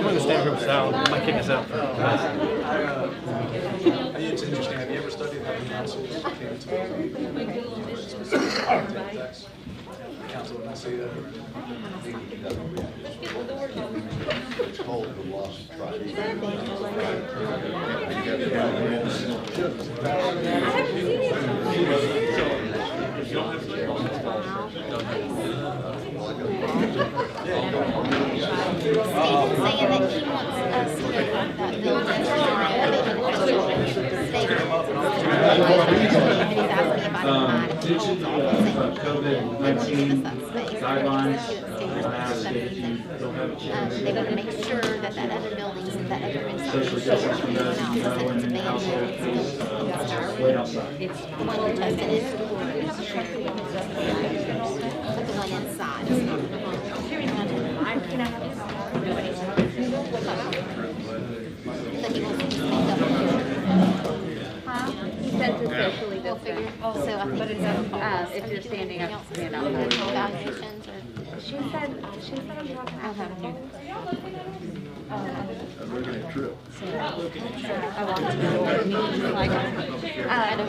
going to stand groups down. I'm kick us out. It's interesting. Have you ever studied how the councils came to the council of Nicaea? It's called the Lost Tribe. Saying that he wants us to that building Due to the COVID-19 guidelines, they want to make sure that that other buildings and that other inside social distance from those who go and then household, please wait outside. the one you're testing is the one inside. So he wants to just make up. He said to socially We'll figure. distance. So I think If you're standing up, stand outside. evaluations or. She said I'm talking. I'll have him. A really good trip. I walked to the door. Like,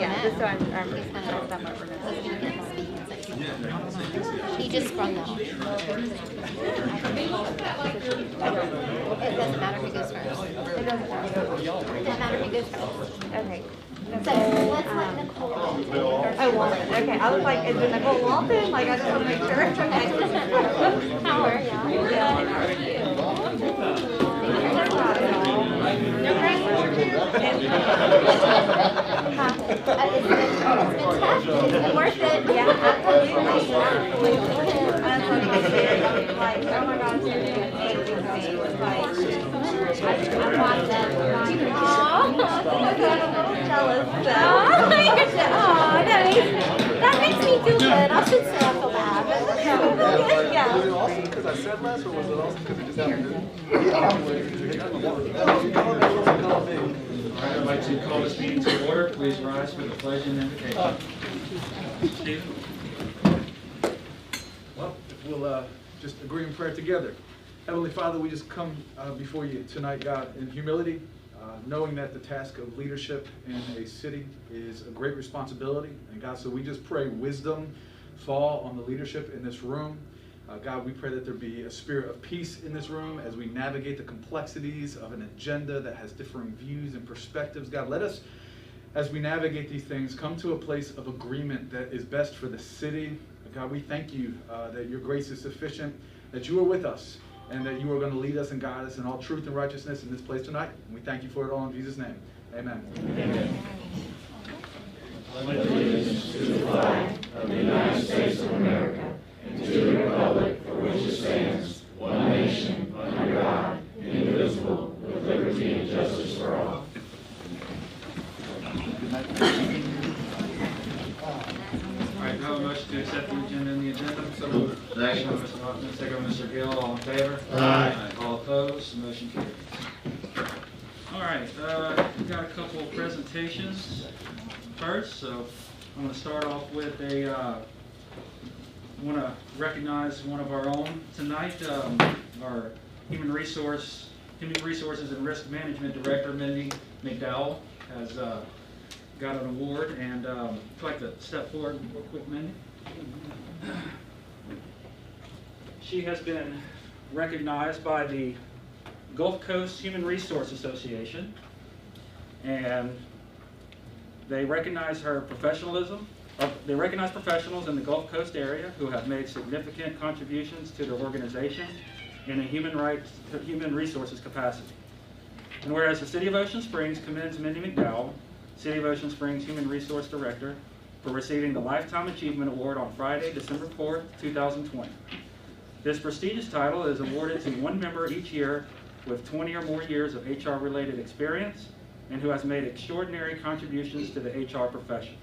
yeah, just so I'm He just sprung that on. It doesn't matter who goes first. It doesn't matter who goes first. Okay. So let's let Nicole. I want it. Okay. I was like, is it Nicole Walton? Like, I just want to make sure. How are you? Good. How are you? It's been worth it. Yeah, absolutely. Like, oh my gosh, you're doing amazing things. Like, I'm watching that. I'm a little jealous. That makes me feel good. I should say I feel bad. Was it awesome because I said less, or was it awesome because it just happened? All right, I'd like to call this meeting to order. Please rise for the pledge and invocation. Steve? Well, we'll just agree in prayer together. Heavenly Father, we just come before you tonight, God, in humility, knowing that the task of leadership in a city is a great responsibility. And God, so we just pray wisdom fall on the leadership in this room. God, we pray that there be a spirit of peace in this room as we navigate the complexities of an agenda that has differing views and perspectives. God, let us, as we navigate these things, come to a place of agreement that is best for the city. God, we thank you that your grace is sufficient, that you are with us, and that you are going to lead us and guide us in all truth and righteousness in this place tonight. And we thank you for it all in Jesus' name. Amen. Amen. Allegiance to the flag of the United States of America and to the republic for which it stands, one nation, under God, indivisible, with liberty and justice for all. All right, now a motion to accept the agenda and the agenda. So moved. Second by Mr. Hoffman, second by Mr. Gill. All in favor? Aye. All opposed? The motion carries. All right, we've got a couple of presentations first. So I'm going to start off with I want to recognize one of our own tonight, our Human Resources and Risk Management Director, Mindy McDowell, has got an award, and I'd like to step forward real quick, Mindy. She has been recognized by the Gulf Coast Human Resource Association, and they recognize her professionalism. They recognize professionals in the Gulf Coast area who have made significant contributions to their organization in a human resources capacity. And whereas the City of Ocean Springs commends Mindy McDowell, City of Ocean Springs Human Resource Director, for receiving the Lifetime Achievement Award on Friday, December 4th, 2020. This prestigious title is awarded to one member each year with 20 or more years of HR-related experience and who has made extraordinary contributions to the HR profession.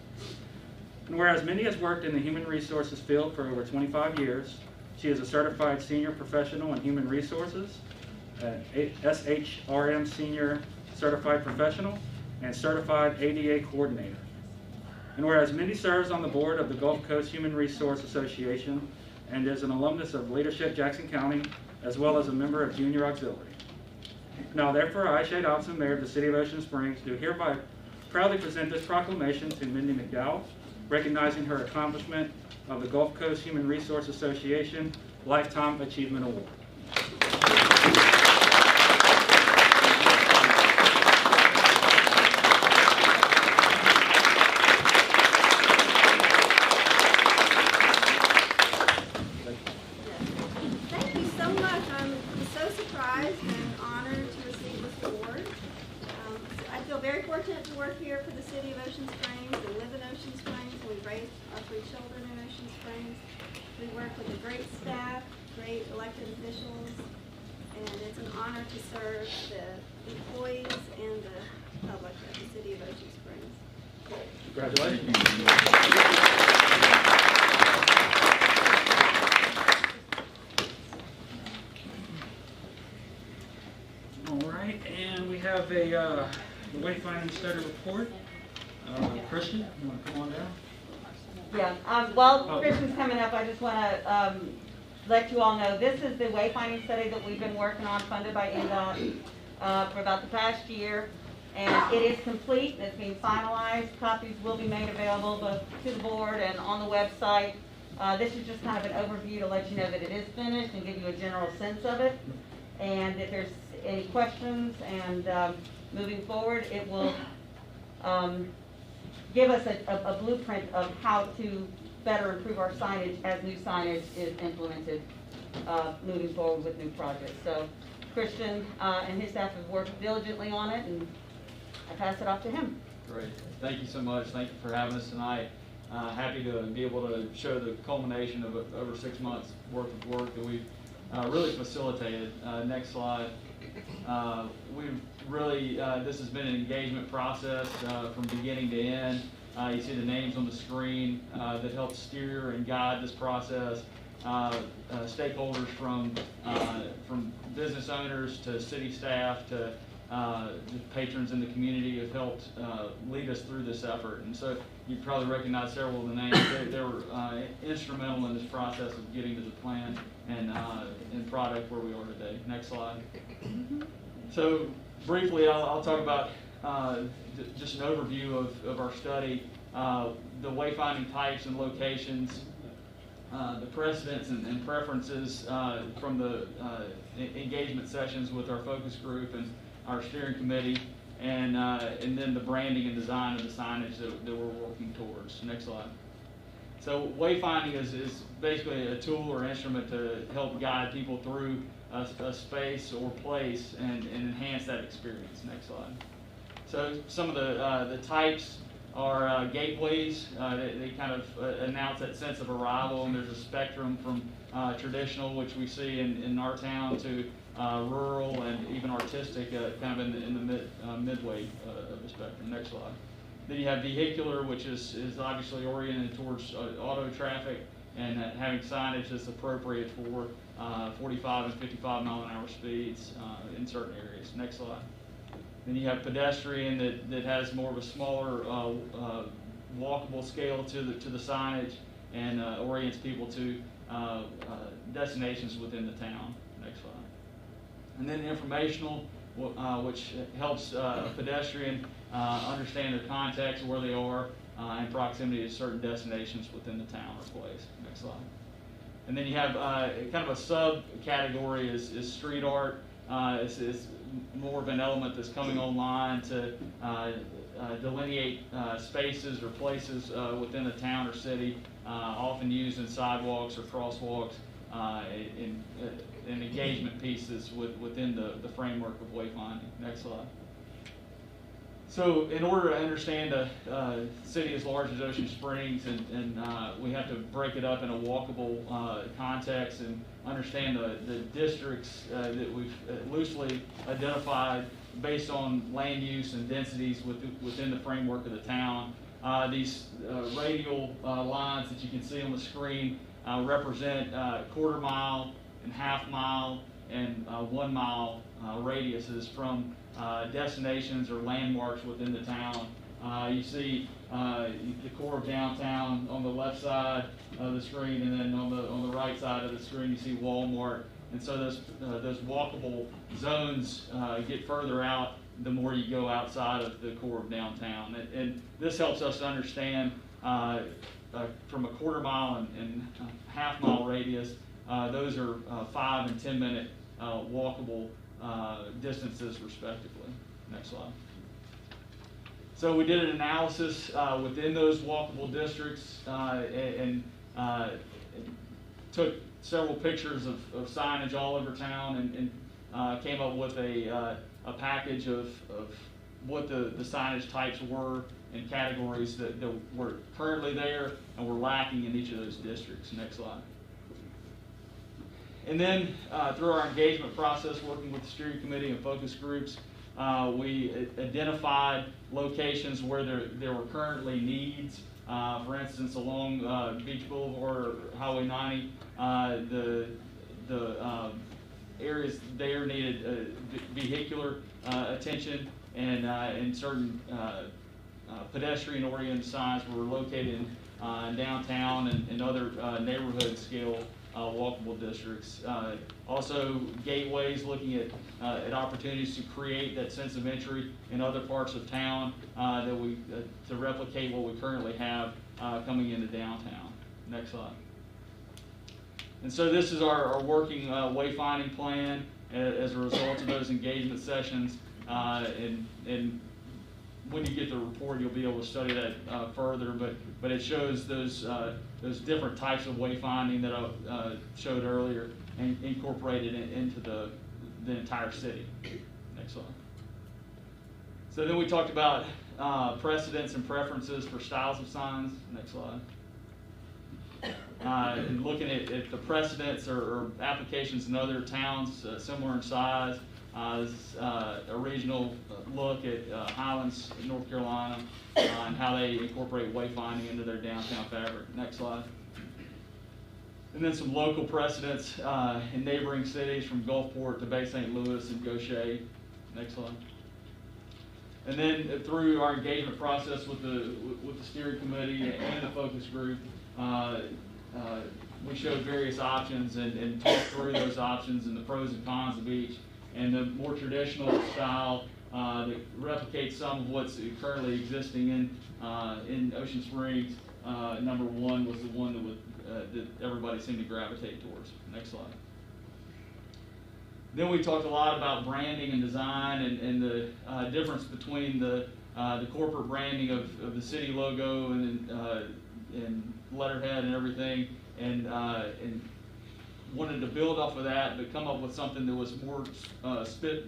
And whereas Mindy has worked in the human resources field for over 25 years, she is a certified senior professional in human resources, SHRM senior certified professional, and certified ADA coordinator. And whereas Mindy serves on the board of the Gulf Coast Human Resource Association and is an alumnus of Leadership Jackson County, as well as a member of Junior Auxiliary. Now therefore, I, Shay Dobson, Mayor of the City of Ocean Springs, do hereby proudly present this proclamation to Mindy McDowell, recognizing her accomplishment of the Gulf Coast Human Resource Association Lifetime Achievement Award. Thank you so much. I'm so surprised and honored to receive this award. I feel very fortunate to work here for the City of Ocean Springs and live in Ocean Springs. We raise our 3 children in Ocean Springs. We work with a great staff, great elected officials, and it's an honor to serve the employees and the public of the City of Ocean Springs. Congratulations. All right, and we have the Wayfinding study report. Christian, you want to come on down? Yeah, while Christian's coming up, I just want to let you all know, this is the wayfinding study that we've been working on, funded by NDOT, for about the past year. And it is complete, it's being finalized. Copies will be made available both to the board and on the website. This is just kind of an overview to let you know that it is finished and give you a general sense of it. And if there's any questions, and moving forward, it will give us a blueprint of how to better improve our signage as new signage is implemented moving forward with new projects. So Christian and his staff have worked diligently on it, and I pass it off to him. Great. Thank you so much. Thank you for having us tonight. Happy to be able to show the culmination of over 6 months worth of work that we've really facilitated. Next slide. We've really, this has been an engagement process from beginning to end. You see the names on the screen that help steer and guide this process. Stakeholders from business owners to city staff to patrons in the community have helped lead us through this effort. And so you probably recognize several of the names. They were instrumental in this process of getting to the plan and product where we are today. Next slide. So briefly, I'll talk about just an overview of our study, the wayfinding types and locations, the precedents and preferences from the engagement sessions with our focus group and our steering committee, and then the branding and design of the signage that we're working towards. Next slide. So wayfinding is basically a tool or instrument to help guide people through a space or place and enhance that experience. Next slide. So some of the types are gateways. They kind of announce that sense of arrival, and there's a spectrum from traditional, which we see in our town, to rural and even artistic, kind of in the midway of the spectrum. Next slide. Then you have vehicular, which is obviously oriented towards auto traffic and having signage that's appropriate for 45 and 55 mile an hour speeds in certain areas. Next slide. Then you have pedestrian that has more of a smaller walkable scale to the signage and orients people to destinations within the town. Next slide. And then informational, which helps a pedestrian understand their context, where they are, and proximity to certain destinations within the town or place. Next slide. And then you have kind of a subcategory is street art. It's more of an element that's coming online to delineate spaces or places within a town or city, often used in sidewalks or crosswalks, in engagement pieces within the framework of wayfinding. Next slide. So in order to understand a city as large as Ocean Springs, and we have to break it up in a walkable context and understand the districts that we've loosely identified based on land use and densities within the framework of the town. These radial lines that you can see on the screen represent quarter mile and half mile and 1 mile radiuses from destinations or landmarks within the town. You see the core of downtown on the left side of the screen, and then on the right side of the screen you see Walmart And so those walkable zones get further out the more you go outside of the core of downtown. And this helps us to understand from a quarter mile and half mile radius, those are 5 and 10 minute walkable distances respectively. Next slide. So we did an analysis within those walkable districts and took several pictures of signage all over town and came up with a package of what the signage types were and categories that were currently there and were lacking in each of those districts. Next slide. And then through our engagement process, working with the steering committee and focus groups, we identified locations where there were currently needs. For instance, along Beach Boulevard or Highway 90, the areas there needed vehicular attention, and certain pedestrian-oriented signs were located in downtown and other neighborhood scale walkable districts. Also, gateways, looking at opportunities to create that sense of entry in other parts of town to replicate what we currently have coming into downtown. Next slide. And so this is our working wayfinding plan as a result of those engagement sessions. And when you get the report, you'll be able to study that further. But it shows those different types of wayfinding that I showed earlier and incorporated into the entire city. Next slide. So then we talked about precedents and preferences for styles of signs. Next slide. And looking at the precedents or applications in other towns similar in size. This is a regional look at Highlands, North Carolina, and how they incorporate wayfinding into their downtown fabric. Next slide. And then some local precedents in neighboring cities from Gulfport to Bay St. Louis and Gaucher. Next slide. And then through our engagement process with the steering committee and the focus group, we showed various options and talked through those options and the pros and cons of each. And the more traditional style that replicates some of what's currently existing in Ocean Springs, number one was the one that everybody seemed to gravitate towards. Next slide. Then we talked a lot about branding and design and the difference between the corporate branding of the city logo and letterhead and everything, and wanted to build off of that, but come up with something that was more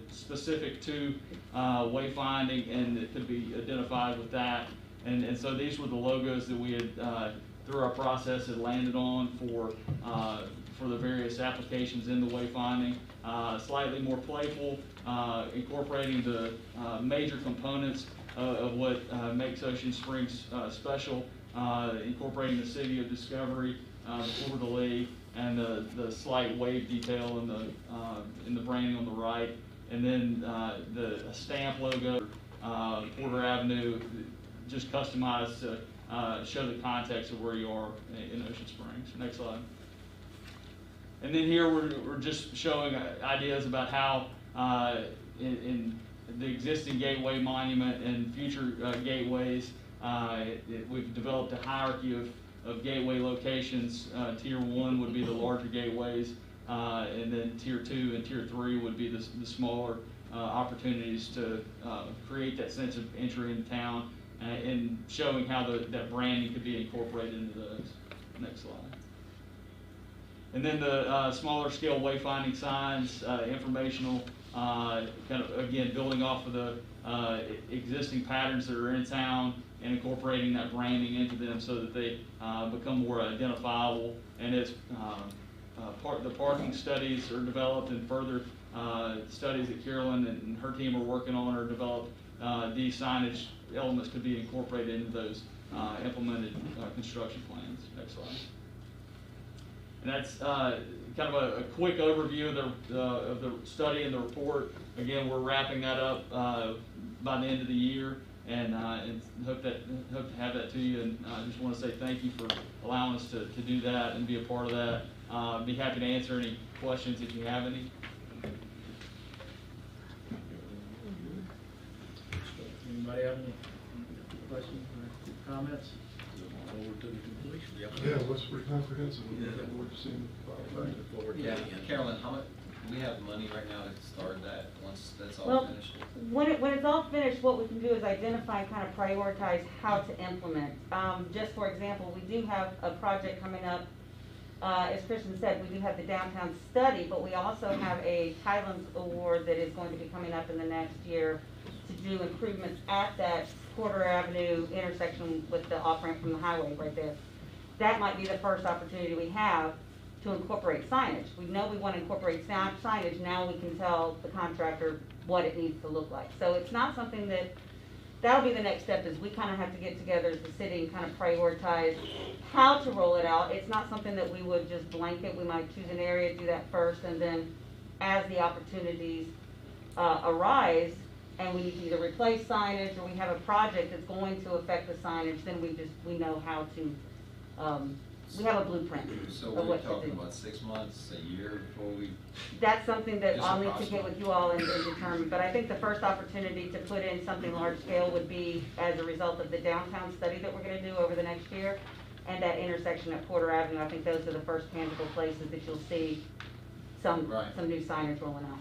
specific to wayfinding, and it could be identified with that. And so these were the logos that we had, through our process, had landed on for the various applications in the wayfinding. Slightly more playful, incorporating the major components of what makes Ocean Springs special, incorporating the city of Discovery, the fleur-de-lis, and the slight wave detail in the branding on the right, and then the stamp logo, Porter Avenue, just customized to show the context of where you are in Ocean Springs. Next slide. And then here we're just showing ideas about how in the existing gateway monument and future gateways, we've developed a hierarchy of gateway locations. Tier 1 would be the larger gateways, and then Tier 2 and Tier 3 would be the smaller opportunities to create that sense of entry into town, and showing how that branding could be incorporated into those. Next slide. And then the smaller scale wayfinding signs, informational, kind of again building off of the existing patterns that are in town and incorporating that branding into them so that they become more identifiable. And as the parking studies are developed and further studies that Carolyn and her team are working on are developed, these signage elements could be incorporated into those implemented construction plans. Next slide. And that's kind of a quick overview of the study and the report. Again, we're wrapping that up by the end of the year, and hope to have that to you. And I just want to say thank you for allowing us to do that and be a part of that. Be happy to answer any questions if you have any. Anybody have any questions or comments? Yeah, what's pretty comprehensive. We're just seeing Yeah, Carolyn, how much, do we have money right now to start that, once that's all Well, finished? when it's all finished, what we can do is identify and kind of prioritize how to implement. Just for example, we do have a project coming up, as Kristen said, we do have the downtown study, but we also have a Highlands Award that is going to be coming up in the next year to do improvements at that Porter Avenue intersection with the off-ramp from the highway right there. That might be the first opportunity we have to incorporate signage. We know we want to incorporate signage, now we can tell the contractor what it needs to look like. So it's not something that'll be the next step, is we kind of have to get together as a city and kind of prioritize how to roll it out. It's not something that we would just blanket. We might choose an area, do that first, and then as the opportunities arise, and we need to either replace signage or we have a project that's going to affect the signage, then we know how to, we have a blueprint So of we're what to talking do. about 6 months, a year before we, That's something that Just I'll need to approximate. get with you all and determine, but I think the first opportunity to put in something large scale would be as a result of the downtown study that we're gonna do over the next year, and that intersection at Porter Avenue. I think those are the first tangible places that you'll see some Right. new signage rolling out.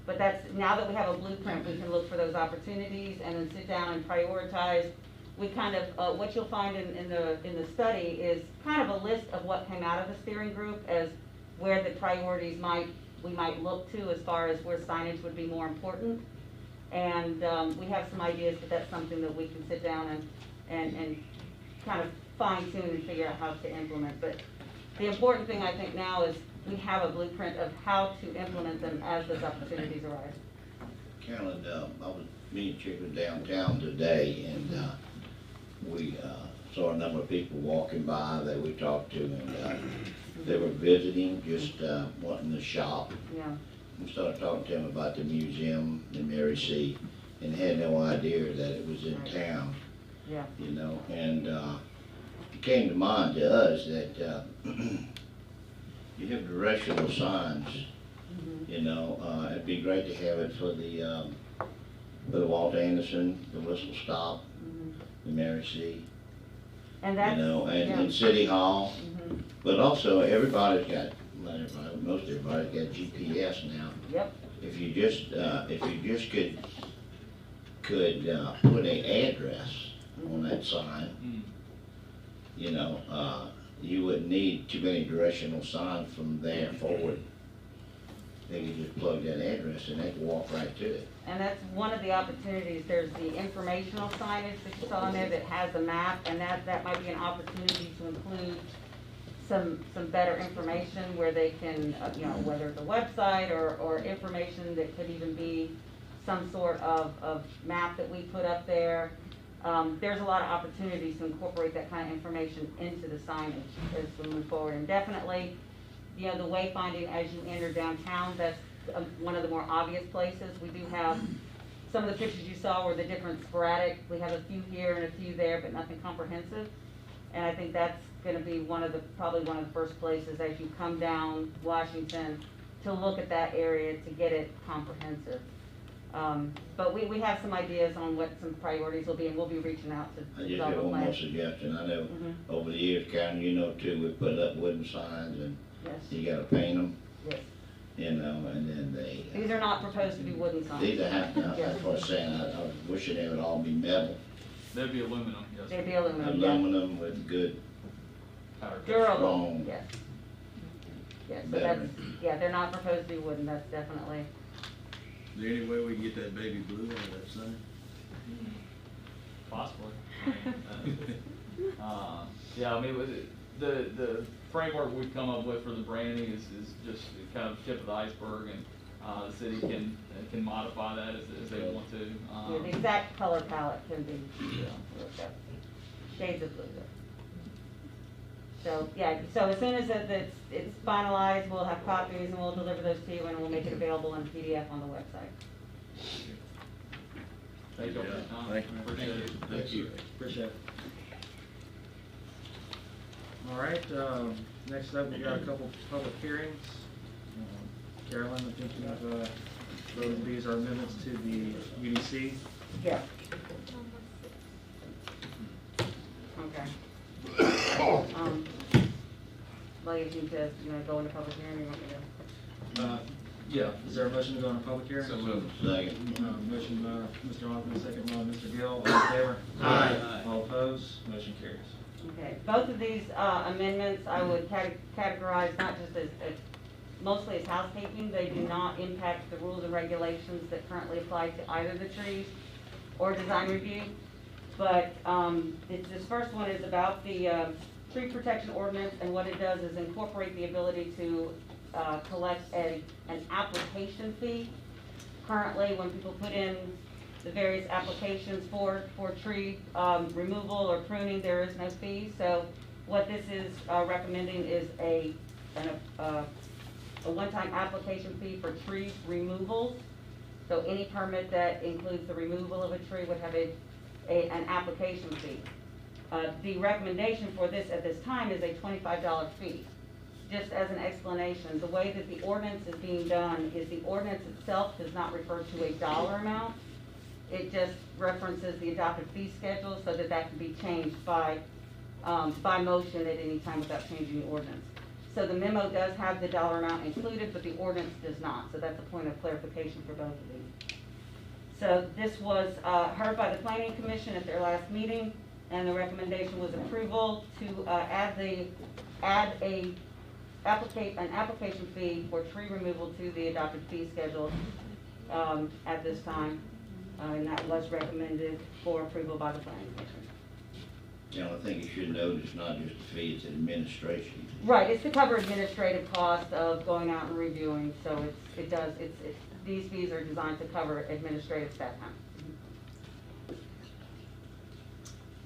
But that's, now that we have a blueprint, we can look for those opportunities and then sit down and prioritize. We kind of, what you'll find in the study is kind of a list of what came out of the steering group as where the priorities we might look to as far as where signage would be more important. And we have some ideas, but that's something that we can sit down and kind of fine tune and figure out how to implement. But the important thing I think now is we have a blueprint of how to implement them as those opportunities arise. Carolyn, I was meeting chicken downtown today, and we saw a number of people walking by that we talked to, and they were visiting, just wanting to shop. Yeah. We started talking to them about the museum in Mary C, and had no idea that it was in town. Yeah. You know, and it came to mind to us that you have directional signs. You know, it'd be great to have it for the Walt Anderson, the Whistle Stop, the Mary C. And that's, You know, and, yeah. and City Hall. But also, everybody's got, not everybody, most everybody's got GPS now. Yep. If you just could put an address on that sign, you know, you wouldn't need too many directional signs from there forward. They could just plug that address and they could walk right to it. And that's one of the opportunities. There's the informational signage that you saw in there that has a map, and that might be an opportunity to include some better information where they can, you know, whether it's a website or information that could even be some sort of map that we put up there. There's a lot of opportunities to incorporate that kind of information into the signage as we move forward. And definitely, you know, the wayfinding as you enter downtown, that's one of the more obvious places. We do have, some of the pictures you saw were the different sporadic. We have a few here and a few there, but nothing comprehensive. And I think that's gonna be probably one of the first places as you come down Washington to look at that area to get it comprehensive. But we have some ideas on what some priorities will be, and we'll be reaching out to I just develop have a one more plan. suggestion. I know over the years, Karen, you know too, we put up wooden signs and Yes, you gotta paint them, yes. you know, and then they. These are not proposed to be wooden signs. These are that's what I'm saying. I was wishing they would all be metal, They'd be aluminum, yes. They'd be aluminum, yeah. aluminum with good, Powder coat. Durable, strong. yes. Yes, so Better. that's, yeah, they're not proposed to be wooden, that's definitely. Is there any way we can get that baby blue out of that sign? Possibly. Yeah, I mean, with the framework we've come up with for the branding is just kind of tip of the iceberg, and the city can modify that as they want to. Yeah, the exact color palette can be, looked up. Shades of blue though. So, yeah, so as soon as it's finalized, we'll have copies and we'll deliver those to you, and we'll make it available in PDF on the website. Thank you. Thank you. Appreciate it. Thank you. Appreciate it. All right, next up, we got a couple public hearings. Carolyn, I think you have, both of these are amendments to the UDC. Yeah. Okay. Like, if you just, go into public hearing, you want me to? Yeah, is there a motion to go into public hearing? So moved. Second. Motion by Mr. Hoffman, second by Mr. Gill, all in favor? Aye. All opposed, motion carries. Okay, both of these amendments I would categorize not just as mostly as housekeeping. They do not impact the rules and regulations that currently apply to either the trees or design review. But this first one is about the tree protection ordinance, and what it does is incorporate the ability to collect an application fee. Currently, when people put in the various applications for tree removal or pruning, there is no fee. So what this is recommending is a one-time application fee for tree removals. So any permit that includes the removal of a tree would have an application fee. The recommendation for this at this time is a $25 fee. Just as an explanation, the way that the ordinance is being done is the ordinance itself does not refer to a dollar amount. It just references the adopted fee schedule so that can be changed by motion at any time without changing the ordinance. So the memo does have the dollar amount included, but the ordinance does not. So that's a point of clarification for both of these. So this was heard by the Planning Commission at their last meeting, and the recommendation was approval to add an application fee for tree removal to the adopted fee schedule at this time, and that was recommended for approval by the Planning Commission. Yeah, I think you should note it's not just a fee, it's an administration. Right, it's to cover administrative costs of going out and reviewing, so these fees are designed to cover administrative staff time.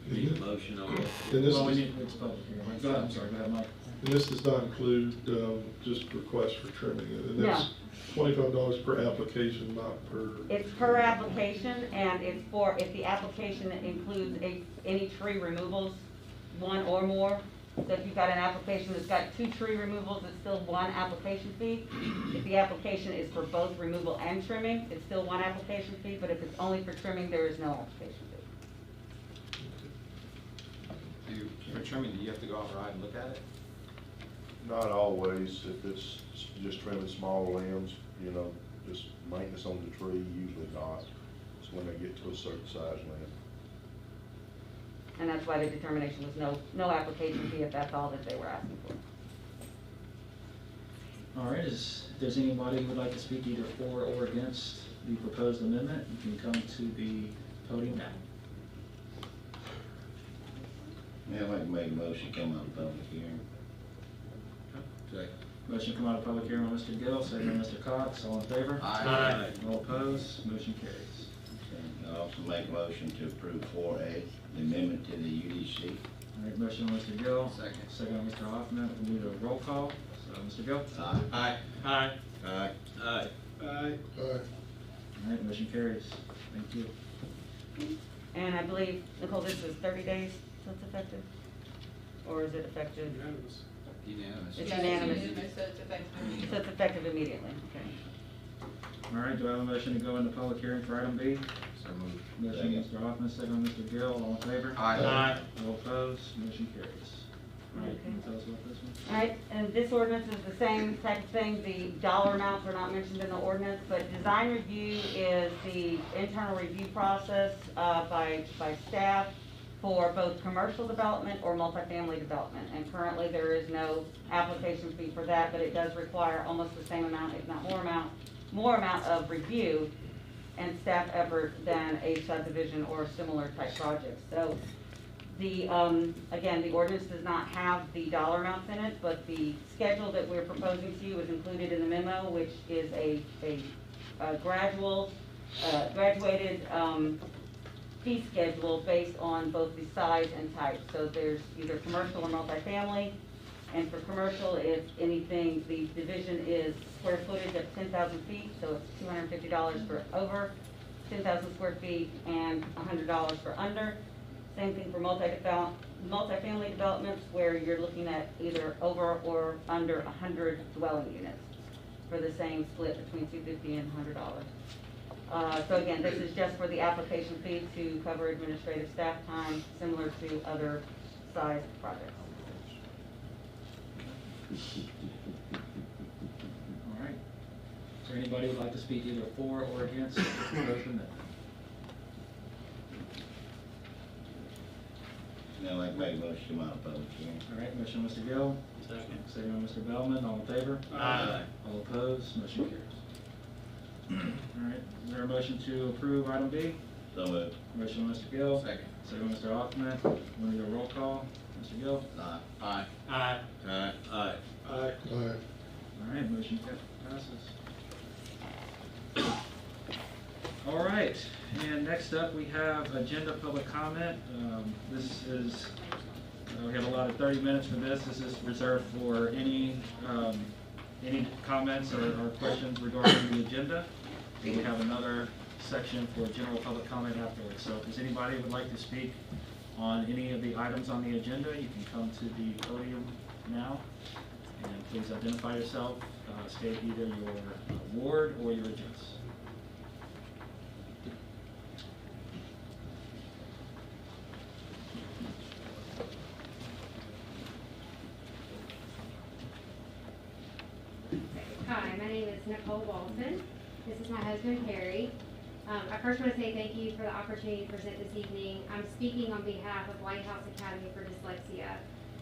Need a motion on it. And this Well, we is, need, it's public hearing. Go ahead, I'm sorry, go ahead, Mike. and this does not include, just requests for trimming it. And that's $25 per application, not per. It's per application, and it's for, if the application includes any tree removals, one or more. So if you've got an application that's got 2 tree removals, it's still 1 application fee. If the application is for both removal and trimming, it's still 1 application fee, but if it's only for trimming, there is no application fee. For trimming, do you have to go out and ride and look at it? Not always. If it's just trimming small limbs, just maintenance on the tree, usually not. It's when they get to a certain size limb. And that's why the determination was no application fee if that's all that they were asking for. All right, if there's anybody who would like to speak either for or against the proposed amendment, you can come to the podium now. Yeah, I'd like to make a motion, come out of public hearing. Second. Motion come out of public hearing by Mr. Gill, second by Mr. Cox, all in favor? Aye. All opposed, motion carries. I also make a motion to approve 4A, the amendment to the UDC. All right, motion by Mr. Gill. Second. Second by Mr. Hoffman. We need a roll call. So, Mr. Gill? Aye. Aye. Aye. Aye. Aye. Aye. All right, motion carries. Thank you. And I believe, Nicole, this is 30 days so it's effective? Or is it effective? Unanimous. It's unanimous. So it's effective. So it's effective immediately, okay. All right, do I have a motion to go into public hearing for item B? So moved. Motion by Mr. Hoffman, second by Mr. Gill, all in favor? Aye. All opposed, motion carries. All right, can you tell us about this one? All right, and this ordinance is the same type of thing. The dollar amounts are not mentioned in the ordinance, but design review is the internal review process by staff for both commercial development or multifamily development. And currently there is no application fee for that, but it does require almost the same amount, if not more amount of review and staff effort than a subdivision or similar type project. So the, again, the ordinance does not have the dollar amounts in it, but the schedule that we're proposing to you is included in the memo, which is a graduated fee schedule based on both the size and type. So there's either commercial or multifamily. And for commercial, if anything, the division is square footage of 10,000 feet, so it's $250 for over 10,000 square feet and $100 for under. Same thing for multifamily developments where you're looking at either over or under 100 dwelling units for the same split between $250 and $100. So again, this is just for the application fee to cover administrative staff time, similar to other sized projects. All right. Is there anybody who would like to speak either for or against the proposed amendment? Now, I'd make a motion to my public hearing. All right, motion Mr. Gill. Second. Second by Mr. Bellman, all in favor? Aye. All opposed, motion carries. All right, is there a motion to approve item B? So moved. Motion by Mr. Gill. Second. Second by Mr. Hoffman. Want to do a roll call? Mr. Gill? Aye. Aye. Aye. Aye. Aye. Aye. All right, motion passes. All right, and next up, we have agenda public comment. This is, we have allotted 30 minutes for this. This is reserved for any comments or questions regarding the agenda. And we have another section for general public comment afterwards. So if there's anybody who would like to speak on any of the items on the agenda, you can come to the podium now. And please identify yourself, state either your ward or your address. Hi, my name is Nicole Walton. This is my husband, Harry. I first want to say thank you for the opportunity to present this evening. I'm speaking on behalf of Lighthouse Academy for Dyslexia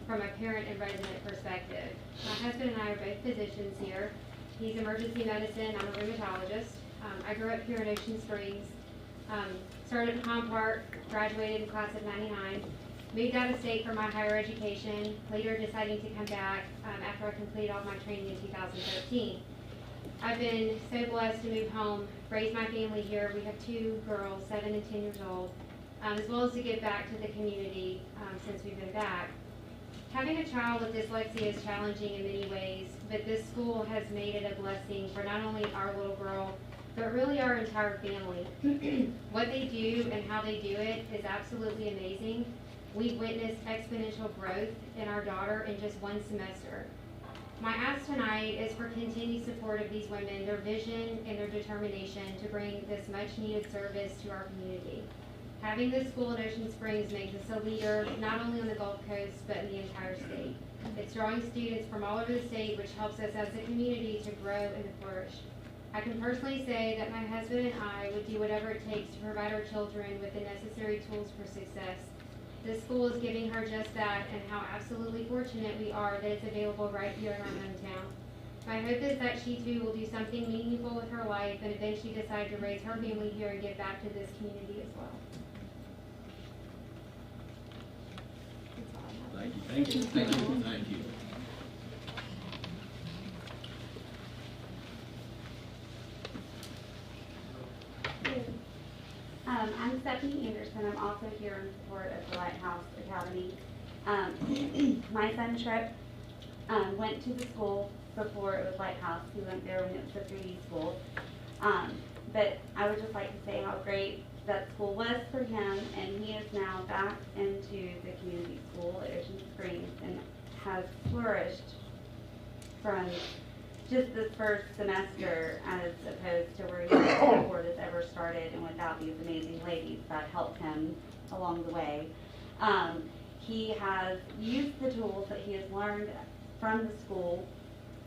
from a parent and resident perspective. My husband and I are both physicians here. He's emergency medicine, I'm a rheumatologist. I grew up here in Ocean Springs, started at Pecan Park, graduated in class of '99, moved out of state for my higher education, later deciding to come back after I completed all my training in 2013. I've been so blessed to move home, raise my family here. We have 2 girls, 7 and 10 years old, as well as to give back to the community since we've been back. Having a child with dyslexia is challenging in many ways, but this school has made it a blessing for not only our little girl, but really our entire family. What they do and how they do it is absolutely amazing. We've witnessed exponential growth in our daughter in just 1 semester. My ask tonight is for continued support of these women, their vision and their determination to bring this much needed service to our community. Having this school in Ocean Springs makes us a leader, not only on the Gulf Coast, but in the entire state. It's drawing students from all over the state, which helps us as a community to grow and to flourish. I can personally say that my husband and I would do whatever it takes to provide our children with the necessary tools for success. This school is giving her just that, and how absolutely fortunate we are that it's available right here in our hometown. My hope is that she too will do something meaningful with her life and eventually decide to raise her family here and give back to this community as well. Thank you. Thank you. Thank you. Thank you. I'm Stephanie Anderson. I'm also here in support of the Lighthouse Academy. My son Trip went to the school before it was Lighthouse. He went there when it was a 3D school. But I would just like to say how great that school was for him, and he is now back into the community school at Ocean Springs and has flourished from just this first semester as opposed to where he was before this ever started and without these amazing ladies that helped him along the way. He has used the tools that he has learned from the school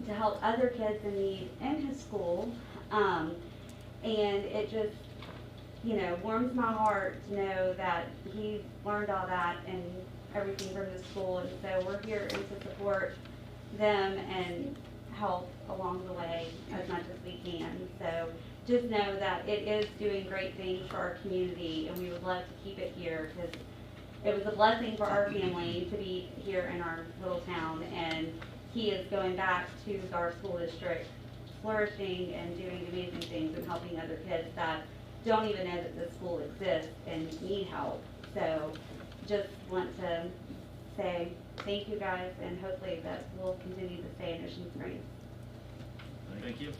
to help other kids in need in his school, and it just, you know, warms my heart to know that he learned all that and everything from the school, and so we're here to support them and help along the way as much as we can. So just know that it is doing great things for our community, and we would love to keep it here because it was a blessing for our family to be here in our little town, and he is going back to our school district, flourishing and doing amazing things and helping other kids that don't even know that this school exists and need help. So just want to say thank you guys, and hopefully that we'll continue to stay in Ocean Springs. Thank you.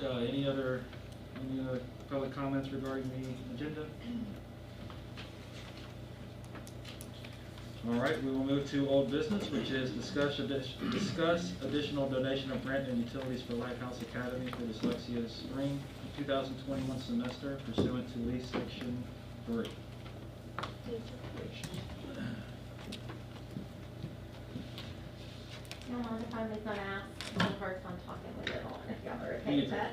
All right, any other Any other public comments regarding the agenda? All right, we will move to old business, which is discuss additional donation of rent and utilities for Lighthouse Academy for Dyslexia's spring 2021 semester pursuant to lease section 3. No, if I was gonna ask, I have a hard time talking with it on, if y'all are okay with that.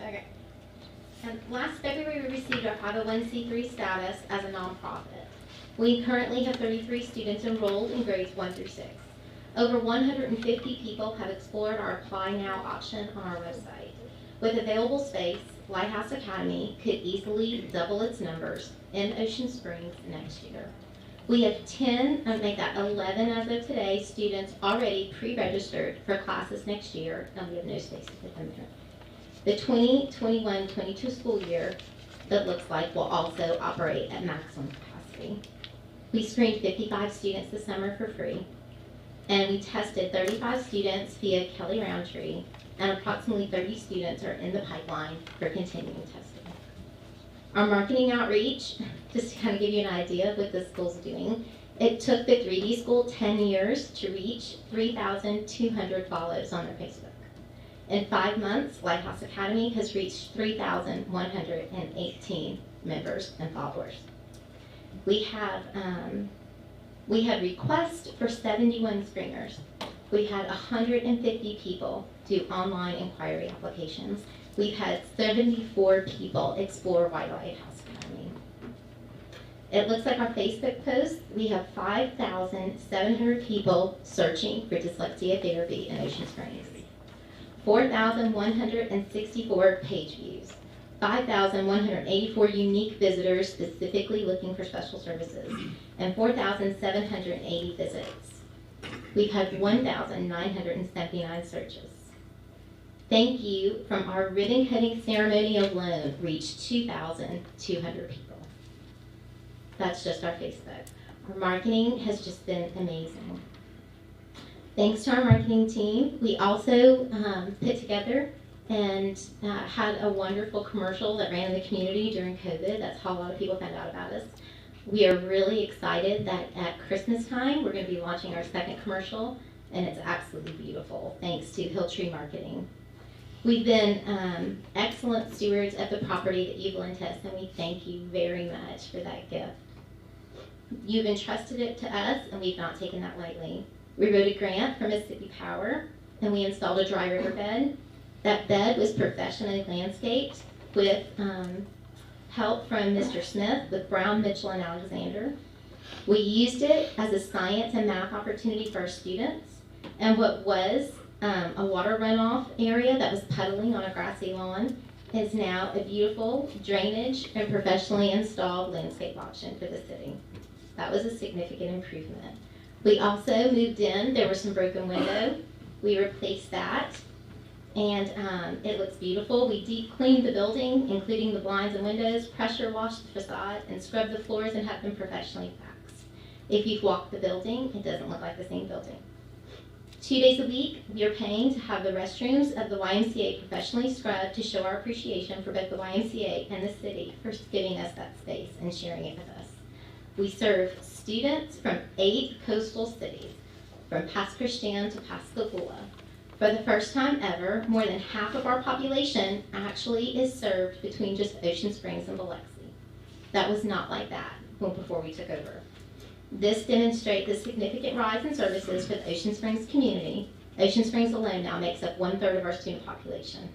Okay. And last February, we received our 501c3 status as a nonprofit. We currently have 33 students enrolled in grades 1 through 6. Over 150 people have explored our Apply Now option on our website. With available space, Lighthouse Academy could easily double its numbers in Ocean Springs next year. We have 11 as of today, students already pre-registered for classes next year, and we have no spaces at the moment. The 2021-22 school year, it looks like, will also operate at maximum capacity. We screened 55 students this summer for free, and we tested 35 students via Kelly Roundtree, and approximately 30 students are in the pipeline for continuing testing. Our marketing outreach, just to kind of give you an idea of what the school's doing, it took the 3D school 10 years to reach 3,200 follows on their Facebook. In 5 months, Lighthouse Academy has reached 3,118 members and followers. We have requests for 71 screeners. We had 150 people do online inquiry applications. We've had 74 people explore White Lighthouse Academy. It looks like our Facebook posts, we have 5,700 people searching for dyslexia therapy in Ocean Springs. 4,164 page views. 5,184 unique visitors specifically looking for special services, and 4,780 visits. We've had 1,979 searches. Thank you from our ribbon cutting ceremony alone reached 2,200 people. That's just our Facebook. Our marketing has just been amazing. Thanks to our marketing team, we also put together and had a wonderful commercial that ran in the community during COVID. That's how a lot of people found out about us. We are really excited that at Christmas time, we're going to be launching our second commercial, and it's absolutely beautiful, thanks to Hilltree Marketing. We've been excellent stewards of the property that you've lent us, and we thank you very much for that gift. You've entrusted it to us, and we've not taken that lightly. We wrote a grant for Mississippi Power, and we installed a dry river bed. That bed was professionally landscaped with help from Mr. Smith with Brown, Mitchell, and Alexander. We used it as a science and math opportunity for our students, and what was a water runoff area that was puddling on a grassy lawn is now a beautiful drainage and professionally installed landscape option for the city. That was a significant improvement. We also moved in, there was some broken window. We replaced that, and it looks beautiful. We deep cleaned the building, including the blinds and windows, pressure washed the facade, and scrubbed the floors and have them professionally waxed. If you've walked the building, it doesn't look like the same building. 2 days a week, we are paying to have the restrooms of the YMCA professionally scrubbed to show our appreciation for both the YMCA and the city for giving us that space and sharing it with us. We serve students from 8 coastal cities, from Pasquistan to Pascagoula. For the first time ever, more than half of our population actually is served between just Ocean Springs and Biloxi. That was not like that before we took over. This demonstrates the significant rise in services for the Ocean Springs community. Ocean Springs alone now makes up 1/3 of our student population.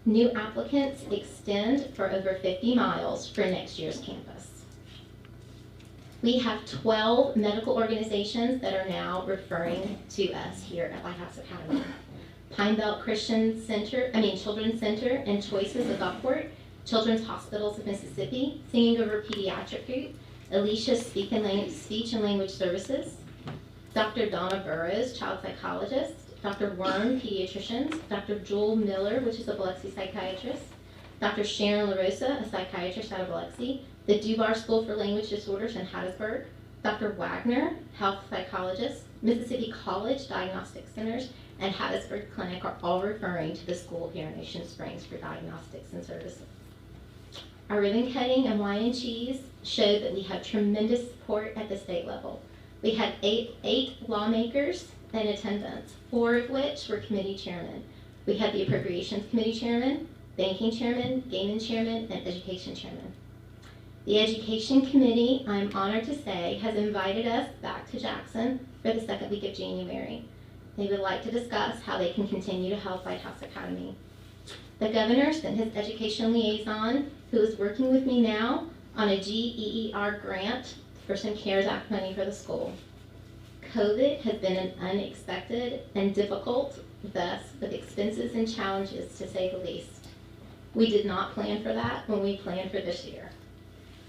New applicants extend for over 50 miles for next year's campus. We have 12 medical organizations that are now referring to us here at Lighthouse Academy. Pine Belt Christian Children's Center and Choices of Gulfport, Children's Hospitals of Mississippi, Singing Over Pediatric Group, Alicia Speech and Language Services, Dr. Donna Burrows, child psychologist, Dr. Worm, pediatricians, Dr. Joel Miller, which is a Biloxi psychiatrist, Dr. Sharon LaRosa, a psychiatrist out of Biloxi, the Dubar School for Language Disorders in Hattiesburg, Dr. Wagner, health psychologist, Mississippi College Diagnostic Centers, and Hattiesburg Clinic are all referring to the school here in Ocean Springs for diagnostics and services. Our ribbon cutting and wine and cheese showed that we have tremendous support at the state level. We had eight lawmakers in attendance, 4 of which were committee chairmen. We had the Appropriations Committee chairman, Banking chairman, Gaming chairman, and Education chairman. The Education Committee, I'm honored to say, has invited us back to Jackson for the second week of January. They would like to discuss how they can continue to help White House Academy. The governor sent his education liaison, who is working with me now on a GEER grant for some CARES Act money for the school. COVID has been an unexpected and difficult, thus with expenses and challenges to say the least. We did not plan for that when we planned for this year.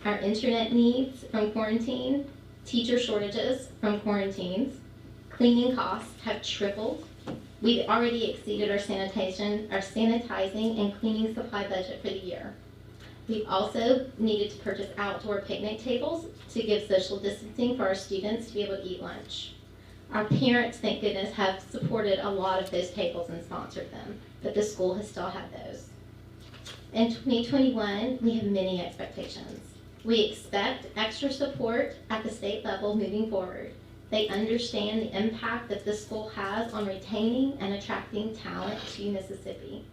Our internet needs from quarantine, teacher shortages from quarantines, cleaning costs have tripled. We've already exceeded our sanitizing and cleaning supply budget for the year. We've also needed to purchase outdoor picnic tables to give social distancing for our students to be able to eat lunch. Our parents, thank goodness, have supported a lot of those tables and sponsored them, but the school has still had those. In 2021, we have many expectations. We expect extra support at the state level moving forward. They understand the impact that this school has on retaining and attracting talent to Mississippi.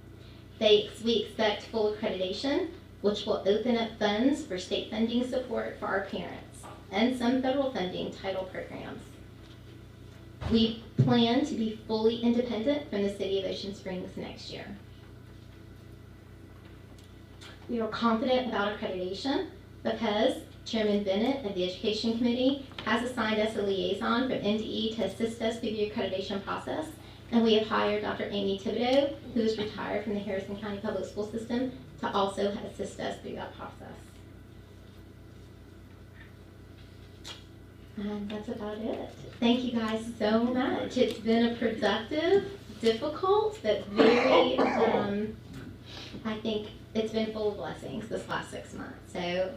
We expect full accreditation, which will open up funds for state funding support for our parents and some federal funding title programs. We plan to be fully independent from the City of Ocean Springs next year. We are confident about accreditation because Chairman Bennett of the Education Committee has assigned us a liaison from NDE to assist us through the accreditation process, and we have hired Dr. Amy Thibodeau, who is retired from the Harrison County Public School System, to also assist us through that process. And that's about it. Thank you guys so much. It's been a productive, difficult, but very, I think it's been full of blessings this last 6 months. So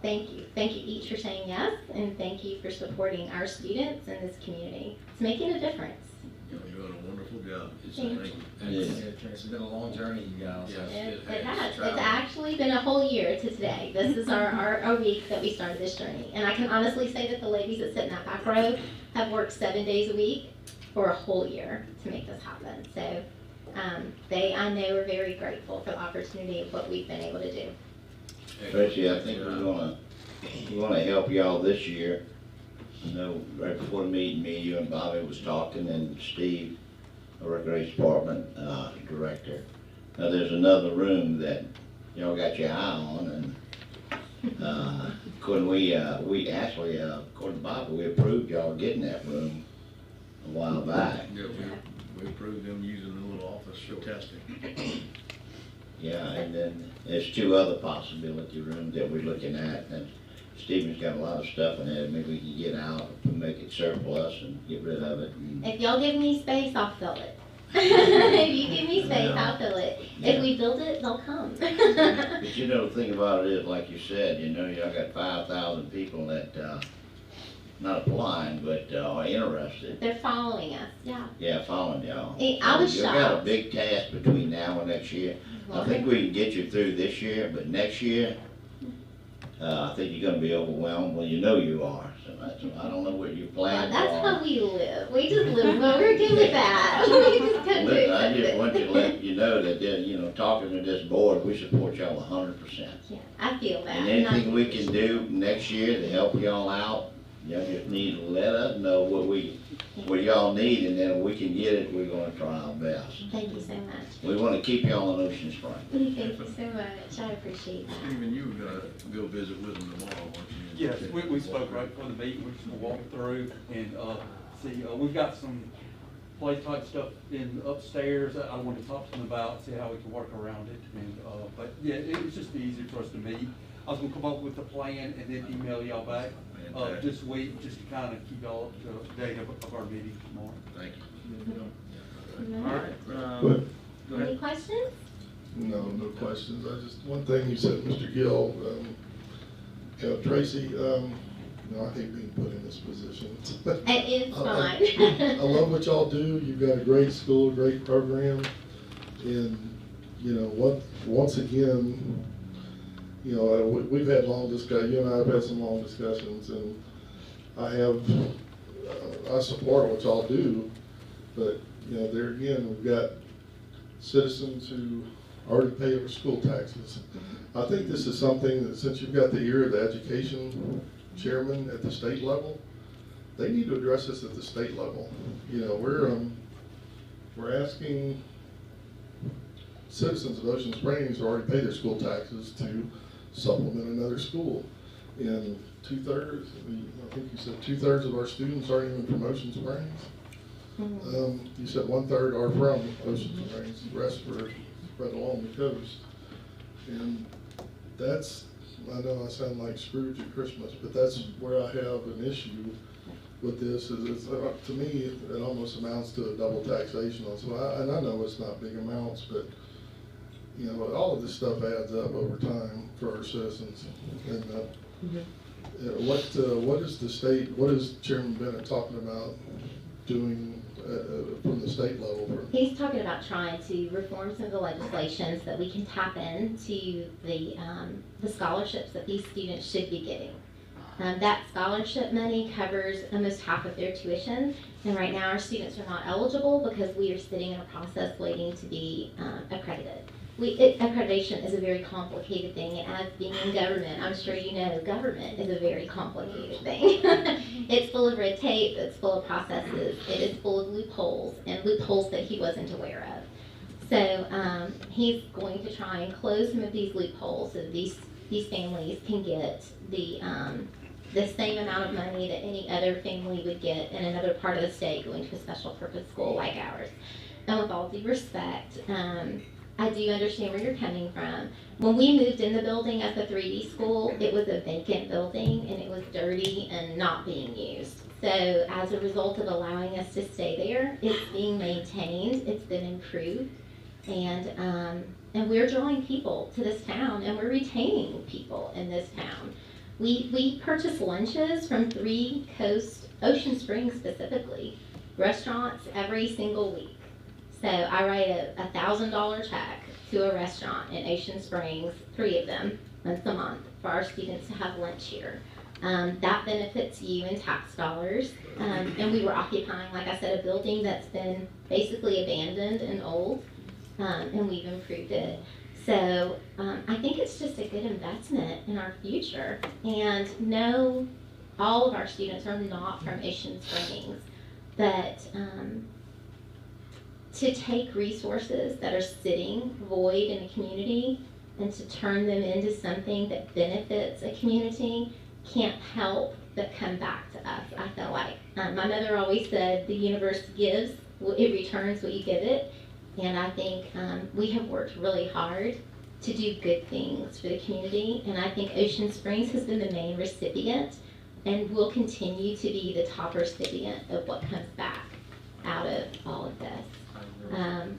thank you. Thank you each for saying yes, and thank you for supporting our students and this community. It's making a difference. You're doing a wonderful job. Thank you. It's been a long journey, you guys. It has. It's actually been a whole year to today. This is our week that we started this journey. And I can honestly say that the ladies that sit in that back row have worked 7 days a week for a whole year to make this happen. So I know, are very grateful for the opportunity of what we've been able to do. Tracy, I think we're gonna help y'all this year. I know right before the meeting, me, you and Bobby was talking, and Steve, the Recreation Department Director. Now, there's another room that y'all got your eye on, and couldn't we actually, according to Bobby, we approved y'all getting that room a while back. Yeah, we approved them using the little office for testing. Yeah, and then there's 2 other possibility rooms that we're looking at, and Stephen's got a lot of stuff in there. Maybe we can get out and make it surplus and get rid of it. If y'all give me space, I'll fill it. If you give me space, I'll fill it. Yeah. If we build it, they'll come. But you know, the thing about it is, like you said, you know, y'all got 5,000 people that, not applying, but are interested. They're following us, yeah. Yeah, following y'all. Hey, I was You've got a shocked. big task between now and next year. I think we can get you through this year, but next year, I think you're gonna be overwhelmed. Well, you know you are, so I don't know what your plans That's are. how we live. We just live, well, we're good with that. We just come Listen, I to just want to let you know that, you know, talking to this board, we support y'all 100%. Yeah, I feel that. And anything we can do next year to help y'all out, y'all just need to let us know what y'all need, and then if we can get it, we're gonna try our best. Thank you so much. We wanna keep y'all in Ocean Springs. Thank you so much. I appreciate that. Stephen, you were gonna go visit with them tomorrow, weren't you? Yes, we spoke right before the meeting. We're just gonna walk through and see. We've got some play type stuff in upstairs. I want to talk to them about, see how we can work around it. And but yeah, it was just easy for us to meet. I was gonna come up with a plan and then email y'all back this week, just to kind of keep y'all up to date of our meeting tomorrow. Thank you. All right. Go Any ahead. questions? No questions. One thing you said, Mr. Gill, Tracy, You know, I hate being put in this position. It is fine. I love what y'all do. You've got a great school, great program, and you know once again, you know, we've had long discussions. You and I have had some long discussions, and I support what y'all do, but you know, there again, we've got citizens who already pay their school taxes. I think this is something that, since you've got the ear of the education chairman at the state level, they need to address this at the state level. You know, we're asking citizens of Ocean Springs who already pay their school taxes to supplement another school. And two-thirds, I think you said 2/3 of our students aren't even from Ocean Springs. You said 1/3 are from Ocean Springs, the rest are spread along the coast. And that's, I know I sound like Scrooge at Christmas, but that's where I have an issue with this. Is to me, it almost amounts to a double taxation. So and I know it's not big amounts, but you know, all of this stuff adds up over time for our citizens. And what is the state? What is Chairman Bennett talking about doing from the state level? He's talking about trying to reform some of the legislation so that we can tap into the scholarships that these students should be getting. That scholarship money covers almost half of their tuition, and right now our students are not eligible because we are sitting in a process waiting to be accredited. Accreditation is a very complicated thing, and as being in government, I'm sure you know, government is a very complicated thing. It's full of red tape, it's full of processes, it is full of loopholes, and loopholes that he wasn't aware of. So he's going to try and close some of these loopholes so these families can get the same amount of money that any other family would get in another part of the state going to a special purpose school like ours. And with all due respect, I do understand where you're coming from. When we moved in the building at the 3D school, it was a vacant building and it was dirty and not being used. So as a result of allowing us to stay there, it's being maintained, it's been improved, and we're drawing people to this town, and we're retaining people in this town. We purchase lunches from 3 Coast, Ocean Springs specifically, restaurants every single week. So I write a $1,000 check to a restaurant in Ocean Springs, 3 of them, once a month, for our students to have lunch here. That benefits you in tax dollars. And we were occupying, like I said, a building that's been basically abandoned and old, and we've improved it. So I think it's just a good investment in our future. And no, all of our students are not from Ocean Springs, but to take resources that are sitting void in a community and to turn them into something that benefits a community can't help but come back to us, I feel like. My mother always said, the universe gives, it returns what you give it. And I think we have worked really hard to do good things for the community. And I think Ocean Springs has been the main recipient and will continue to be the top recipient of what comes back out of all of this.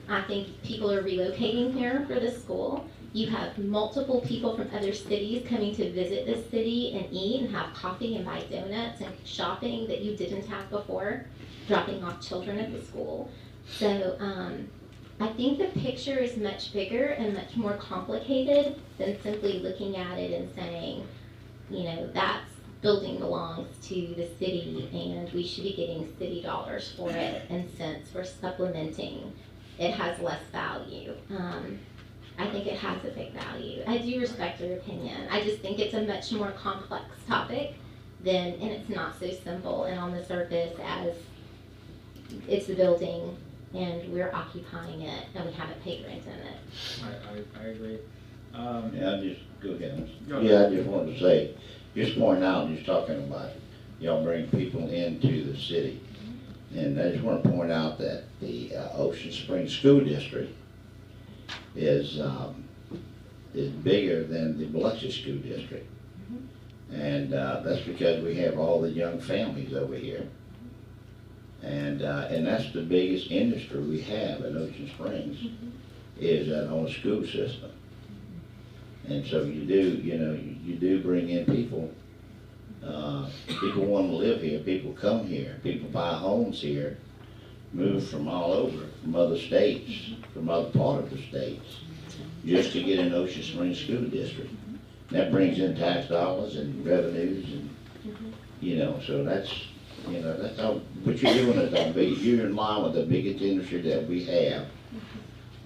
I think people are relocating here for the school. You have multiple people from other cities coming to visit this city and eat and have coffee and buy donuts and shopping that you didn't have before, dropping off children at the school. So I think the picture is much bigger and much more complicated than simply looking at it and saying, you know, that building belongs to the city and we should be getting city dollars for it, and since we're supplementing, it has less value. I think it has a big value. I do respect your opinion. I just think it's a much more complex topic and it's not so simple and on the surface as it's the building and we're occupying it and we haven't paid rent in it. I agree. Yeah, I just, go ahead. Go Yeah, I just wanted to say, just pointing out, just talking about, y'all bring people into the city. And I just want to point out that the Ocean Springs School District is bigger than the Biloxi School District. And that's because we have all the young families over here. And that's the biggest industry we have in Ocean Springs, is on a school system. And so you do, you know, you do bring in people People want to live here, people come here, people buy homes here, move from all over, from other states, from other part of the states, just to get in Ocean Springs School District. That brings in tax dollars and revenues and, so that's how, what you're doing is you're in line with the biggest industry that we have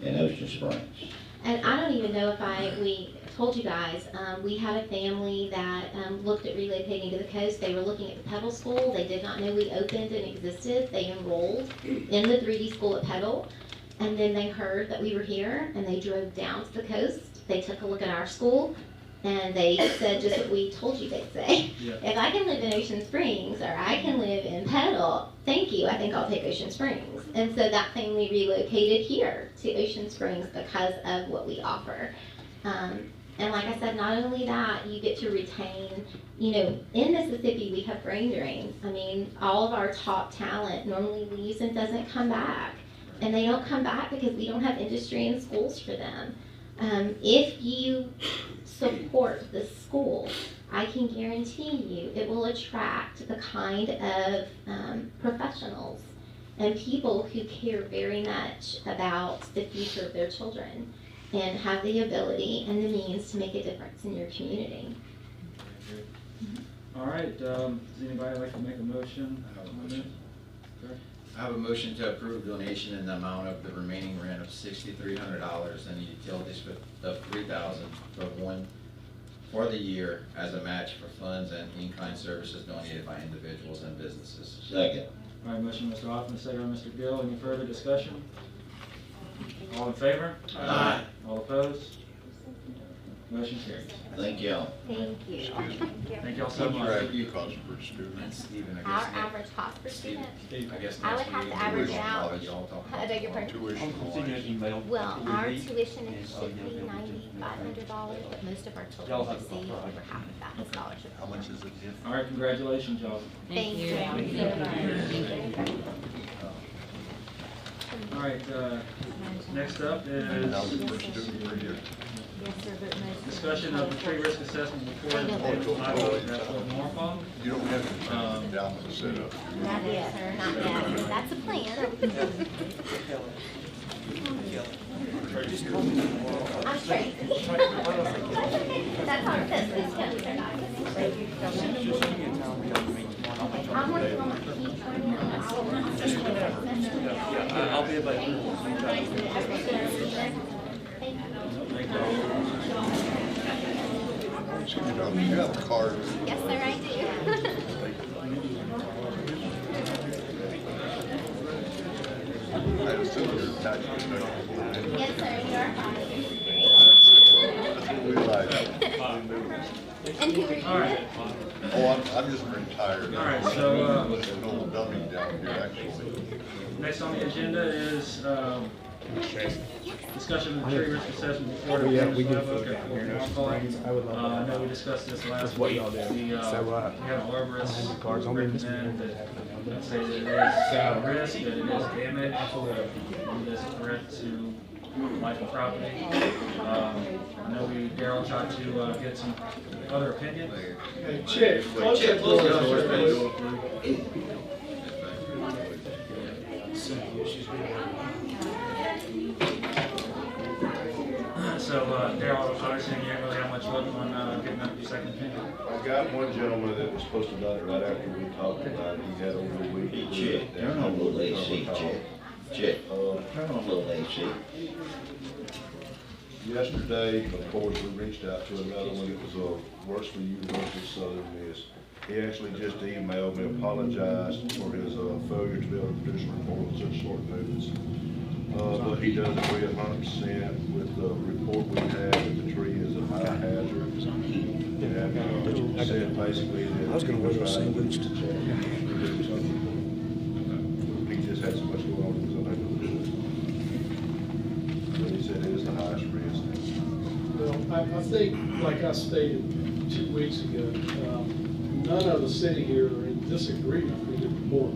in Ocean Springs. And I don't even know if we told you guys, we had a family that looked at relocating to the coast. They were looking at the Petal School. They did not know we opened and existed. They enrolled in the 3D school at Petal. And then they heard that we were here and they drove down to the coast. They took a look at our school and they said just what we told you they'd say. Yeah. If I can live in Ocean Springs or I can live in Petal, thank you, I think I'll take Ocean Springs. And so that family relocated here to Ocean Springs because of what we offer. And like I said, not only that, you get to retain, in Mississippi we have brain drain. I mean, all of our top talent normally leaves and doesn't come back. And they don't come back because we don't have industry and schools for them. If you support the school, I can guarantee you it will attract the kind of professionals and people who care very much about the future of their children and have the ability and the means to make a difference in your community. All right, does anybody like to make a motion? I have a motion to approve donation in the amount of the remaining rent of $6,300 and the utilities of $3,000 for the year as a match for funds and in-kind services donated by individuals and businesses. Second. All right, motion Mr. Hoffman, second by Mr. Gill. Any further discussion? All in favor? Aye. All opposed? Motion carries. Thank y'all. Thank you. Thank y'all so much. And Stephen, I Our guess. average cost per student, I guess I would next have week to average we'll out. probably all talk I beg your pardon? I'll send you an email. Well, after we our meet. tuition And, should be yeah, $9,500, but most of our Y'all children have to receive apply. over half of that in scholarship. How much is it? All right, congratulations, y'all. Thank you. All right, next up is discussion of the tree risk assessment report of the Iowa at Norfolk. You don't have to turn it down to set up. Not yet, sir, not yet. That's a plan. I'm Tracy. That's our business, county, sir. I'm working on my key training. I'll be about You have a card. Yes, sir, I do. I just took your tax deduction. Yes, sir, you are fine. We like. And who are you? All right. Oh, I'm just retired. All right, so, An old dummy down here, actually. next on the agenda is discussion of the tree risk assessment report of James Levick at Fort Norfolk. I know we discussed this last week. We had an arborist recommend that say that it is a risk, that it is damage, that it is a threat to life and property. I know Daryl tried to get some other opinions. Hey, Chick, close that door. So, Daryl, obviously you didn't really have much luck on getting up your second opinion. I got one gentleman that was supposed to have done it right after we talked about it. He had over a week. Hey, Chick, turn on a little AC, Chick. Chick, turn on a little AC. Yesterday, of course, we reached out to another one that was works for University of Southern Miss. He actually just emailed me, apologized for his failure to be able to produce a report on such short notice. But he does agree 100% with the report we had that the tree is a high hazard. And said basically that I was going to wear those same boots. He just had so much going on, he was unable to do it. But he said it is the highest risk. Well, I think, like I stated 2 weeks ago, none of the city here are in disagreement with the report.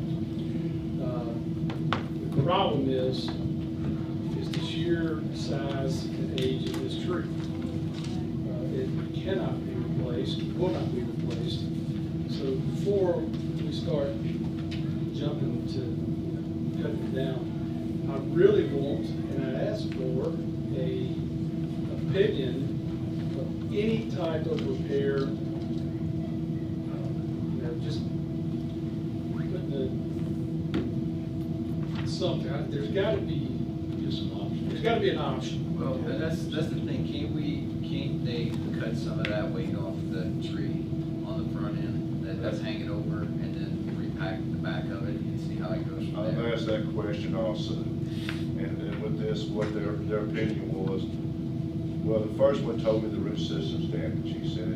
The problem is the sheer size and age of this tree. It cannot be replaced, will not be replaced. So before we start jumping to cutting it down, I really want, and I ask for, a opinion of any type of repair, just putting something, there's gotta be just an option. There's gotta be an option. Well, and that's the thing, can't they cut some of that weight off the tree on the front end that's hanging over and then repack the back of it and see how it goes from I've there? asked that question also, and with this, what their opinion was. Well, the first one told me the root system's damaged. He said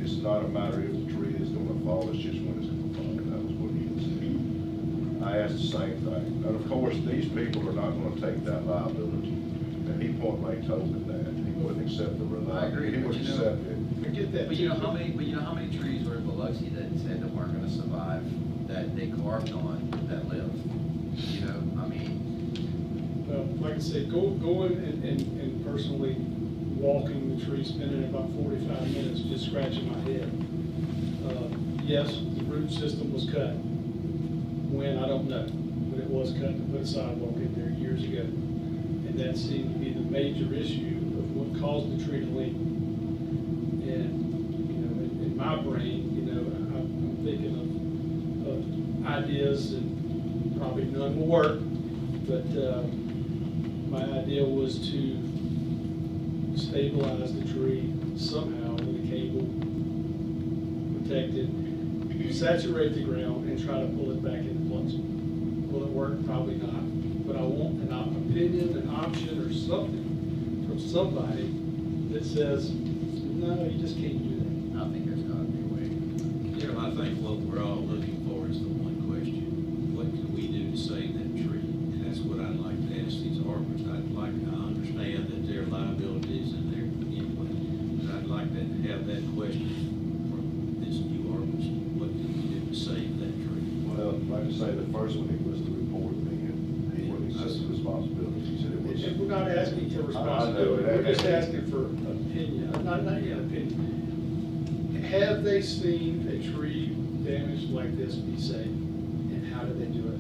it's not a matter if the tree is gonna fall, it's just when it's gonna fall. That was what he was saying. I asked the same thing. And of course, these people are not gonna take that liability. And he point blank told me that. He wouldn't accept the I agree, liability. He but wouldn't you know- accept it. I get that. But you know how many trees were in Biloxi that said that weren't gonna survive, that they carved on, that lived? You know, I mean, Well, like I said, going and personally walking the tree, spending about 45 minutes just scratching my head. Yes, the root system was cut. When, I don't know, but it was cut to put a sidewalk in there years ago. And that seemed to be the major issue of what caused the tree to lean. And, you know, in my brain, you know, I'm thinking of ideas, and probably none will work, but my idea was to stabilize the tree somehow with a cable, protect it, saturate the ground, and try to pull it back into place. Will it work? Probably not. But I want an opinion, an option, or something from somebody that says, no, you just can't do that. I think there's gotta be a way. You know, I think what we're all looking for is the one question: what can we do to save that tree? And that's what I'd like to ask these arborists. I'd like to understand that their liabilities and their input, but I'd like to have that question from this new arborist: what can we do to save that tree? Well, like I say, the first one, he was the report man. He wouldn't accept the responsibility. He said it was. And we're not asking for responsibility, we're just asking for opinion, not even opinion. Have they seen a tree damaged like this be saved? And how did they do it?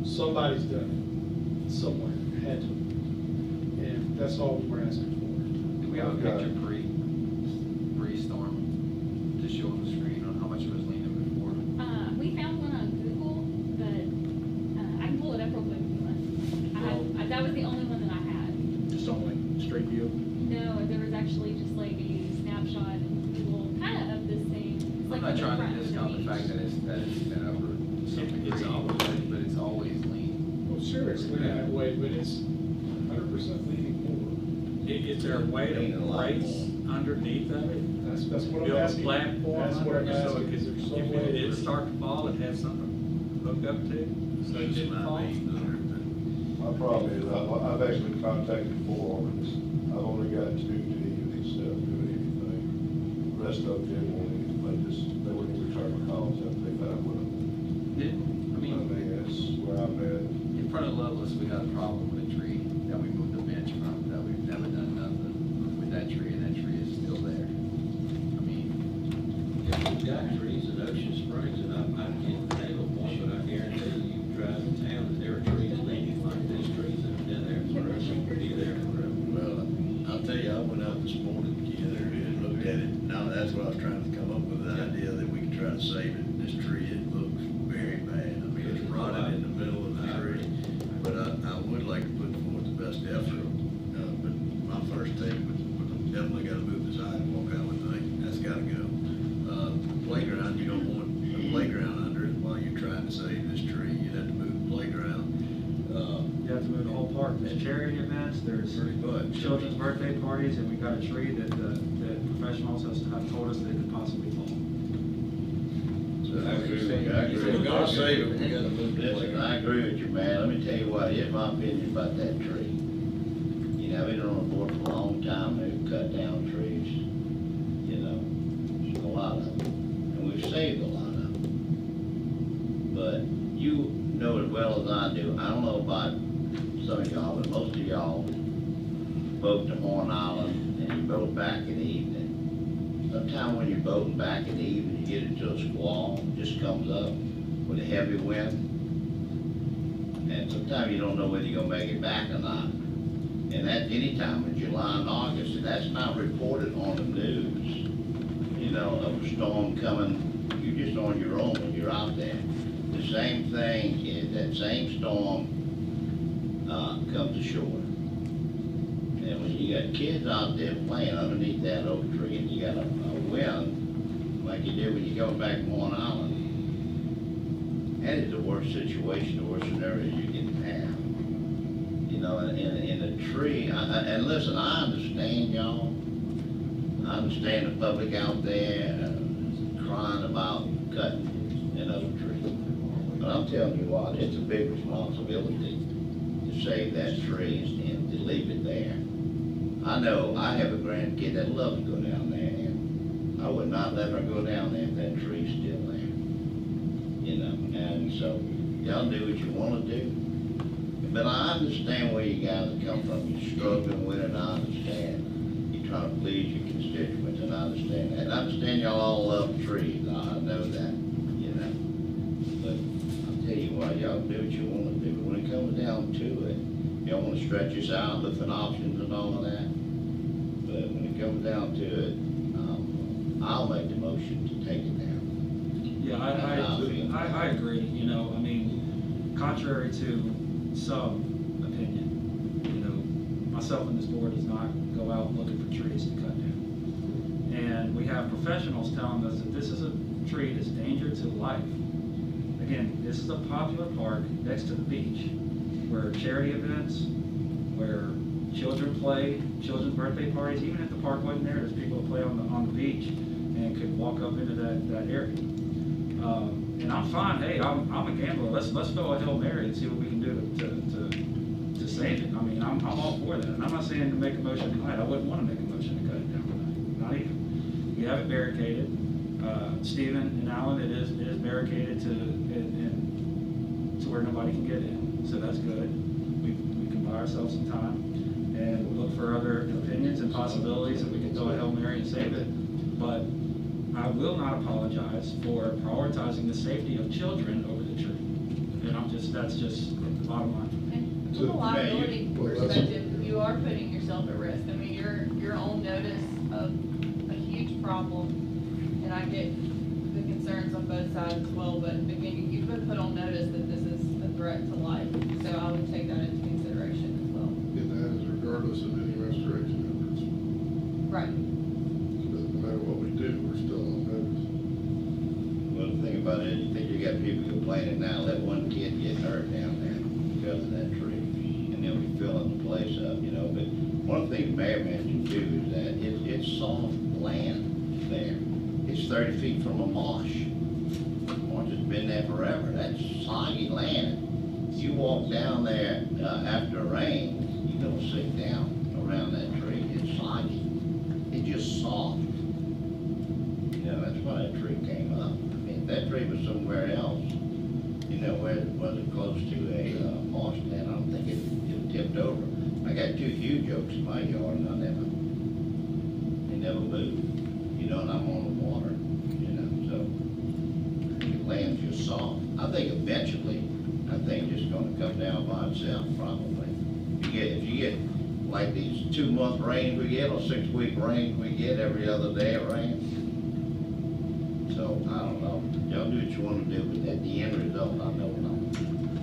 Somebody's done it, somewhere, had to. And that's all we're asking for. Do we have a picture pre-storm to show on the screen on how much it was leaning before? We found one on Google, but I can pull it up real quick if you want. That was the only one that I had. Just on like straight view? No, there was actually just like a snapshot in Google, kind of the same. It's I'm like not the trying front to of the discount the page. fact that it's been over some degree, but it's always lean. Well, sure, it's leaning that way, but it's 100% leaning forward. Is there a way to brace underneath of it? That's what I'm Build a asking. platform That's what I'm under it, so asking. it Is there could, some if way it did to- start to fall, it'd have something to hook up to, so it didn't fall? My problem is, I've actually contacted 4 arborists. I've only got 2 to even accept doing anything. The rest of them didn't want anything, they wouldn't return my calls after they found what I'm doing. I mean, that's where I'm at. in front of Loveless, we got a problem with a tree that we moved the bench from, that we've never done nothing with that tree, and that tree is still there. I mean, Yeah, we've got trees at Ocean Springs, and I can't name a one, but I guarantee you drive in town, and there are trees leaning like these trees that have been there forever, be there forever. Well, I'll tell you, I went out this morning together and looked at it. Now, that's what I was trying to come up with, the idea that we could try to save it. This tree, it looks very bad. I mean, it's rotted in the middle of the tree. But I would like to put forth the best effort. But my first take was definitely got to move the sidewalk, I would think. That's got to go. Playground, you don't want a playground under it while you're trying to save this tree. You'd have to move the playground. You have to move the whole park. There's charity events, there's children's birthday parties, and we got a tree that professionals have told us that it could possibly fall. I agree with you. I agree with you. We gotta save it. We gotta move the Listen, playground. I agree with you, man. Let me tell you what, here's my opinion about that tree. You know, we've been on the board for a long time. We've cut down trees, you know, a lot of them. And we've saved a lot of them. But you know as well as I do, I don't know about some of y'all, but most of y'all boat to Horn Island and you boat back in the evening. Sometimes when you're boating back in the evening, you get into a squall, it just comes up with a heavy wind. And sometimes you don't know whether you're gonna make it back or not. And that's any time in July and August, and that's not reported on the news. You know, of a storm coming, you're just on your own when you're out there. The same thing is that same storm comes ashore. And when you got kids out there playing underneath that oak tree and you got a wind, like you did when you go back from Long Island, that is the worst situation, the worst scenario you can have. You know, in a tree, and listen, I understand y'all. I understand the public out there crying about cutting another tree. But I'm telling you what, it's a big responsibility to save that tree and to leave it there. I know I have a grandkid that loves to go down there, and I would not let her go down there if that tree's still there. You know, and so y'all do what you want to do. But I understand where you guys come from. You're struggling with it, I understand. You're trying to please your constituents, and I understand that. And I understand y'all all love trees, I know that, you know. But I'll tell you what, y'all do what you want to do. When it comes down to it, y'all want to stretch this out, look for options and all of that. But when it comes down to it, I'll make the motion to take it down. Yeah, I agree, you know, I mean, contrary to some opinion, you know, myself and this board does not go out looking for trees to cut down. And we have professionals telling us that this is a tree that's danger to life. Again, this is a popular park next to the beach where charity events, where children play, children's birthday parties, even if the park wasn't there, there's people that play on the beach and could walk up into that area. And I'm fine, hey, I'm a gambler, let's throw a Hail Mary and see what we can do to save it. I mean, I'm all for that. And I'm not saying to make a motion tonight, I wouldn't want to make a motion to cut it down tonight, not even. We have it barricaded. Stephen and Alan, it is barricaded to where nobody can get in, so that's good. We can buy ourselves some time and we'll look for other opinions and possibilities that we can throw a Hail Mary and save it. But I will not apologize for prioritizing the safety of children over the tree. And that's just the bottom line. And from a liability perspective, you are putting yourself at risk. I mean, you're on notice of a huge problem, and I get the concerns on both sides as well, but again, you've been put on notice that this is a threat to life, so I would take that into consideration as well. And that is regardless of any restoration efforts. Right. No matter what we do, we're still on notice. Well, the thing about it, you think you got people complaining now, let one kid get hurt down there because of that tree, and they'll be filling the place up, you know. But one of the things the mayor mentioned too is that it's soft land there. It's 30 feet from a marsh. Marsh has been there forever. That's soggy land. If you walk down there after rain, you're gonna sit down around that tree. It's soggy. It's just soft. You know, that's why that tree came up. I mean, if that tree was somewhere else, you know, where it wasn't close to a marsh stand, I don't think it tipped over. I got 2 huge oaks in my yard, and they never moved. You know, and I'm on the water, you know, so the land's just soft. I think eventually, that thing's just gonna come down by itself, probably. If you get like these 2-month rains we get, or 6-week rains we get, every other day it rains. So, I don't know. Y'all do what you wanna do, but at the end result, I know not.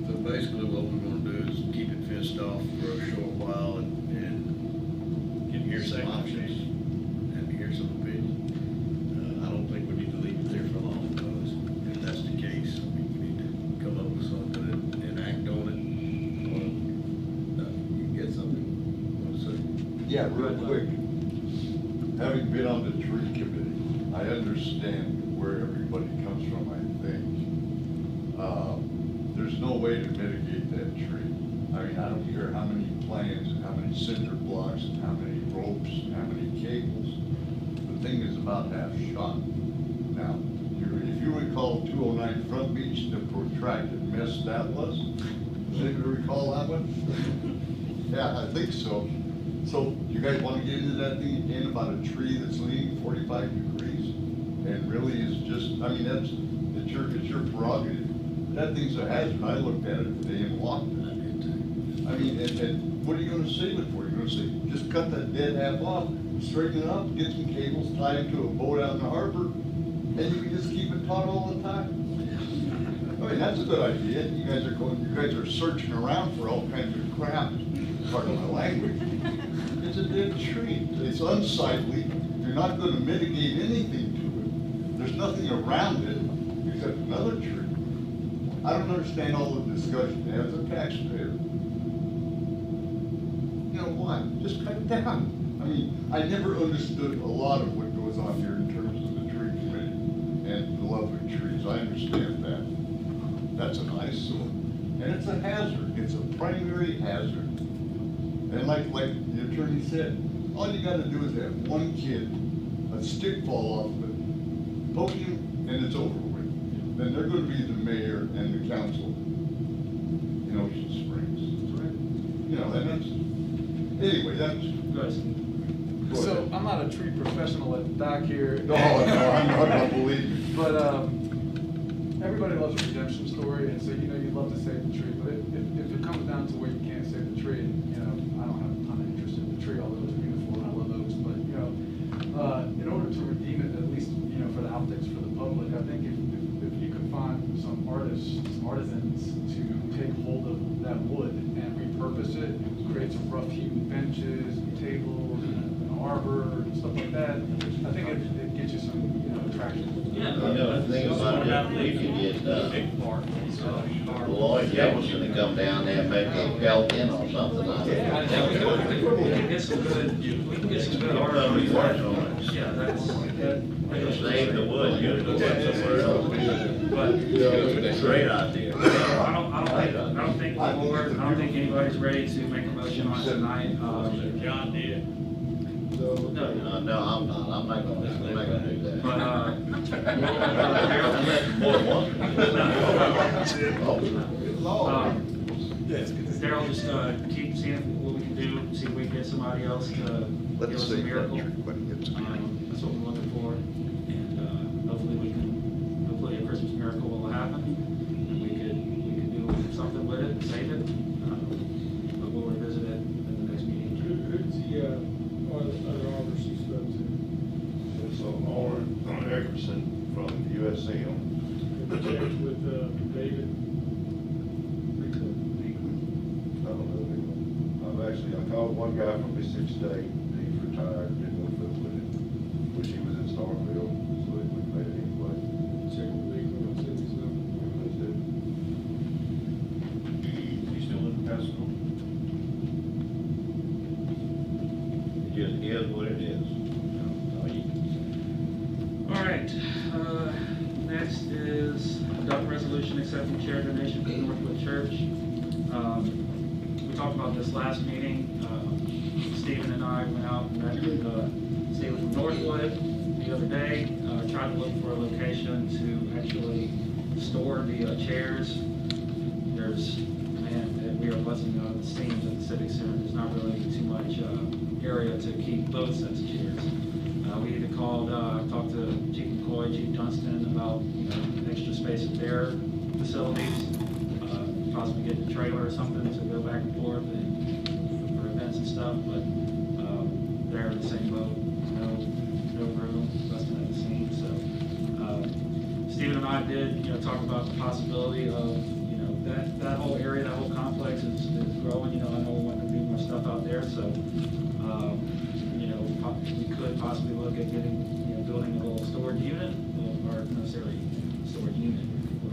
So basically what we're gonna do is keep it fenced off for a short while and hear some options and hear some opinions. I don't think we need to leave it there for long, because if that's the case, we need to come up with something and act on it. You get something you want to say? Yeah, real quick. Having been on the tree committee, I understand where everybody comes from, I think. There's no way to mitigate that tree. I mean, I don't care how many plans and how many cinder blocks and how many ropes and how many cables. The thing is about half shot. Now, if you recall 209 Front Beach, the protracted mess that was, does anybody recall that one? Yeah, I think so. So you guys wanna get into that thing again about a tree that's leaning 45 degrees? And really is just, I mean, it's your prerogative. That thing's a hazard. I looked at it today and walked it. I mean, and what are you gonna save it for? You're gonna say, just cut that dead half off, straighten it up, get some cables, tie it to a boat out in the harbor, and you can just keep it taut all the time. I mean, that's a good idea. You guys are searching around for all kinds of crap, pardon my language. It's a dead tree. It's unsightly. You're not gonna mitigate anything to it. There's nothing around it except another tree. I don't understand all the discussion as a taxpayer. You know why? Just cut it down. I mean, I never understood a lot of what goes on here in terms of the tree committee and the lovely trees. I understand that. That's an eyesore. And it's a hazard. It's a primary hazard. And like the attorney said, all you gotta do is have one kid, a stick fall off of it, poke him, and it's over with. Then they're gonna be the mayor and the council in Ocean Springs. You know, and that's, anyway, that's. So I'm not a tree professional at the dock here. No, I'm not believing. But everybody loves a redemption story, and so you'd love to save the tree. But if it comes down to where you can't save the tree, I don't have a ton of interest in the tree, although it's beautiful and I love oaks. But in order to redeem it, at least for the optics for the public, I think if you could find some artisans to take hold of that wood and repurpose it, create some rough-hewn benches, tables, an arbor, and stuff like that, I think it gets you some traction. Yeah, the thing about it, you can get Lloyd Jefferson to come down there and make a pelican or something like that. We can get some good art on it. Yeah, that's. Save the wood, you go somewhere else. But That's a great idea. I don't think anybody's ready to make a motion on it tonight. John did. No, I'm not. I'm not gonna do that. Daryl, just keep seeing what we can do, see if we can get somebody else to give us a miracle. That's what we're looking for. And hopefully a Christmas miracle will happen. And we could do something with it, save it. But we'll revisit it at the next meeting. Who's the other arborists you spoke to? It's Oren Eckerson from USM. With David? I called one guy from Mississippi State. He's retired, didn't want to fool with it. Wish he was in Starkville, so we made it anyway. Check with Vehicular and see if he's up. You still in Pasco? It just is what it is. All right, next is adopt resolution accepting chair donation from Northwood Church. We talked about this last meeting. Stephen and I went out and met with Stephen from Northwood the other day, tried to look for a location to actually store the chairs. We are buzzing out the seams at the Civic Center. There's not really too much area to keep both sets of chairs. We either called, talked to Chief McCoy, Chief Dunstan about extra space at their facilities, possibly get a trailer or something to go back and forth for events and stuff. But they're in the same boat, no room, busting at the seams. So Stephen and I did talk about the possibility of that whole area, that whole complex is growing. I know we want to do more stuff out there, so we could possibly look at building a little storage unit, or not necessarily storage unit,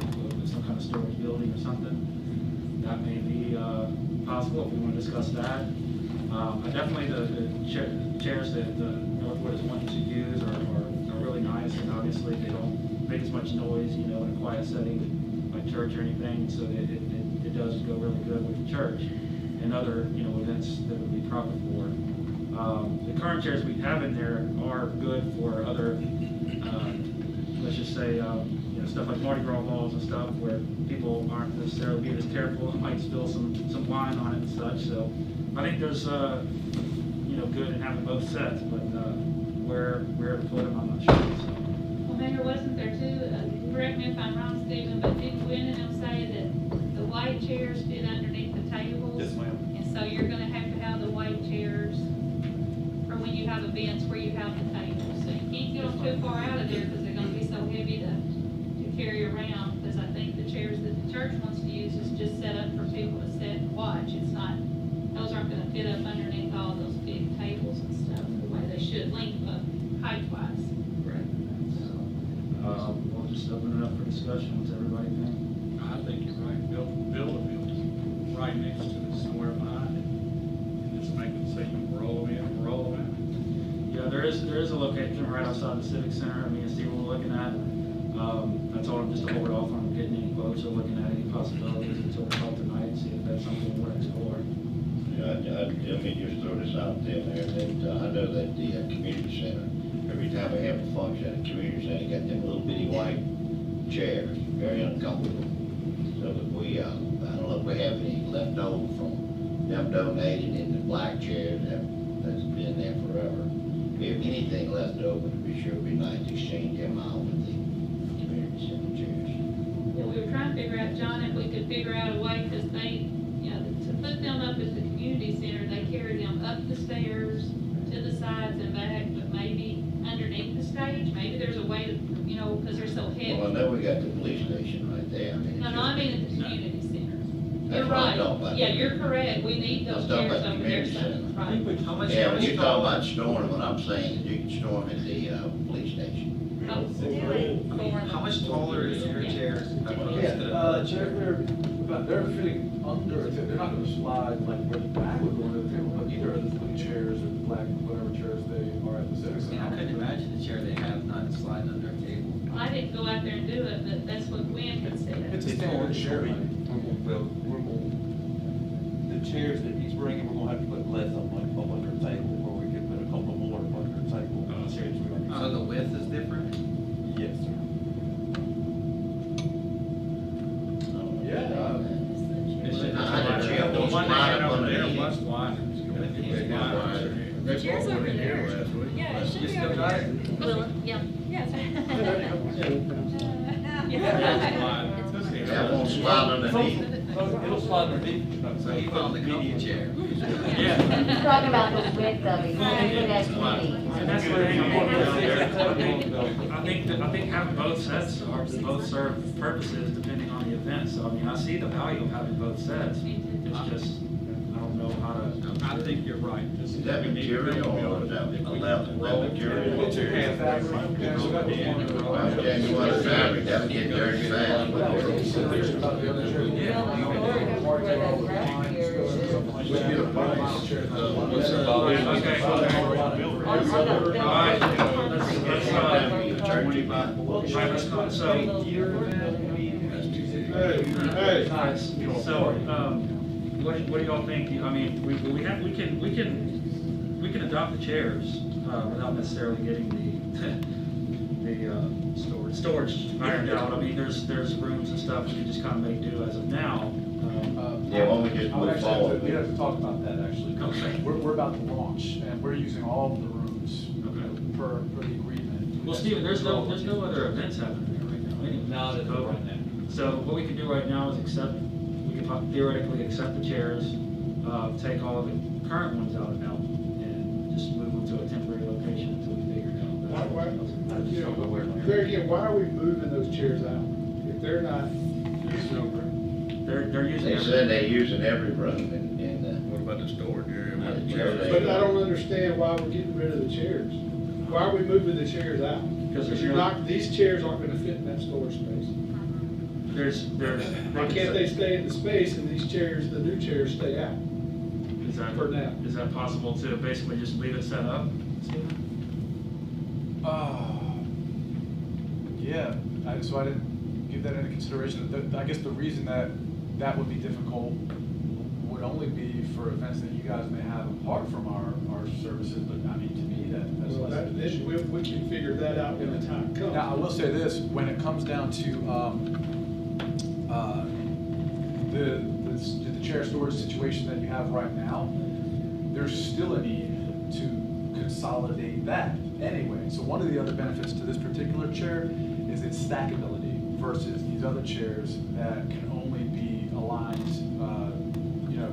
or some kind of storage building or something. That may be possible if we want to discuss that. Definitely the chairs that Northwood is wanting to use are really nice, and obviously they don't make as much noise, in a quiet setting like church or anything, so it does go really good with the church and other events that would be proper for. The current chairs we have in there are good for other, let's just say, stuff like Mardi Gras balls and stuff where people aren't necessarily being as careful and might spill some wine on it and such. So I think there's both sets, but where to put them, I'm not sure. So. Well, Mayor, wasn't there too, correct me if I'm wrong, Stephen, but didn't Gwen and them say that the white chairs fit underneath the tables? Yes, ma'am. And so you're gonna have to have the white chairs for when you have events where you have the tables. So you can't get them too far out of there because they're gonna be so heavy to carry around. Because I think the chairs that the church wants to use is just set up for people to sit and watch. It's not, those aren't gonna fit up underneath all those big tables and stuff the way they should, length up, height-wise. We'll just open it up for discussion. What's everybody think? I think you're right. Build a building right next to it, somewhere behind it, and just make it so you can roll them in and roll them out. Yeah, there is a location right outside the Civic Center. I mean, see what we're looking at. I told him just to hold off on getting any quotes or looking at any possibilities until we talk tonight and see if that's something we want to explore. Yeah, let me just throw this out there, Mayor, that I know that the community center, every time we have a function at the community center, you got them little bitty white chairs, very uncomfortable. So that we, I don't know if we have any left over from them donating in the black chairs that's been there forever. If we have anything left over, it'd be sure it'd be nice to exchange them out with the community center chairs. Yeah, we were trying to figure out, John, if we could figure out a way, because they, you know, to put them up at the community center, they carry them up the stairs, to the sides and back, but maybe underneath the stage, maybe there's a way to, you know, because they're so heavy. Well, I know we got the police station right there. I mean, No, I mean at the community center. That's You're what I'm right. talking about. Yeah, you're correct. We need I was those talking chairs about the over there. community So, center. right. How much? Yeah, when you talk about storing, what I'm saying is you can store them at the police station. How much taller is your chair? They're fitting under, they're not gonna slide like where the back would go into the table, but either of the blue chairs or the black, whatever chairs they are at the Civic Center. I couldn't imagine the chair they have not sliding under a table. I didn't go out there and do it, but that's what Gwen had said. It's a standard chair. The chairs that he's bringing, we're gonna have to put less of them up under the table, or we could put a couple more up under the table. So the width is different? Yes, sir. Yeah. The one they had over there was wider. The chairs over there. Yeah, it should be over there. Well, yeah. Yes. That won't slide underneath. It'll slide underneath. So he found the media chair. Yeah. He's talking about the width of it. And that's the thing I'm looking at there. I think having both sets both serve purposes depending on the event. So I mean, I see the value of having both sets. It's just, I don't know how to. I think you're right. Is that material or is that leather? Is that material? It's your hand fabric. Yeah, so that was one of the. Well, tell you what, fabric, that would get dirty fast. About the other chairs. So, what do y'all think? I mean, we can adopt the chairs without necessarily getting the storage ironed out. I mean, there's rooms and stuff we can just kind of make do as of now. Yeah, why don't we just I would move actually forward? we have to talk about that actually. Okay. We're about to launch and we're using all of the rooms per the agreement. Well, Stephen, there's no other events happening there right now. Anyway. No, there's no right now. So what we can do right now is we can theoretically accept the chairs, take all of the current ones out and just move them to a temporary location until we figure it out. There again, why are we moving those chairs out? If they're not, They're using. They said they're using every room in What about the storage area? but I don't understand why we're getting rid of the chairs. Why are we moving the chairs out? Because you're not, these chairs aren't gonna fit in that storage space. Why can't they stay in the space and these chairs, the new chairs, stay out? For now. Is that possible to basically just leave it set up? Yeah, so I didn't give that into consideration. I guess the reason that would be difficult would only be for events that you guys may have apart from our services, but I mean, to me, that's Well, less of an issue. we can figure that out when the time comes. Now, I will say this, when it comes down to the chair storage situation that you have right now, there's still a need to consolidate that anyway. So one of the other benefits to this particular chair is its stackability versus these other chairs that can only be aligned,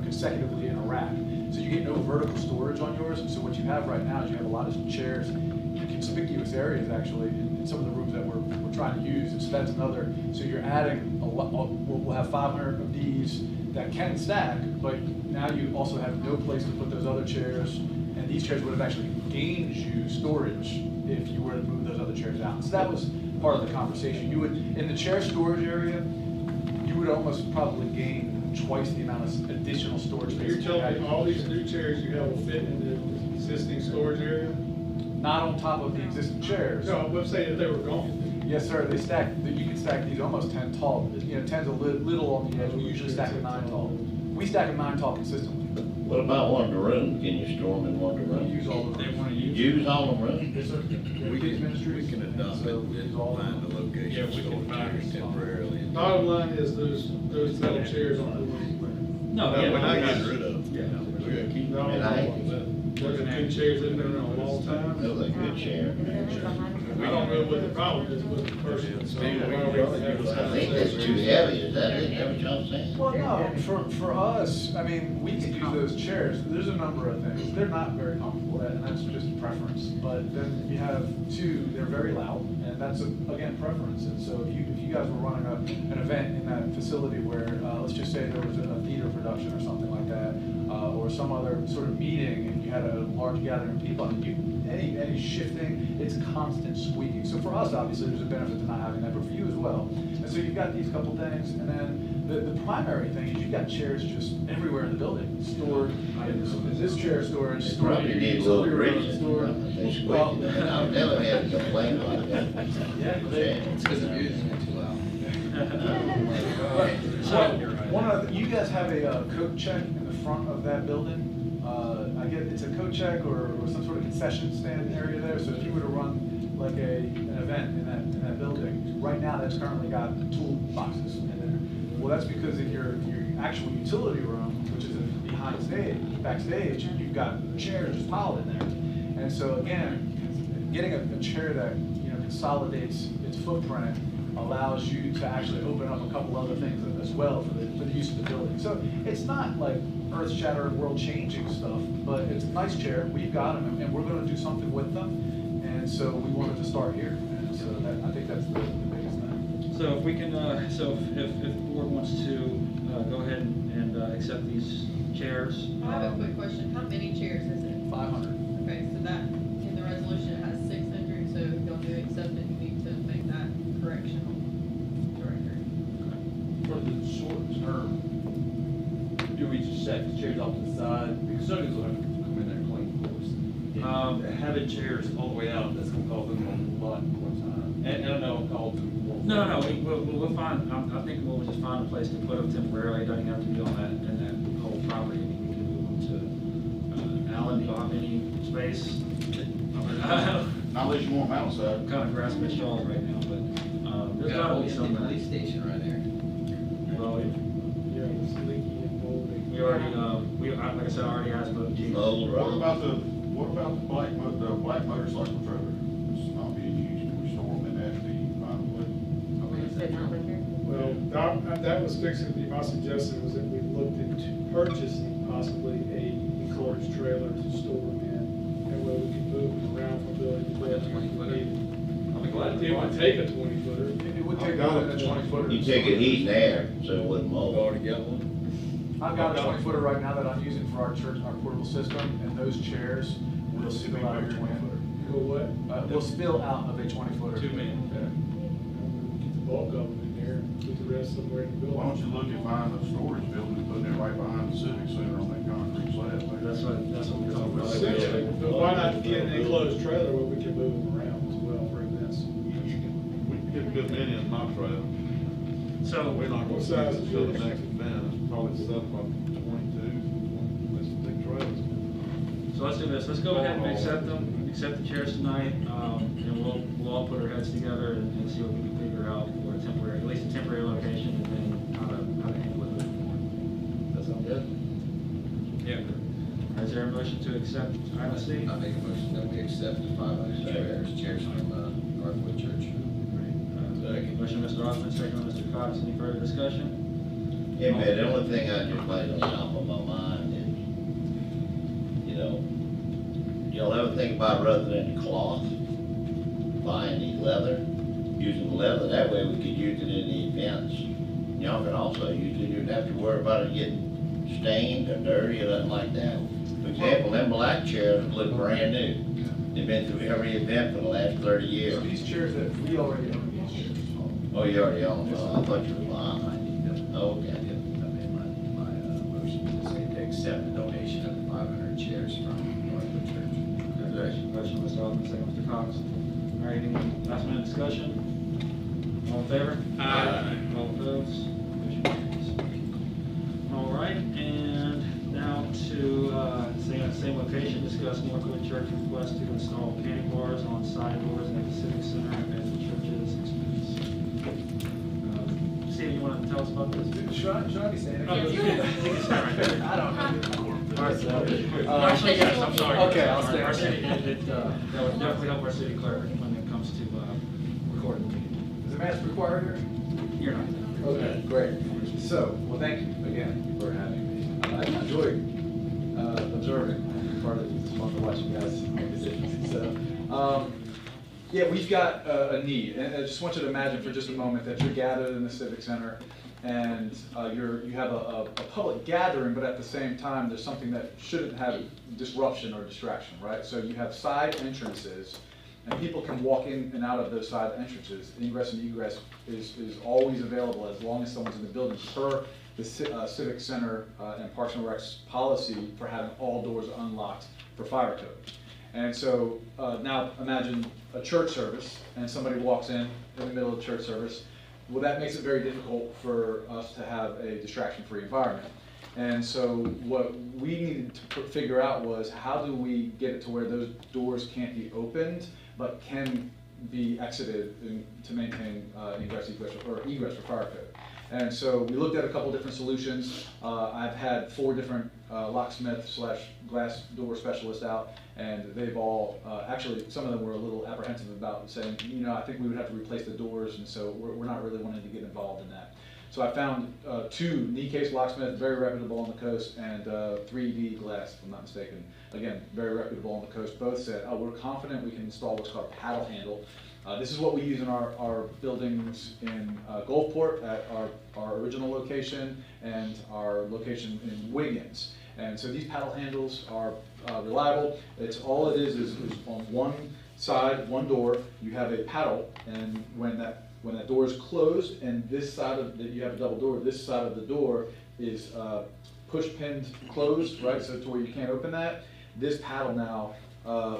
consecutively in a rack. So you get no vertical storage on yours. So what you have right now is you have a lot of chairs in conspicuous areas actually in some of the rooms that we're trying to use. And so that's another. So you're adding a lot. We'll have 500 of these that can stack, but now you also have no place to put those other chairs. And these chairs would have actually gained you storage if you were to move those other chairs out. So that was part of the conversation. You would, in the chair storage area, you would almost probably gain twice the amount of additional storage space. You're telling me all these new chairs you have will fit in the existing storage area? Not on top of the existing chairs. No, let's say that they were gone. Yes, sir. They stack. You can stack these almost 10 tall. 10's a little on the edge. We usually stack a 9 tall. We stack a 9 tall consistently. What about one of the rooms? Can you store them in one of the rooms? Use all the They rooms. want to use all the rooms? Yes, sir. We can adopt it and find the location for chairs temporarily. Bottom line is those metal chairs aren't going No, we're not getting rid of them. Yeah. We're gonna keep No, those are good chairs that have been around a long time. No, they're good chair. I don't know what the problem is with the person. So I think that's too heavy, is that it? Is that what y'all saying? Well, no, for us, I mean, we can use those chairs. There's a number of things. They're not very comfortable, and that's just preference. But then you have two, they're very loud, and that's, again, preference. And so if you guys were running an event in that facility where, let's just say there was a theater production or something like that, or some other sort of meeting, and you had a large gathering of people, and any shifting, it's constant squeaking. So for us, obviously, there's a benefit to not having that, but for you as well. And so you've got these couple things, and then the primary thing is you've got chairs just everywhere in the building, stored in this chair storage, They stored probably in need a the little utility room, grease. stored. They squeak, Well, and I've never had a complaint like that. Yeah, It's because the music's too loud. One other, you guys have a coat check in the front of that building. I get it's a coat check or some sort of concession stand area there. So if you were to run like an event in that building, right now that's currently got tool boxes in there. Well, that's because in your actual utility room, which is behind stage, backstage, you've got chairs just piled in there. And so again, getting a chair that consolidates its footprint allows you to actually open up a couple other things as well for the use of the building. So it's not like earth-shattering, world-changing stuff, but it's a nice chair. We've got them, and we're going to do something with them. And so we wanted to start here. And so I think that's the biggest thing. So if we can, if the board wants to go ahead and accept these chairs. I have a quick question. How many chairs is it? 500. Okay, so that, in the resolution, it has 600, so if y'all do accept it, you need to make that correction on the record. For the short term, do we just set the chairs off to the side? Because somebody's gonna have to come in there and clean, of course. Having chairs all the way out, that's gonna cause them a lot more time. And I know I'm called them. No, we'll find. I think we'll just find a place to put them temporarily. It doesn't have to be on that whole property. We can move them to Alan. Do you have any space? Not unless you want them outside. I'm kind of grasping at straws right now, but there's got to be some. Police station right there. Well, it's leaky and moldy. we already, like I said, I already asked both chiefs. What about the black motorcycle trailer? It's not being used, we store them in that, find a way. Well, that was fixing to be my suggestion, was that we looked into purchasing possibly a enclosed trailer to store them in. That way we could move them around from building to building. It would take a 20-footer. It would take more than a 20-footer. You take it heat and air, so it wouldn't mold. Already got one? I've got a 20-footer right now that I'm using for our church, our portable system, and those chairs will spill out of a 20-footer. Go what? Will spill out of a 20-footer. 2 men. Get the bulk of them in there, put the rest somewhere in the building. Why don't you look at buying a storage building, putting it right behind the civic center on that concrete slab? That's what we're talking about. Essentially, but why not get an enclosed trailer where we can move them around as well for events? We can get a good many in my trailer. So We're not going What to size use is it till the yours? next event, it's probably set about 22, that's a big trailer. So let's do this. Let's go ahead and accept them, accept the chairs tonight, and we'll all put our heads together and see what we can figure out for a temporary, at least a temporary location, and then how to handle it moving forward. Does that sound good? Yeah. All right, Is there a motion to accept item C? I make a motion that we accept the 500 chairs from Northwood Church. Motion, Mr. Osmond, second by Mr. Cox. Any further discussion? Hey, man, the only thing I just laid on top of my mind is, you know, y'all ever think about rather than cloth, buying the leather, using the leather, that way we could use it in the events. Y'all can also use it, you don't have to worry about it getting stained or dirty or nothing like that. For example, them black chairs look brand new. They've been through every event for the last 30 years. So these chairs that we already own, these chairs. Oh, you already own them? I thought you were buying. Oh, okay. My motion is to accept the donation of the 500 chairs from Northwood Church. Congratulations. Motion, Mr. Osmond, second, Mr. Cox. All right, any last minute discussion? All in favor? Aye. All opposed? Motion carries. All right, and now to, same location, discuss Northwood Church request to install candy bars on side doors at the Civic Center at the church's expense. Steve, you want to tell us about this? Should I be saying it? Oh, you can stand right there. I don't know. Actually, yes, I'm sorry. Okay, I'll stay. Our city, that would definitely help our city clerk when it comes to recording the meeting. Is a mask required here? You're not. Okay, great. So, well, thank you again for having me. I enjoyed observing, part of it's fun to watch you guys make decisions. So, yeah, we've got a need, and I just want you to imagine for just a moment that you're gathered in the Civic Center, and you have a public gathering, but at the same time, there's something that shouldn't have disruption or distraction, right? So you have side entrances, and people can walk in and out of those side entrances. Ingress and egress is always available as long as someone's in the building per the Civic Center and Parks and Rec's policy for having all doors unlocked for fire code. And so now imagine a church service and somebody walks in the middle of church service. Well, that makes it very difficult for us to have a distraction-free environment. And so what we needed to figure out was how do we get it to where those doors can't be opened but can be exited to maintain egress for fire code. And so we looked at a couple different solutions. I've had 4 different locksmith/glass door specialists out, and they've all, actually, some of them were a little apprehensive about saying, you know, I think we would have to replace the doors, and so we're not really wanting to get involved in that. So I found 2 knee case locksmiths, very reputable on the coast, and 3D Glass, if I'm not mistaken. Again, very reputable on the coast. Both said, oh, we're confident we can install what's called a paddle handle. This is what we use in our buildings in Gulfport at our original location and our location in Wiggins. And so these paddle handles are reliable. It's all it is on one side, one door, you have a paddle, and when that door is closed and this side of you have a double door, this side of the door is push pinned closed, right? So to where you can't open that. This paddle now,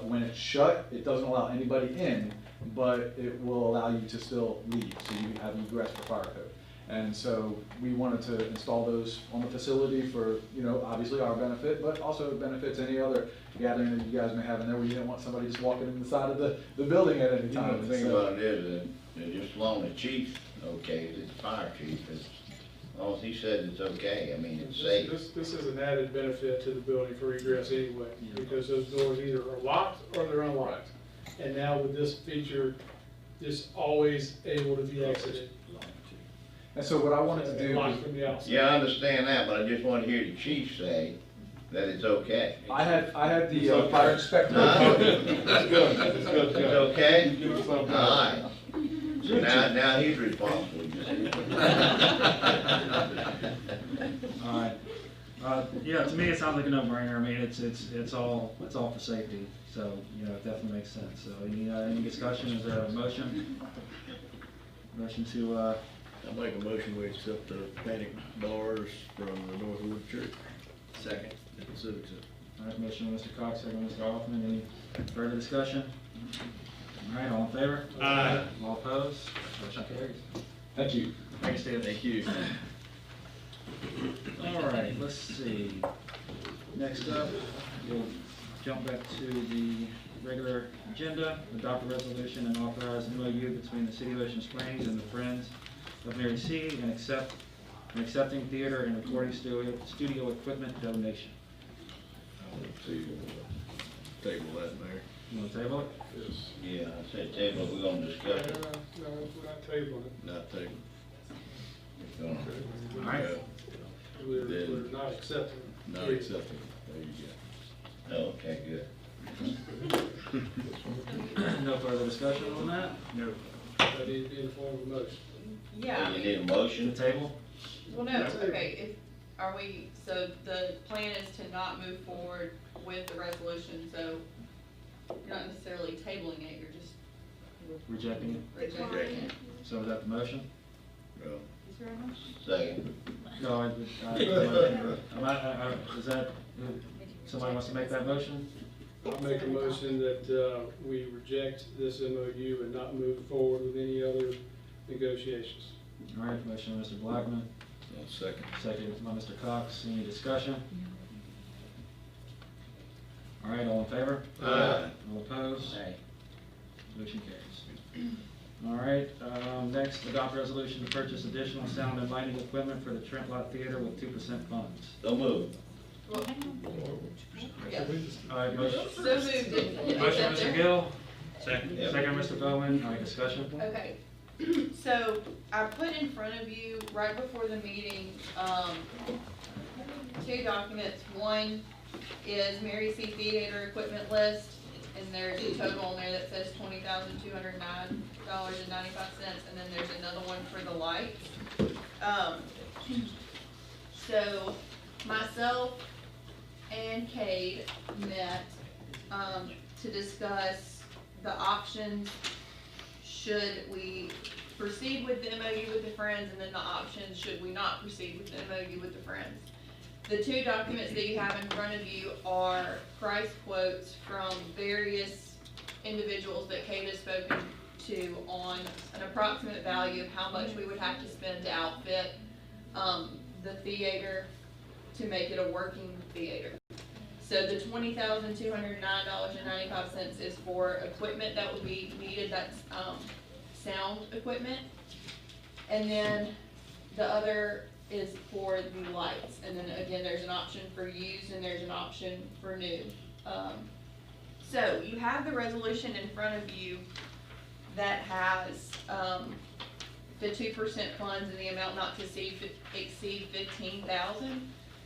when it's shut, it doesn't allow anybody in, but it will allow you to still leave, so you have egress for fire code. And so we wanted to install those on the facility for, you know, obviously our benefit, but also it benefits any other gathering that you guys may have in there where you didn't want somebody just walking in the side of the building at any time. You know, the thing about it is that just along the chief, okay, the fire chief, as long as he says it's okay, I mean, it's safe. This is an added benefit to the building for egress anyway, because those doors either are locked or they're unlocked. And now with this feature, just always able to be exited. And so what I wanted to do Locked from the outside. Yeah, I understand that, but I just want to hear the chief say that it's okay. I had the fire inspector. Huh? That's good. That's good. It's okay? All right. So now he's responsible. All right. Yeah, to me, it sounds like a no-brainer. I mean, it's all for safety. So, you know, it definitely makes sense. So, any discussion? Is there a motion? Motion to, I make a motion we accept the panic bars from the Northwood Church. Second. At the Civic Center. all right, motion by Mr. Cox, second by Mr. Hoffman. Any further discussion? All right, all in favor? Aye. All opposed? Motion carries. Thank you. Thank you, Steve. Thank you. All right, let's see. Next up, we'll jump back to the regular agenda, adopt a resolution and authorize an MOU between the City of Ocean Springs and the Friends of Mary C. and accepting theater and recording studio equipment donation. To table that, Mayor. You wanna table it? Yes. Yeah, I said table, we're gonna discuss it. No, we're not tabling it. Not table. We're gonna- All right. We're not accepting it. Not accepting. There you Oh, okay, good. No further discussion on that? No. That needs to be in the form of a motion. Yeah. You need a motion? The table? Well, no, okay, so the plan is to not move forward with the resolution, so you're not necessarily tabling it, you're just Rejecting it? rejecting it. So is that the motion? go. Well, Is there a motion? Second. No, is that, somebody wants to make that motion? I'll make a motion that we reject this MOU and not move forward with any other negotiations. All right, motion by Mr. Blackman, second. second by Mr. Cox. Any discussion? All right, all in favor? Aye. All opposed? Aye. Motion carries. All right, next, adopt resolution to purchase additional sound and lighting equipment for the Trent Lot Theater with 2% funds. So moved. Well, yeah. All right, motion. So moved. Is Motion, that Mr. there? Gill. Second. Second, Mr. Bowman. All right, discussion? Okay, so I put in front of you, right before the meeting, two documents. One is Mary C. Theater equipment list, and there's a total on there that says $20,209.95, and then there's another one for the lights. So myself and Cade met to discuss the options should we proceed with the MOU with the Friends, and then the options should we not proceed with the MOU with the Friends. The two documents that you have in front of you are price quotes from various individuals that Kate has spoken to on an approximate value of how much we would have to spend to outfit the theater to make it a working theater. So the $20,209.95 is for equipment that would be needed, that's sound equipment. And then the other is for the lights. And then again, there's an option for used and there's an option for new. So you have the resolution in front of you that has the 2% funds and the amount not to exceed $15,000.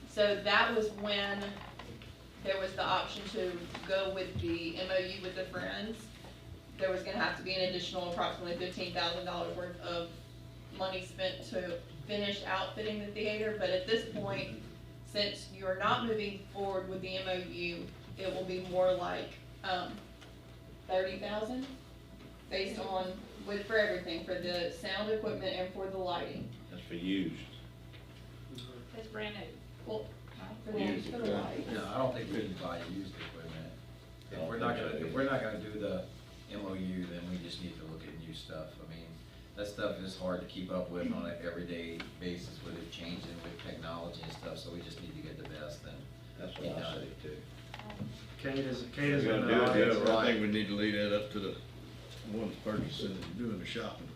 So that was when there was the option to go with the MOU with the Friends. There was gonna have to be an additional approximately $15,000 worth of money spent to finish outfitting the theater, but at this point, since you're not moving forward with the MOU, it will be more like $30,000 based on, for everything, for the sound equipment and for the lighting. That's for used. It's brand new. Well, for the lighting. No, I don't think we can buy used equipment. If we're not gonna do the MOU, then we just need to look at new stuff. I mean, that stuff is hard to keep up with on an everyday basis with it changing with technology and stuff, so we just need to get the best and. That's what I say too. Kate is We're in gonna the do it, audience. yeah, I think we need to leave that up to the ones purchasing and doing the shopping.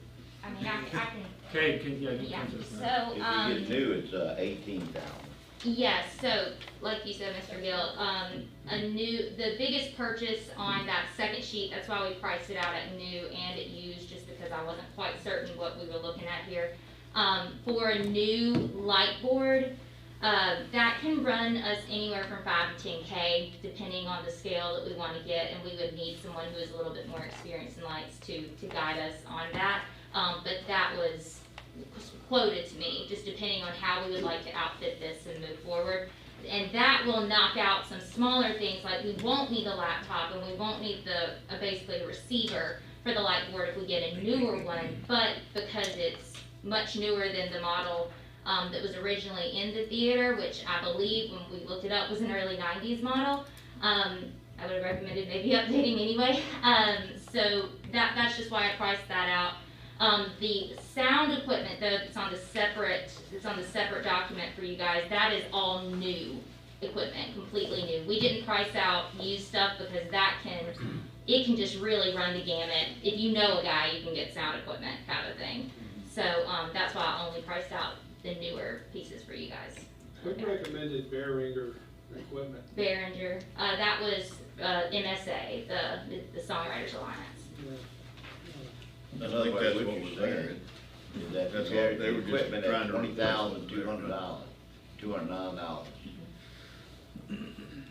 I mean, I can. Kate, you Yeah, come to the front. so, If you get new, it's 18,000. yes, so, like you said, Mr. Gill, the biggest purchase on that second sheet, that's why we priced it out at new and at used, just because I wasn't quite certain what we were looking at here. For a new light board, that can run us anywhere from 5 to 10K, depending on the scale that we want to get, and we would need someone who is a little bit more experienced in lights to guide us on that. But that was quoted to me, just depending on how we would like to outfit this and move forward. And that will knock out some smaller things, like we won't need a laptop and we won't need basically a receiver for the light board if we get a newer one, but because it's much newer than the model that was originally in the theater, which I believe when we looked it up was an early 90s model, I would have recommended maybe updating anyway. So that's just why I priced that out. The sound equipment though, it's on the separate document for you guys, that is all new equipment, completely new. We didn't price out used stuff because it can just really run the gamut. If you know a guy, you can get sound equipment kind of thing. So that's why I only priced out the newer pieces for you guys. We recommended Behringer equipment? Behringer, that was, MSA, the Songwriters Alliance. In other words, that's what what you're was saying there. is that That's you all- had they were just equipment trying at to replace $20,200, $209.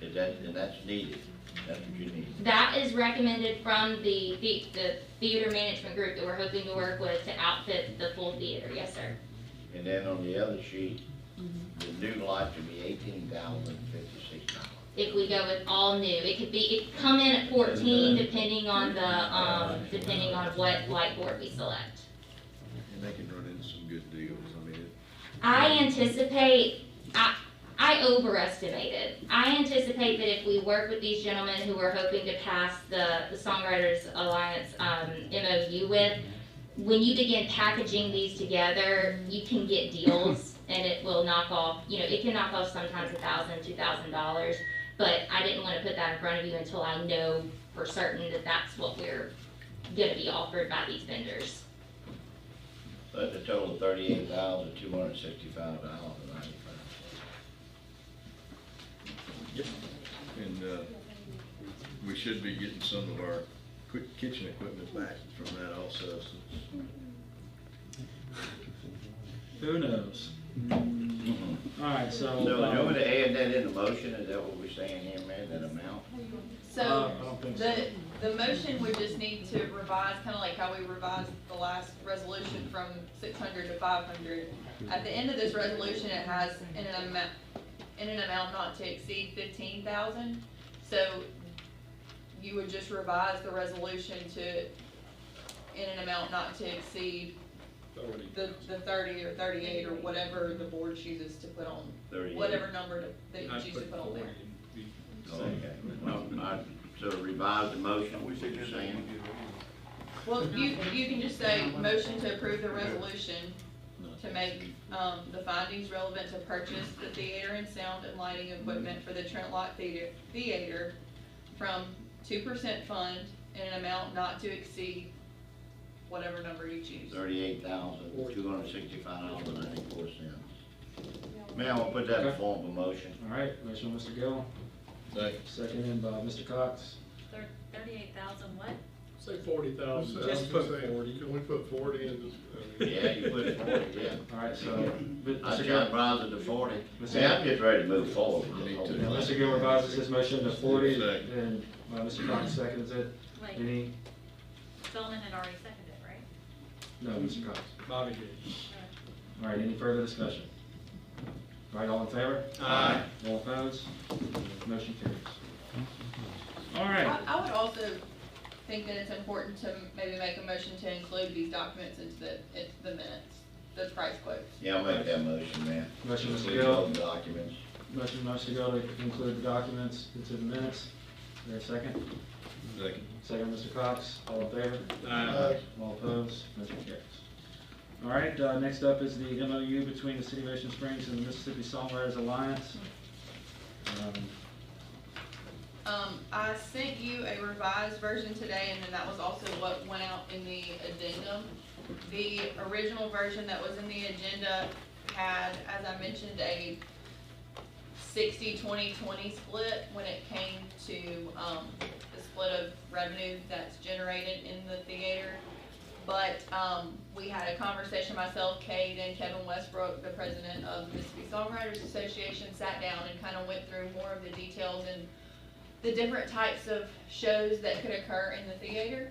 Is that, and that's needed, that's what you need. That is recommended from the theater management group that we're hoping to work with to outfit the full theater, yes, sir. And then on the other sheet, the new lights would be $18,056. If we go with all new, it could come in at 14 depending on what light board we select. And they can run into some good deals, I mean. I anticipate, I overestimated. I anticipate that if we work with these gentlemen who we're hoping to pass the Songwriters Alliance MOU with, when you begin packaging these together, you can get deals and it will knock off, it can knock off sometimes $1,000, $2,000. But I didn't want to put that in front of you until I know for certain that that's what we're going to be offered by these vendors. So that's a total of $38,265.95. Yep. And, we should be getting some of our quick kitchen equipment back from that also, so. Who knows? All right, so. So, you want me to add that in the motion, is that what we're saying here, man, that amount? So, I don't think so. the motion would just need to revise, kind of like how we revised the last resolution from 600 to 500. At the end of this resolution, it has in an amount not to exceed 15,000. So, you would just revise the resolution to in an amount not to exceed the 30 or 38 or whatever the board chooses to put on, 38. whatever number that you choose to put on there. Okay, well, I sort of revised the motion, what you're saying. Well, you can just say, motion to approve the resolution to make, the findings relevant to purchase the theater and sound and lighting equipment for the Trent Lott Theater from 2% fund in an amount not to exceed whatever number you choose. $38,265.94. May I put that in the form of a motion? All right, motion by Mr. Gill. Seconded by Mr. Cox. 38,000 what? Say 40,000. Just put 40. Can we put 40 in this? Yeah, you put 40, yeah. All right, so. I Mr. just Gill. brought it to 40. Yeah, I'm just ready to move forward. Now, Mr. Gill revises his motion to 40, Second. and Mr. Cox seconds it. Wait. Any, Feldman had already seconded it, right? no, Mr. Cox. Bobby did. All right, any further discussion? All right, all in favor? Aye. All opposed? Motion carries. All right. I would also think that it's important to maybe make a motion to include these documents into the minutes, the price quotes. Yeah, I'll make that motion, man. Motion, Mr. Include Gill. all the documents. Motion, Mr. Gill, to include the documents into the minutes. Is there a second? Second. Second, Mr. Cox. All in favor? Aye. All opposed? Motion carries. All right, next up is the MOU between the City of Ocean Springs and the Mississippi Songwriters Alliance. I sent you a revised version today, and then that was also what went out in the addendum. The original version that was in the agenda had, as I mentioned, a 60-20-20 split when it came to the split of revenue that's generated in the theater. But we had a conversation, myself, Kate, and Kevin Westbrook, the president of the Mississippi Songwriters Association, sat down and kind of went through more of the details and the different types of shows that could occur in the theater.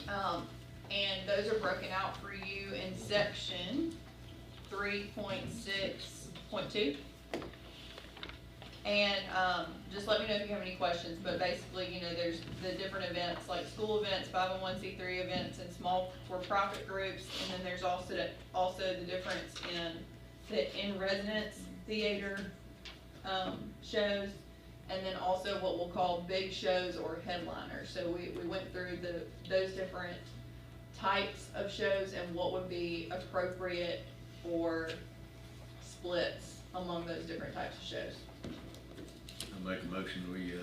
And those are broken out for you in section 3.6.2. And just let me know if you have any questions, but basically, you know, there's the different events like school events, 501c3 events, and small for-profit groups, and then there's also the difference in the in-residence theater shows, and then also what we'll call big shows or headliners. So we went through those different types of shows and what would be appropriate for splits among those different types of shows. I make a motion, we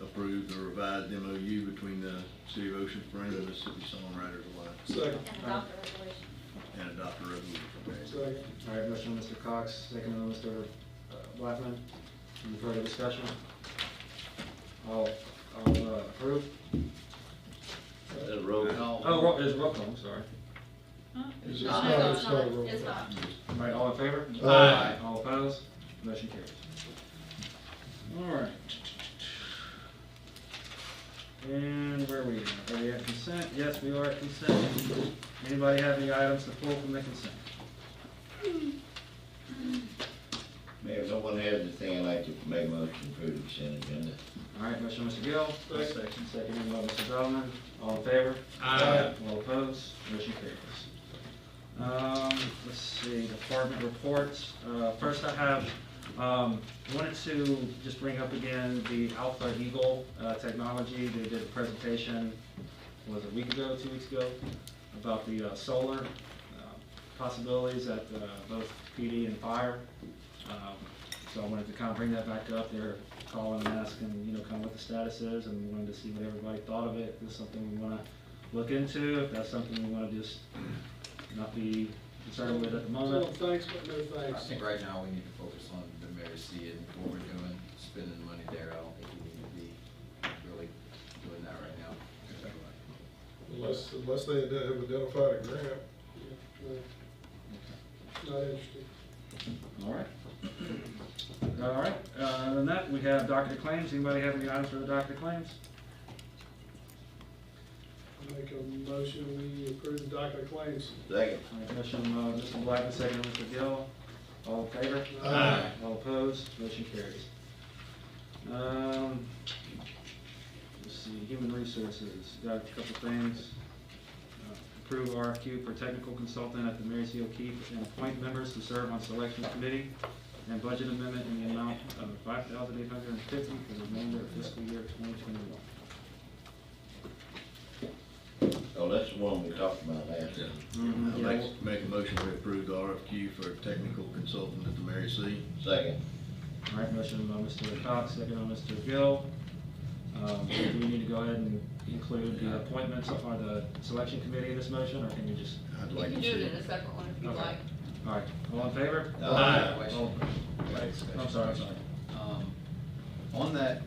approve the revised MOU between the City of Ocean Springs and the Mississippi Songwriters Alliance. Second. And adopt the resolution. And adopt a resolution. Second. All right, motion by Mr. Cox, second by Mr. Blackman. Any further discussion? All approve? Roll call. Oh, there's roll call, I'm sorry. It's No, not, no, it's not a roll it's call. not. All right, all in favor? Aye. All opposed? Motion carries. All right. And where are we? Are we at consent? Yes, we are at consent. Anybody have any items to pull from the consent? Mayor, if no one has anything, I'd like to make a motion for the consent agenda. All right, motion, Mr. Gill. Second. Second by Mr. Bellman. All in favor? Aye. All opposed? Motion carries. Let's see, department reports. First I have, wanted to just bring up again the Alpha Eagle technology. They did a presentation, was it a week ago, 2 weeks ago, about the solar possibilities at both PD and fire. So I wanted to kind of bring that back up. They're calling and asking, kind of what the status is, and wanted to see what everybody thought of it. If this is something we want to look into, if that's something we want to just not be concerned with at the moment. Thanks, but no thanks. I think right now we need to focus on the Mary C and what we're doing, spending money there. I don't think we need to be really doing that right now. Unless they have identified a grant. Not interested. All right. All right. Other than that, we have docket of claims. Anybody have any items for the docket of claims? Make a motion, we approve the docket of claims. Second. All right, motion, Mr. Blackman, second, Mr. Gill. All in favor? Aye. All opposed? Motion carries. Let's see, human resources. Got a couple things. Approve RFQ for technical consultant at the Mary C. O'Keefe and appoint members to serve on selection committee, and budget amendment in the amount of $5,850 for the remainder of fiscal year 2021. Oh, that's the one we talked about last year. I'd make a motion to approve the RFQ for technical consultant at the Mary C. Second. All right, motion by Mr. Cox, second by Mr. Gill. Do we need to go ahead and include the appointments or the selection committee in this motion, or can we just? I'd You like can to do see it in a separate one if you Okay. like. All right, all in favor? Aye. All- I'm sorry. On that,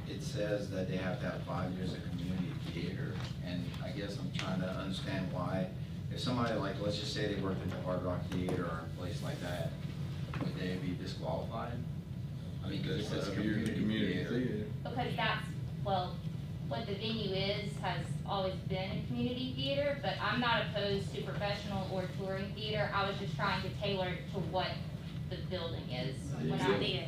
it says that they have to have 5 years of community theater, and I guess I'm trying to understand why. If somebody like, let's just say they worked at the Hard Rock Theater or a place like that, would they be disqualified? I mean, because it says 5 years of community theater. Because that's, well, what the venue has always been a community theater, but I'm not opposed to professional or touring theater. I was just trying to tailor it to what the building is when I did.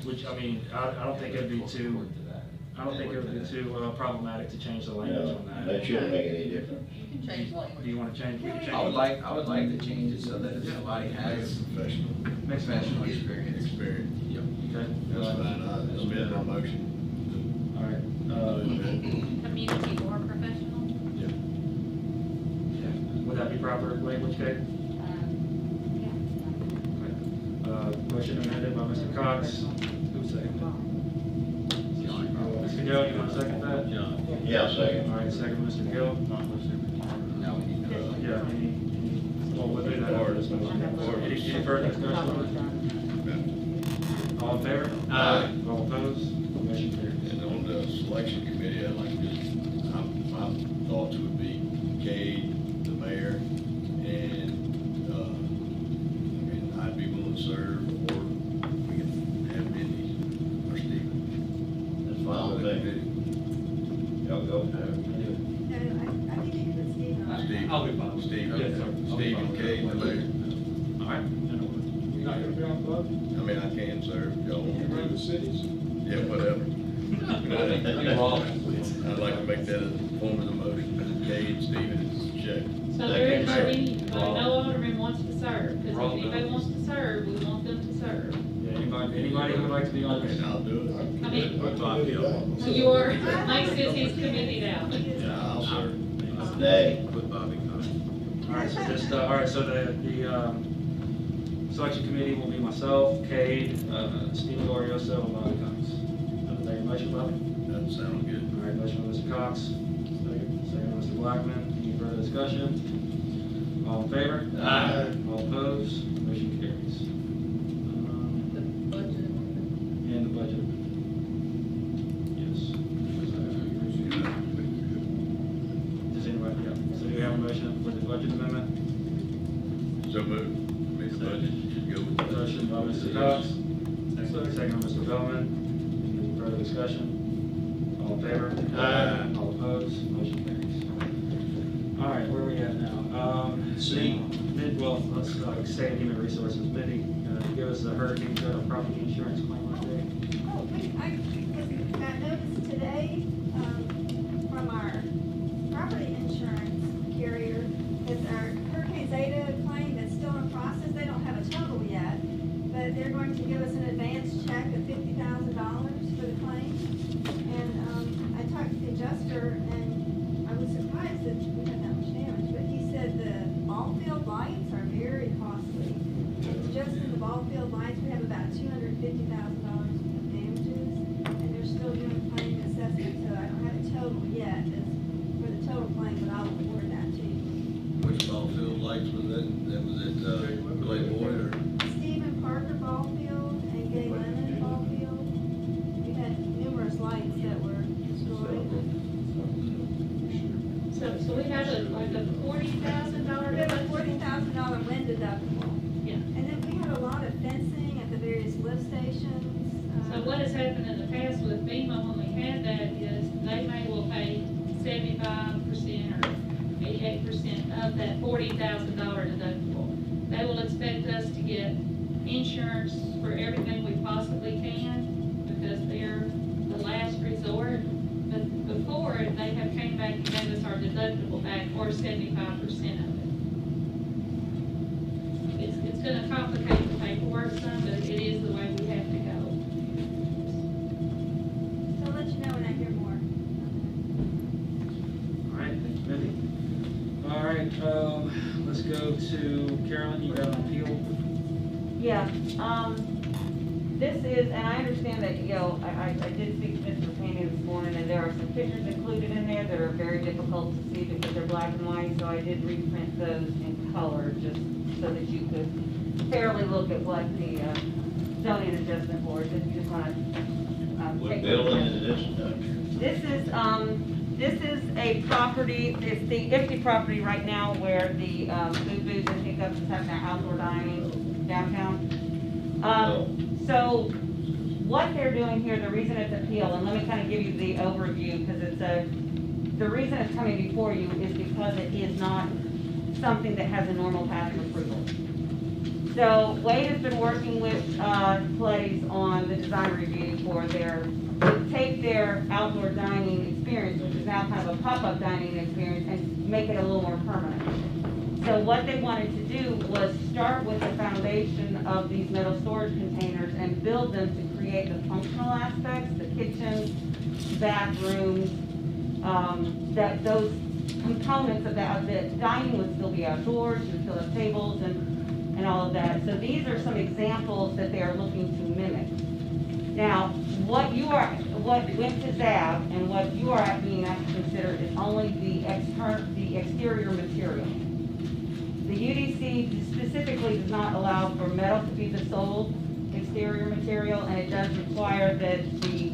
Which, I mean, I don't think it'd be too, problematic to change the language No, on that. that shouldn't make any difference. You can change the language. Do you want to change? We can change I would it. like to change it so that if somebody has professional experience. Yep. Okay. That's fine, I amend my motion. All right. Community or professional? Would that be proper language, Kate? Motion amended by Mr. Cox. Who seconded it? Mr. Gill, you want to second that? Yeah, second. All right, second, Mr. Gill. Now we need to. Yeah, well, we'll do that after this motion. Any further discussion on it? All in favor? Aye. All opposed? Motion carries. And on the selection committee, I'd like to, my thoughts would be Cade, the mayor, and, I'd be willing to serve, or we can have Mindy or Stephen. That's fine with me. Y'all go for it. No, I think you can put Steve on. Steve, I'll be fine. Steve and Cade, the mayor. All right. You're not gonna be on the boat? I mean, I can serve, y'all You want run to. the cities. Yeah, whatever. I'd like to make that a form of the motion. Cade, Stephen, check. So there is no alderman wants to serve, because if anybody wants to serve, we want them to serve. Yeah, anybody who would like to be on this? And I'll do it. I mean, I'm committed out. So you are, Mike says he's committed out. Yeah, I'll serve. Nay. With Bobby coming. All right, so just, all right, so the selection committee will be myself, Cade, Stephen Glorioso, and Bobby Cox. Take a motion, Bobby? That sounds good. All right, motion by Mr. Cox. Second by Mr. Blackman. Any further discussion? All in favor? Aye. All opposed? Motion carries. And the budget. Yes. Does anybody, yeah, so do you have a motion for the budget amendment? So moved. Make the budget, just go with the Motion by Mr. Cox, second by Mr. Bellman. Any further discussion? All in favor? Aye. All opposed? Motion carries. All right, where are we at now? Well, let's stay in human resources. Mindy, give us the hurricane property insurance claim update. Oh, I got notice today from our property insurance carrier that our Hurricane Zeta claim is still in process. They don't have a total yet, but they're going to give us an advance check of $50,000 for the claim. And I talked to the adjuster, and I was surprised that we had that much damage, but he said the ball field lights are very costly. Just in the ball field lights, we have about $250,000 of damages, and they're still doing claim assessment, so I don't have a total yet for the total claim, but I'll report that to you. Which ball field lights was that? That was at, Playboy or? Stephen Parker ball field and Gay Lemon ball field. We had numerous lights that were destroyed. So we have like a $40,000. We have a $40,000 wind deductible. Yeah. And then we have a lot of fencing at the various lift stations. So what has happened in the past with FEMA when we had that is they may will pay 75% or 88% of that $40,000 deductible. They will expect us to get insurance for everything we possibly can because they're the last resort. But before, they have came back and gave us our deductible back or 75% of it. It's going to complicate the paperwork some, but it is the way we have to go. So I'll let you know when I hear more. All right, thank you, Mindy. All right, let's go to Carolyn. You got an appeal? Yeah, this is, and I understand that, you know, I did speak to Mr. Payne this morning, and there are some pictures included in there that are very difficult to see because they're black and white, so I did reprint those in color just so that you could fairly look at what the zoning adjustment board, if you just want to What take a building look. is this? This is a property, it's the empty property right now where the food booths and hiccups is having their outdoor dining downtown. So what they're doing here, the reason it's appeal, and let me kind of give you the overview because the reason it's coming before you is because it is not something that has a normal path of approval. So Wade has been working with Plays on the design review for take their outdoor dining experience, which is now kind of a pop-up dining experience, and make it a little more permanent. So what they wanted to do was start with the foundation of these metal storage containers and build them to create the functional aspects, the kitchens, bathrooms, that those components of the dining would still be outdoors, you would still have tables and all of that. So these are some examples that they are looking to mimic. Now, what went to ZAB and what you are being asked to consider is only the exterior material. The UDC specifically does not allow for metal to be the sole exterior material, and it does require that the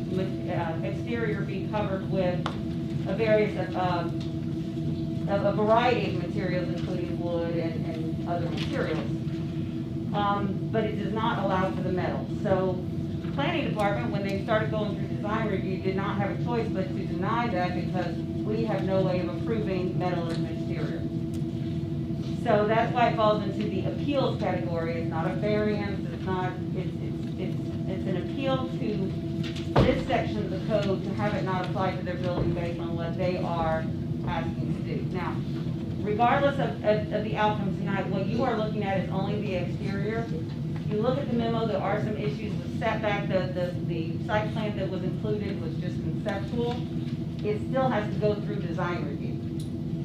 exterior be covered with a variety of materials, including wood and other materials. But it does not allow for the metal. So the planning department, when they started going through design review, did not have a choice but to deny that because we have no way of approving metal as an exterior. So that's why it falls into the appeals category. It's not a variance, it's an appeal to this section of the code to have it not apply to their building based on what they are asking to do. Now, regardless of the outcome tonight, what you are looking at is only the exterior. If you look at the memo, there are some issues with setback. The site plan that was included was just conceptual. It still has to go through design review.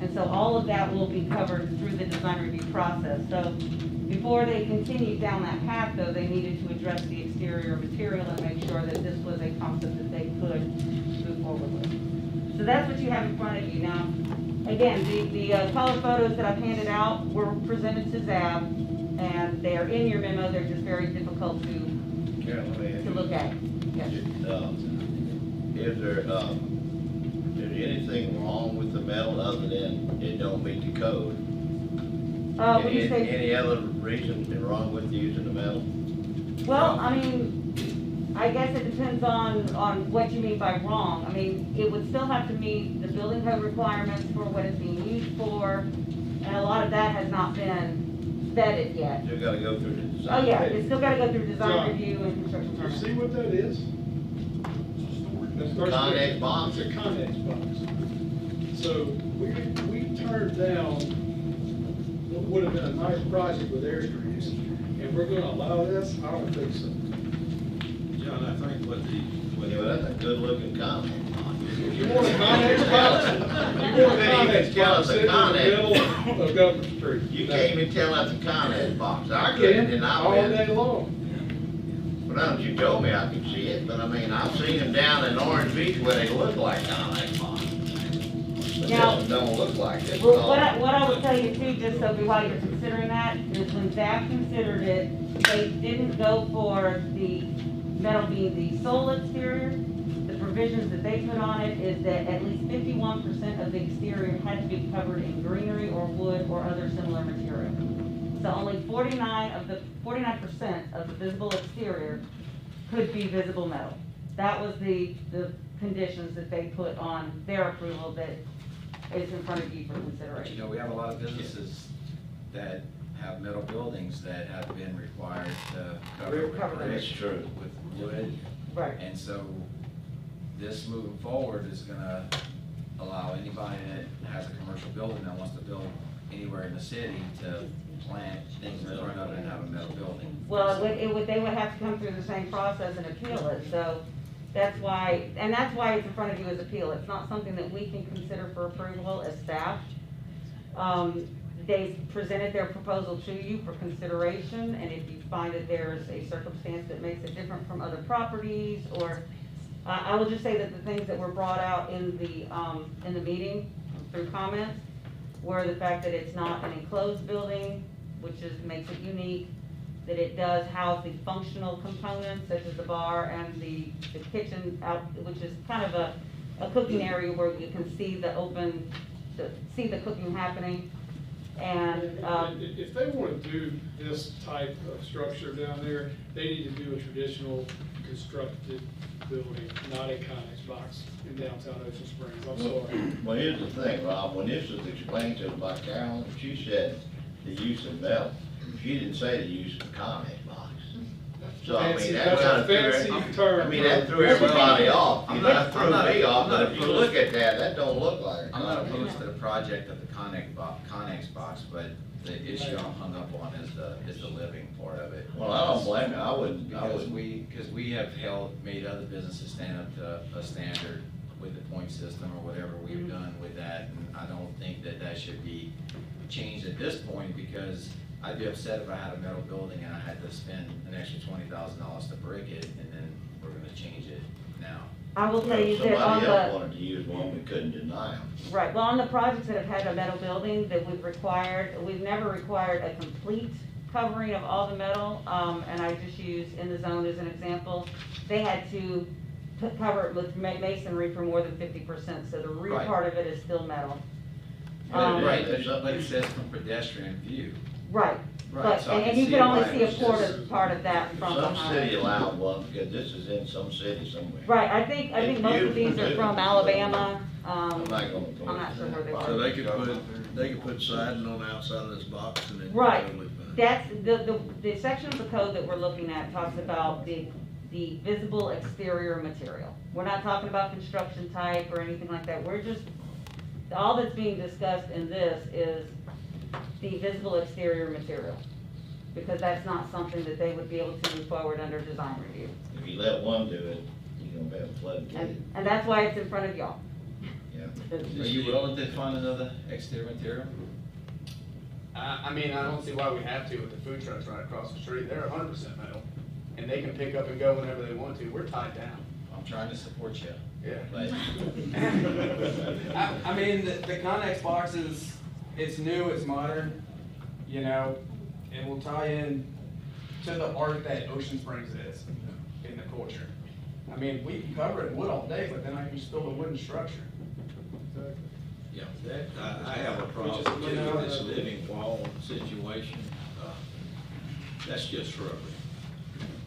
And so all of that will be covered through the design review process. So before they continued down that path, though, they needed to address the exterior material and make sure that this was a concept that they could move forward with. So that's what you have in front of you now. again, the color photos that I've handed out were presented to ZAB, and they are in your memo, they're just very difficult to look at. Yes. Is there anything wrong with the metal other than it don't meet the code? When you say- Any other reason wrong with using the metal? Well, I mean, I guess it depends on what you mean by wrong. I mean, it would still have to meet the building code requirements for what it's being used for, and a lot of that has not been vetted yet. Still gotta go through the design. Oh, yeah, it's still gotta go through design John, review and construction You permit. see what that is? That's the first Connex thing. box. It's a Connex box. So we turned down what would have been a nice project with Airstreams, and we're gonna allow this? I don't think so. John, I think what Yeah, but that's a good looking comment. If you want a Connex box, you want a Connex box sitting in the middle of Government Street. You can't even tell that's a Connex box. I I couldn't, can, and I all went. day long. Well, now that you told me I could see it, but I mean, I've seen them down in Orange Beach where they look like Connex boxes. But Now- this one don't look like it. Well, what I would tell you too, just so while you're considering that, is when ZAP considered it, they didn't go for the metal being the sole exterior. The provisions that they put on it is that at least 51% of the exterior had to be covered in greenery or wood or other similar material. So only 49% of the visible exterior could be visible metal. That was the conditions that they put on their approval that is in front of you for But you consideration. know, we have a lot of businesses that have metal buildings that have been required to cover with Cover them. brick, That's true. with wood. Right. And so this moving forward is gonna allow anybody that has a commercial building that wants to build anywhere in the city to plant things in front of it and have a metal building. Well, they would have to come through the same process and appeal it, so that's why it's in front of you as appeal. It's not something that we can consider for approval as staff. They presented their proposal to you for consideration, and if you find that there's a circumstance that makes it different from other properties, or, I will just say that the things that were brought out in the meeting through comments were the fact that it's not an enclosed building, which makes it unique, that it does house the functional components such as the bar and the kitchen out, which is kind of a cooking area where you can see the cooking happening. And, If they want to do this type of structure down there, they need to do a traditional constructed building, not a Connex box in downtown Ocean Springs. I'm sorry. Well, here's the thing, Rob, when this was explained to us by Carolyn, she said the use of metal. She didn't say the use of Connex box. So, I mean, that kind of that threw everybody off. You know, that threw me off, but if you look at that don't look like a I'm not Connex. opposed to the project of the Connex box, but the issue I'm hung up on is the living part of it. Well, I don't blame you, I wouldn't. Because we have made other businesses stand up to a standard with the point system or whatever we've done with that, and I don't think that should be changed at this point, because I'd be upset if I had a metal building and I had to spend an extra $20,000 to brick it, and then we're gonna change it now. I will tell you that on Somebody else the, wanted to use one, we couldn't deny them. right, well, on the projects that have had a metal building that we've never required a complete covering of all the metal, and I just use in the zone as an example, they had to cover it with masonry for more than 50%, so the rear Right. part of it is still metal. Right, but it says from pedestrian view. Right, Right, but, so I and can you see can only why see a it was just- part of that from Some behind. city allowed one, because this is in some city somewhere. Right, I think most of these are from Alabama, I'm not gonna go. I'm not sure where they So were. they could put siding on the outside of this box and then. Right, totally fine. that's, the section of the code that we're looking at talks about the visible exterior material. We're not talking about construction type or anything like that, all that's being discussed in this is the visible exterior material, because that's not something that they would be able to move forward under design review. If you let one do it, you're gonna have a flood. And that's why it's in front of y'all. Yeah. Are you willing to find another exterior material? I mean, I don't see why we have to with the food trucks right across the street. They're 100% metal, and they can pick up and go whenever they want to. We're tied down. I'm trying to support you. Yeah. But I mean, the Connex box is, it's new, it's modern, you know, and will tie in to the art that Ocean Springs is in the culture. I mean, we can cover it in wood all day, but then I can just build a wooden structure. Yeah, that, I have a problem too with this living wall situation. That's just shrubbery.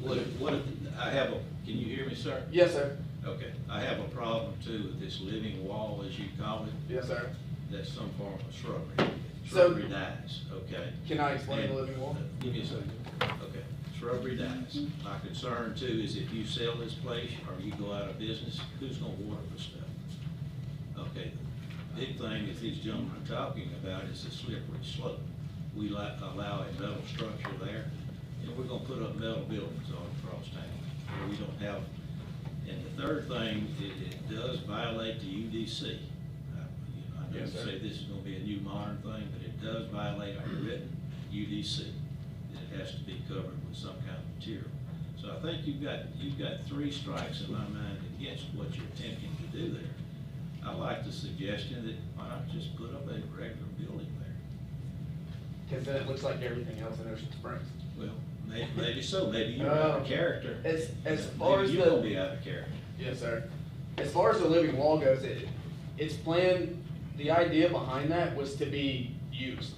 What if, I have a, can you hear me, sir? Yes, sir. Okay, I have a problem too with this living wall, as you call it. Yes, sir. That's some form of shrubbery. So- Shrubbery dies, okay? Can I explain And- the living wall? Give me a second. Okay, shrubbery dies. My concern too is if you sell this place or you go out of business, who's gonna water the stuff? Okay, the big thing that these gentlemen are talking about is the slippery slope. We allow a metal structure there, and we're gonna put up metal buildings all across town, where we don't have. And the third thing, it does violate the UDC. I know you Yes, sir. say this is gonna be a new modern thing, but it does violate our written UDC. It has to be covered with some kind of material. So I think you've got 3 strikes in my mind against what you're attempting to do there. I like the suggestion that why not just put up a regular building there? Because then it looks like everything else in Ocean Springs. Well, maybe so, maybe you're out of character. As far as Maybe you're the- gonna be out of character. Yes, sir. As far as the living wall goes, it's planned, the idea behind that was to be used.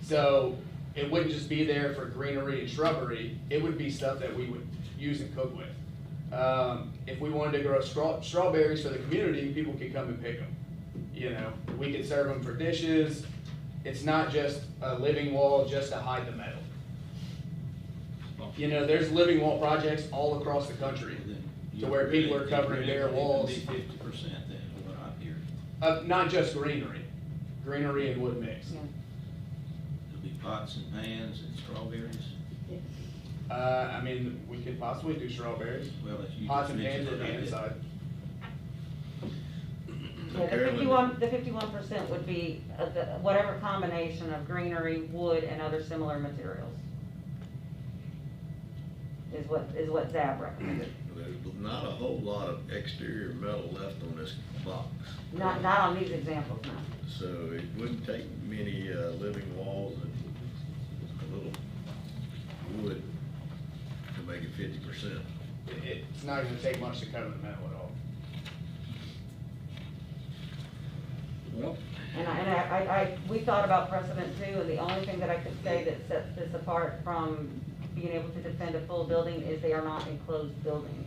So it wouldn't just be there for greenery and shrubbery, it would be stuff that we would use and cook with. If we wanted to grow strawberries for the community, people could come and pick them. You know, we could serve them for dishes. It's not just a living wall just to hide the metal. You know, there's living wall projects all across the country to where people are covering bare walls. 50% then, is what I'm hearing. Not just greenery and wood mix. There'll be pots and pans and strawberries. I mean, we could possibly do strawberries. Well, if you Pots just and pans mentioned at it, the I did. inside. Yeah, the 51% would be whatever combination of greenery, wood, and other similar materials. Is what Zab recommended. There's not a whole lot of exterior metal left on this box. Not on these examples, no. So it wouldn't take many living walls and a little wood to make it 50%. It's not gonna take much to cover the metal at all. Well, And we thought about precedent too, and the only thing that I could say that sets this apart from being able to defend a full building is they are not enclosed buildings.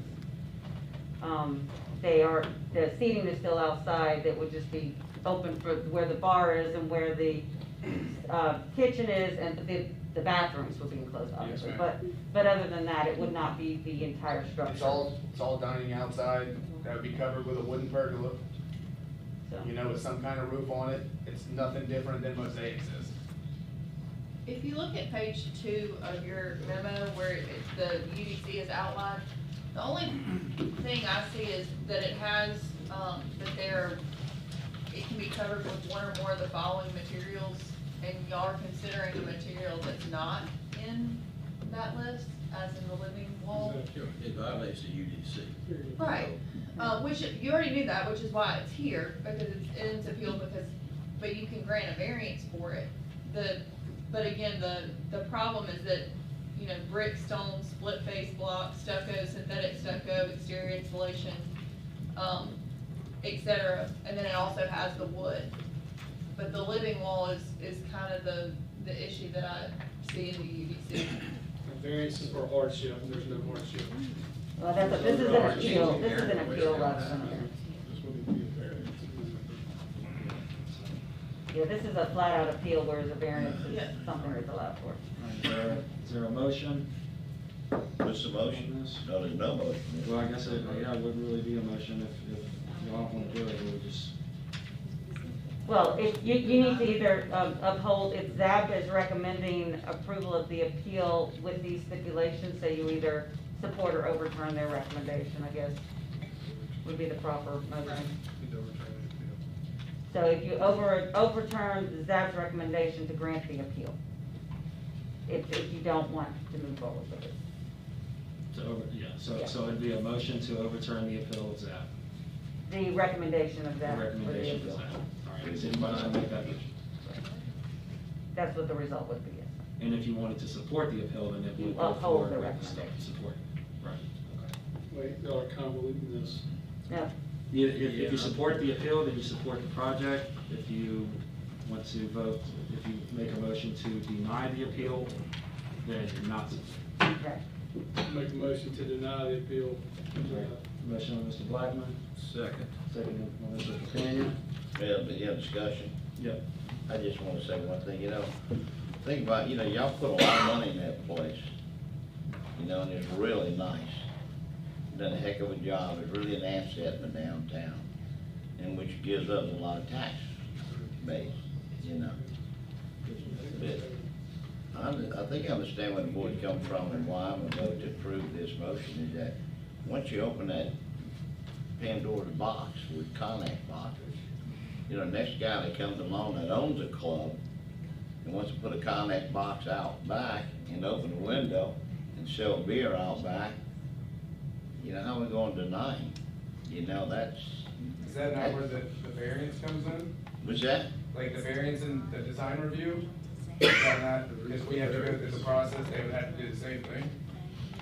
The seating is still outside, that would just be open for where the bar is and where the kitchen is, and the bathrooms would be enclosed, obviously. Yes, But other than that, it would not be the entire structure. It's all dining outside, that would be covered with a wooden pergola. You know, with some kind of roof on it. It's nothing different than mosaics is. If you look at page 2 of your memo where the UDC is outlined, the only thing I see is that it has, it can be covered with one or more of the following materials, and y'all are considering a material that's not in that list, as in the living wall. It violates the UDC. Right, which, you already knew that, which is why it's here, because it's appealed but you can grant a variance for it. But again, the problem is that, you know, brick, stone, split face block, stucco, synthetic stucco, exterior insulation, et cetera, and then it also has the wood. But the living wall is kind of the issue that I see in the UDC. Variances for hardship, and there's no hardship. Well, this is an appeal, this is an appeal rather than a variance. Yeah, this is a flat out appeal, whereas a variance is something that's allowed for. Is there a motion? What's the motion? No, there's no motion. Well, I guess it wouldn't really be a motion if you don't want to do it, we would just. Well, you need to either uphold, if ZAB is recommending approval of the appeal with these stipulations, so you either support or overturn their recommendation, I guess, would be the proper motion. So if you overturn ZAB's recommendation to grant the appeal, if you don't want to move forward with it. So it'd be a motion to overturn the appeal of ZAP. The recommendation of The that. for the recommendation of appeal. ZAP. All right, does anybody want to make that motion? That's what the result would be, yes. And if you wanted to support the appeal, then it would go Uphold forward the with the stuff recommendation. support. Right, okay. Wait, y'all are convoluting this. No. If you support the appeal, then you support the project. If you want to vote, if you make a motion to deny the appeal, then you're not. Okay. Make a motion to deny the appeal. Motion by Mr. Blackman, Second. second by Mr. Catania. Yeah, discussion. Yep. I just want to say one thing, think about, y'all put a lot of money in that place, and it's really nice. Done a heck of a job, it's really an asset in the downtown, and which gives us a lot of tax base, But I think I understand where the board's come from and why I'm going to approve this motion is that once you open that Pandora's box with Connect boxes, next guy that comes along that owns a club and wants to put a Connect box out back and open the window and sell beer out back, how are we going to deny him? That's. Is that not where the variance comes in? What's that? Like the variance in the design review? Is that not, if we have to go through the process, they would have to do the same thing?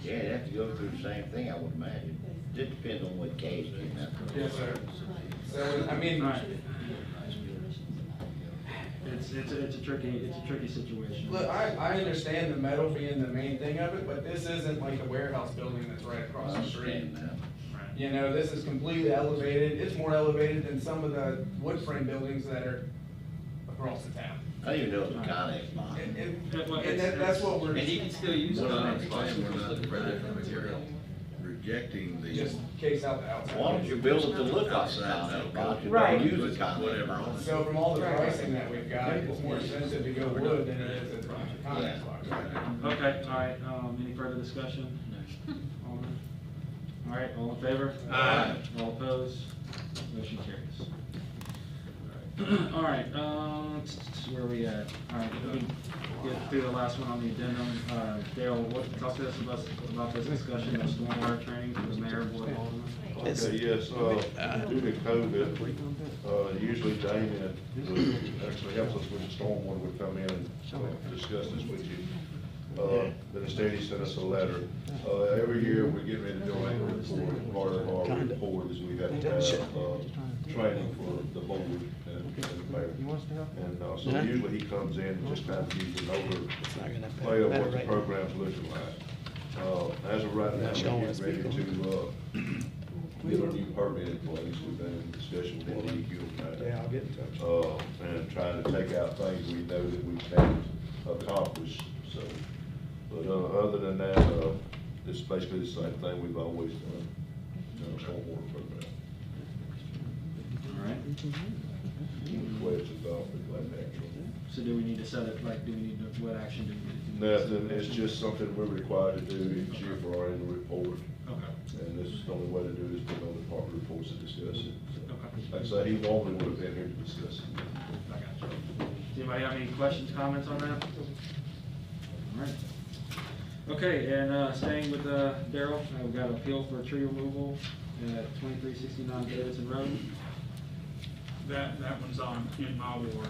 Yeah, they have to go through the same thing, I would imagine. It depends on what case, Yes, sir. So, I mean. All right. It's a tricky situation. Look, I understand the metal being the main thing of it, but this isn't like a warehouse building that's right across the street. This is completely elevated. It's more elevated than some of the wood frame buildings that are across the town. I don't even know it's a Connect box. And that's what we're. And you can still use it. What on am I it. We're saying? not looking for different material. Rejecting the. Just case out the outside. Why don't you build it to look like a Outside, Connect no, box? You Right. don't use a Connect box. So from all the pricing that we've got, it's more expensive to go wood than it is a Connex box. Okay, all right, any further discussion? All right, all in favor? Aye. All opposed? Motion carries. All right, where are we at? All right, let me get through the last one on the addendum. Dale, talk to us about this discussion of stormwater training for the mayor and board of aldermen. Okay, yes, due to COVID, usually Damien actually helps us with the stormwater, would come in and discuss this with you. But instead he sent us a letter. Every year we get ready to do a report. Part of our report is we have to have training for the board and the mayor. And so usually he comes in and just kind of gives you an overlay of what the program's looking like. As of right now, we're getting ready to get our new permit in place. We've been in discussion with the Vehicular. Yeah, I'll get in touch. And trying to take out things we know that we can't accomplish, so. But other than that, it's basically the same thing we've always done, stormwater program. All right. Wedges off, like natural. So do we need to set it, do we need to, what action do we need to do? Nothing, it's just something we're required to do each year for our annual report. Okay. And this is the only way to do it is put on the department reports and discuss it. So, Okay. like I say, he normally would have been here to discuss it. I got you. Does anybody have any questions, comments on that? All right. Okay, and staying with Daryl, we've got an appeal for tree removal at 2369 Davidson Road. That one's in my ward.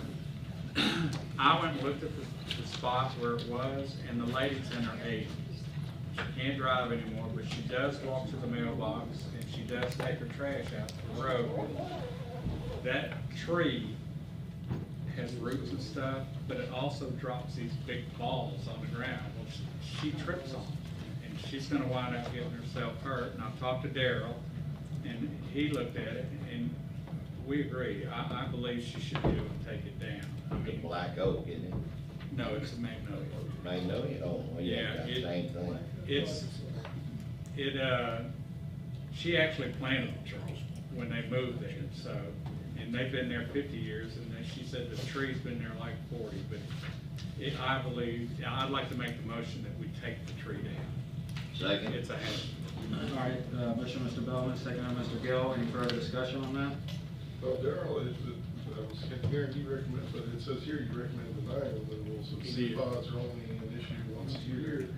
I went and looked at the spot where it was, and the lady's in her 80s. She can't drive anymore, but she does walk to the mailbox, and she does take her trash out to the road. That tree has roots and stuff, but it also drops these big balls on the ground. Well, she trips on them, and she's gonna wind up getting herself hurt. And I've talked to Daryl, and he looked at it, and we agree. I believe she should be able to take it down. The black oak, isn't it? No, it's a magnolia. Magnolia, oh, well, yeah, same thing. She actually planted the tree when they moved there, so, and they've been there 50 years, and then she said the tree's been there like 40, but I believe, I'd like to make the motion that we take the tree down. Second. It's a hazard. All right, motion Mr. Bellman, second by Mr. Gill. Any further discussion on that? Well, Daryl, I was hearing you recommend, but it says here you recommend denying the removal, so seed pods are only an issue once a year.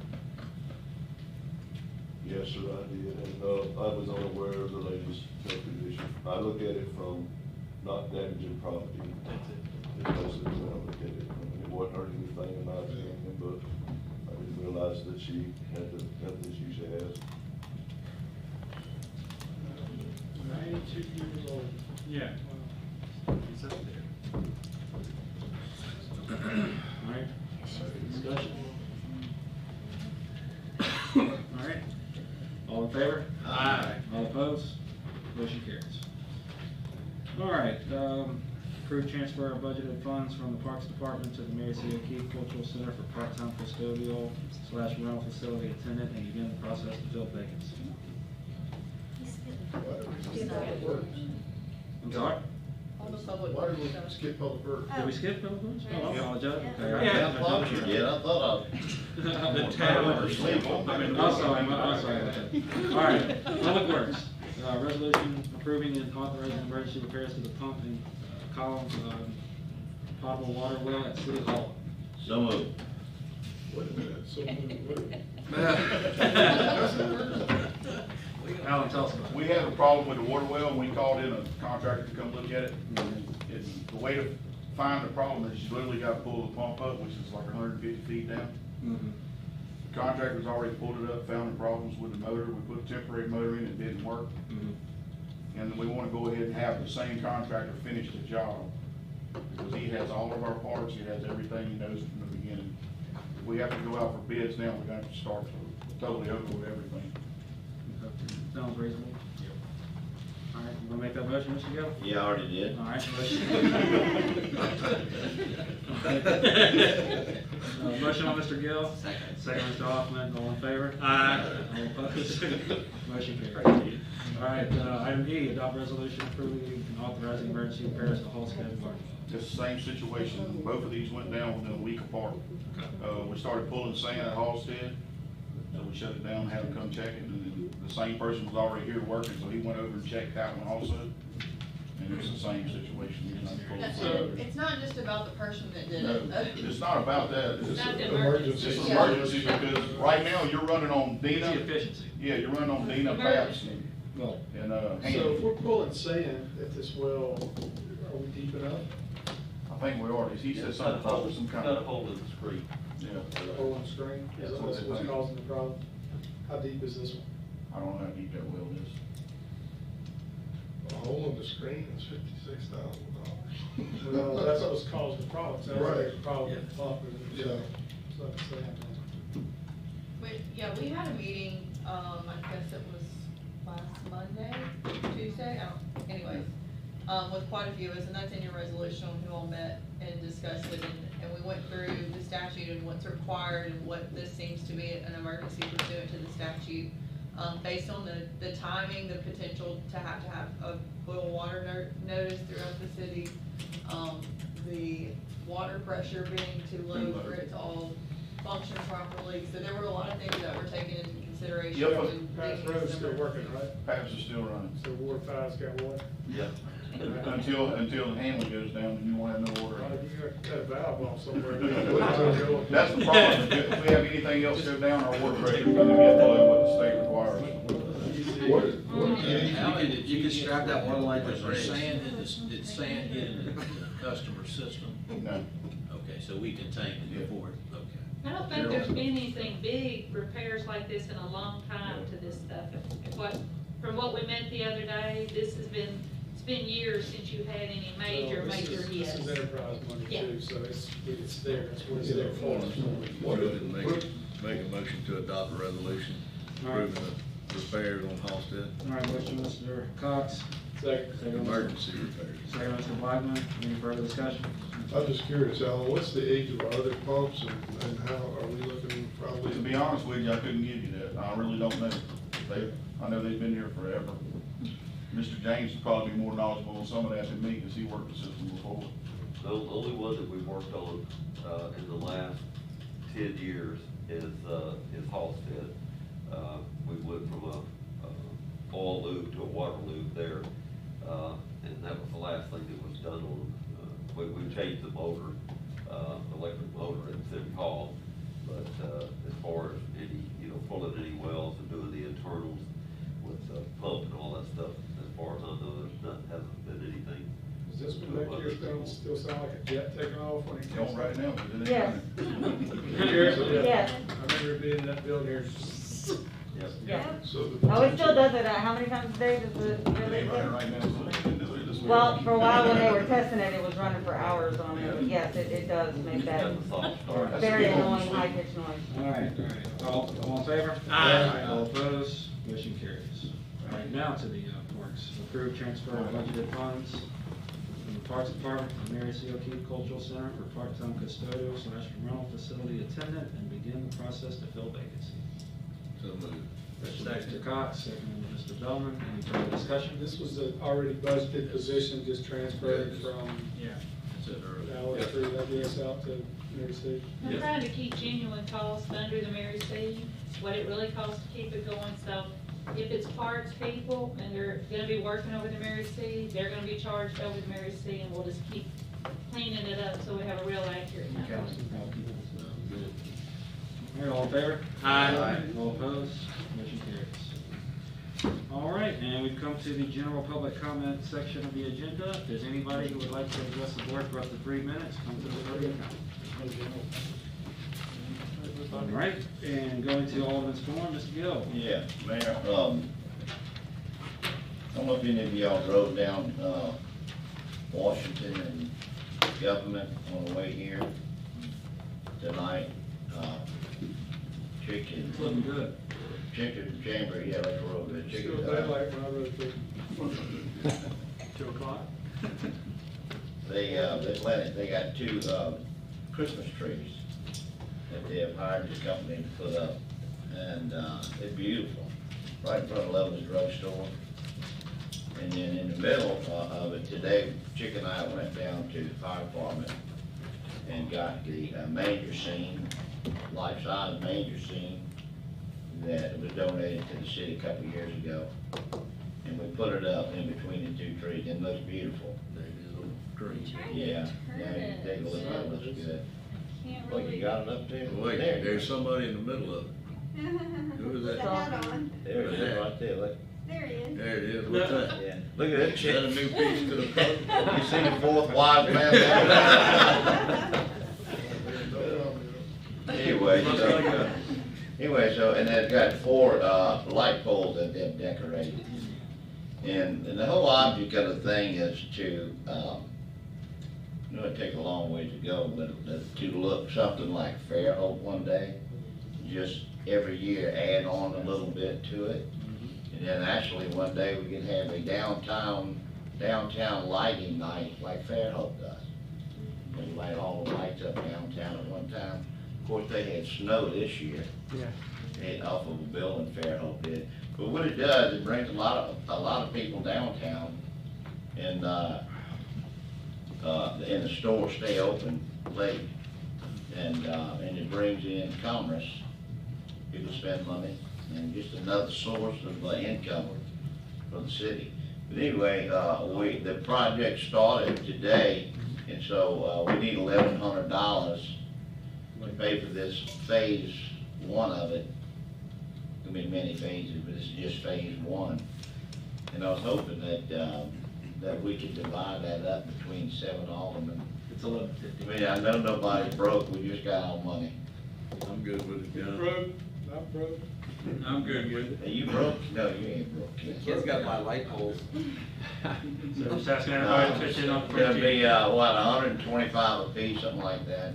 Yes, sir, I did, and, I was unaware of the lady's health condition. I look at it from not damaging property. It's basically when I look at it. I mean, it wasn't hurt anything in my opinion, but I didn't realize that she had the health issues she has. 92 years old. Yeah. He's up there. All right, discussion. All right, all in favor? Aye. All opposed? Motion carries. All right, approved transfer of budgeted funds from the Parks Department to the Mary C. O'Keefe Cultural Center for part-time custodial / rental facility attendant and begin the process to fill vacancy. I'm sorry? On the public. Why did we skip public works? Did we skip public works? Oh, I apologize. Okay, Yeah, I thought you did. I thought The town. I'm sorry about that. All right, Public Works, resolution approving and authorizing emergency repairs to the pump and column, potable water well at City Hall. So moved. Wait a minute, so, wait. Alan, tell us about it. We had a problem with the water well, and we called in a contractor to come look at it. The way to find the problem is you literally got to pull the pump up, which is like 150 feet down. The contractor's already pulled it up, found the problems with the motor. We put a temporary motor in, it didn't work. And we want to go ahead and have the same contractor finish the job, because he has all of our parts, he has everything, he knows from the beginning. If we have to go out for bids now, we're going to have to start totally over with everything. Sounds reasonable. All right, you want to make that motion, Mr. Gill? Yeah, I already did. All right, motion on Mr. Gill. Second Mr. Hoffman, all in favor? Aye. All opposed? Motion carries. All right, item E, adopt resolution approving and authorizing emergency repairs to Halsted Park. Just the same situation, both of these went down within a week apart. We started pulling sand at Halsted, so we shut it down, had them come check it, and then the same person was already here working, so he went over and checked that one also. And it's the same situation. It's not just about the person that did No, it. it's not about that. It's not the emergency. It's an emergency because right now you're running on Dina. It's the efficiency. Yeah, you're running on Dina, Paps, and So if Handy. we're pulling sand at this well, are we deep enough? I think we are. He said something about some kind of. Got a hold of the screen. Yeah. The hole in the string, is that what's causing the problem? How deep is this one? I don't know how deep that well is. A hole in the screen is $56,000. Well, that's what's causing the problem, so Right. there's a problem with the pump. Yeah. So I'm saying, We had a meeting, I guess it was last Monday, Tuesday, anyways, with quite a few of us, and that's in your resolution on who all met and discussed it, and we went through the statute and what's required and what this seems to be an emergency pursuant to the statute. Based on the timing, the potential to have a boil water notice throughout the city, the water pressure being too low for it to all function properly. So there were a lot of things that were taken into consideration. Yep. Pass Road's still working, right? Paps is still running. So Ward 5's got water? Yeah. Until the handle goes down, then you won't have no water. You got to cut a valve off somewhere. That's the problem. If we have anything else go down, our water pressure is gonna get below what the state requires. You can strap that water line, because there's sand in did sand get in the customer system? No. Okay, so we contained it before, okay. I don't think there's been anything big repairs like this in a long time to this stuff. From what we met the other day, it's been years since you've had any major hits. This is enterprise money Yeah. too, so it's there, that's what it's there for. Go ahead and make a motion to adopt a resolution approving the repairs on Halsted. All right, motion, Mr. Cox. Second. Emergency repairs. Second, Mr. Blackman. Any further discussion? I'm just curious, Alan, what's the age of our other pumps and how are we looking probably? To be honest with you, I couldn't give you that. I really don't know. I know they've been here forever. Mr. James would probably be more knowledgeable on some of that than me, because he worked the system before. The only one that we've worked on, in the last 10 years is Halsted. We went from a oil loop to a water loop there, and that was the last thing that was done on, we changed the motor, electric motor at City Hall, but as far as any, pulling any wells and doing the internals with pump and all that stuff. As far as I know, hasn't been anything. Does this one back here still sound like a jet taking off when it Don't comes right now, but it Yes. Yes. I remember being in that building here. Yeah. So Oh, it still does it, how many times a day does it really? right now, so we can do it this way. Well, for a while when they were testing it, it was running for hours on it, but yes, it does make that very annoying high pitched noise. All right, all in favor? Aye. All opposed? Motion carries. All right, now to the parks. Approved transfer of budgeted funds from the Parks Department to Mary C. O'Keefe Cultural Center for part-time custodial / rental facility attendant and begin the process to fill vacancies. So moved. Mr. Cox, second Mr. Bellman. Any further discussion? This was an already budgeted position, just transferred from Dollar Tree, I guess, out to Mary C. I'm trying to keep genuine costs under the Mary C, what it really costs to keep it going, so if it's parks people and they're gonna be working over the Mary C, they're gonna be charged over the Mary C, and we'll just keep cleaning it up so we have a real accurate number. All right, all in favor? Aye. All opposed? Motion carries. All right, and we've come to the general public comment section of the agenda. If there's anybody who would like to address the board for up to 3 minutes, come to the podium. All right, and going to Alderman's forum, Mr. Gill. Yeah, Mayor, I don't know if any of y'all drove down, Washington and Government on the way here tonight. Chicken. It's looking good. Chicken chamber, yeah, that's real good. Chicken. Still daylight when I rode through. 2 o'clock. They got 2, Christmas trees that they have hired this company to put up. And, they're beautiful, right in front of Levin's drugstore. And then in the middle of it today, Chick and I went down to the fire department and got the manger scene, life-size manger scene that was donated to the city a couple of years ago. And we put it up in between the 2 trees, and it looks beautiful. Yeah, yeah, you take a look at it, it looks good. Well, you got it up there? Wait, There. there's somebody in the middle of it. Who is Put that? the hat on. There it is, right there, look. There he is. There it is, what's that? Yeah, look at that Is chick. that a new piece to the puzzle? You see the 4th wise man? Anyway, so, and it's got 4 light poles that they've decorated. And the whole object of the thing is to, it takes a long way to go, but to look something like Fairhope one day, just every year add on a little bit to it. And then actually one day we could have a downtown lighting night like Fairhope does. And light all the lights up downtown at one time. Of course, they had snow this year. Yeah. Off of a building Fairhope did. But what it does, it brings a lot of people downtown, and the stores stay open late, and it brings in commerce. People spend money, and just another source of income for the city. But anyway, the project started today, and so we need $1,100 to pay for this phase 1 of it. There'll be many phases, but this is just phase 1. And I was hoping that we could divide that up between 7 aldermen. It's $11.50. I mean, I know nobody's broke, we just got all money. I'm good with it, John. Broke, not broke. I'm good with it. Are you broke? No, you ain't broke. Kids got my light poles. So just asking everybody to pitch in on It's gonna be, what, 125 a piece, something like that.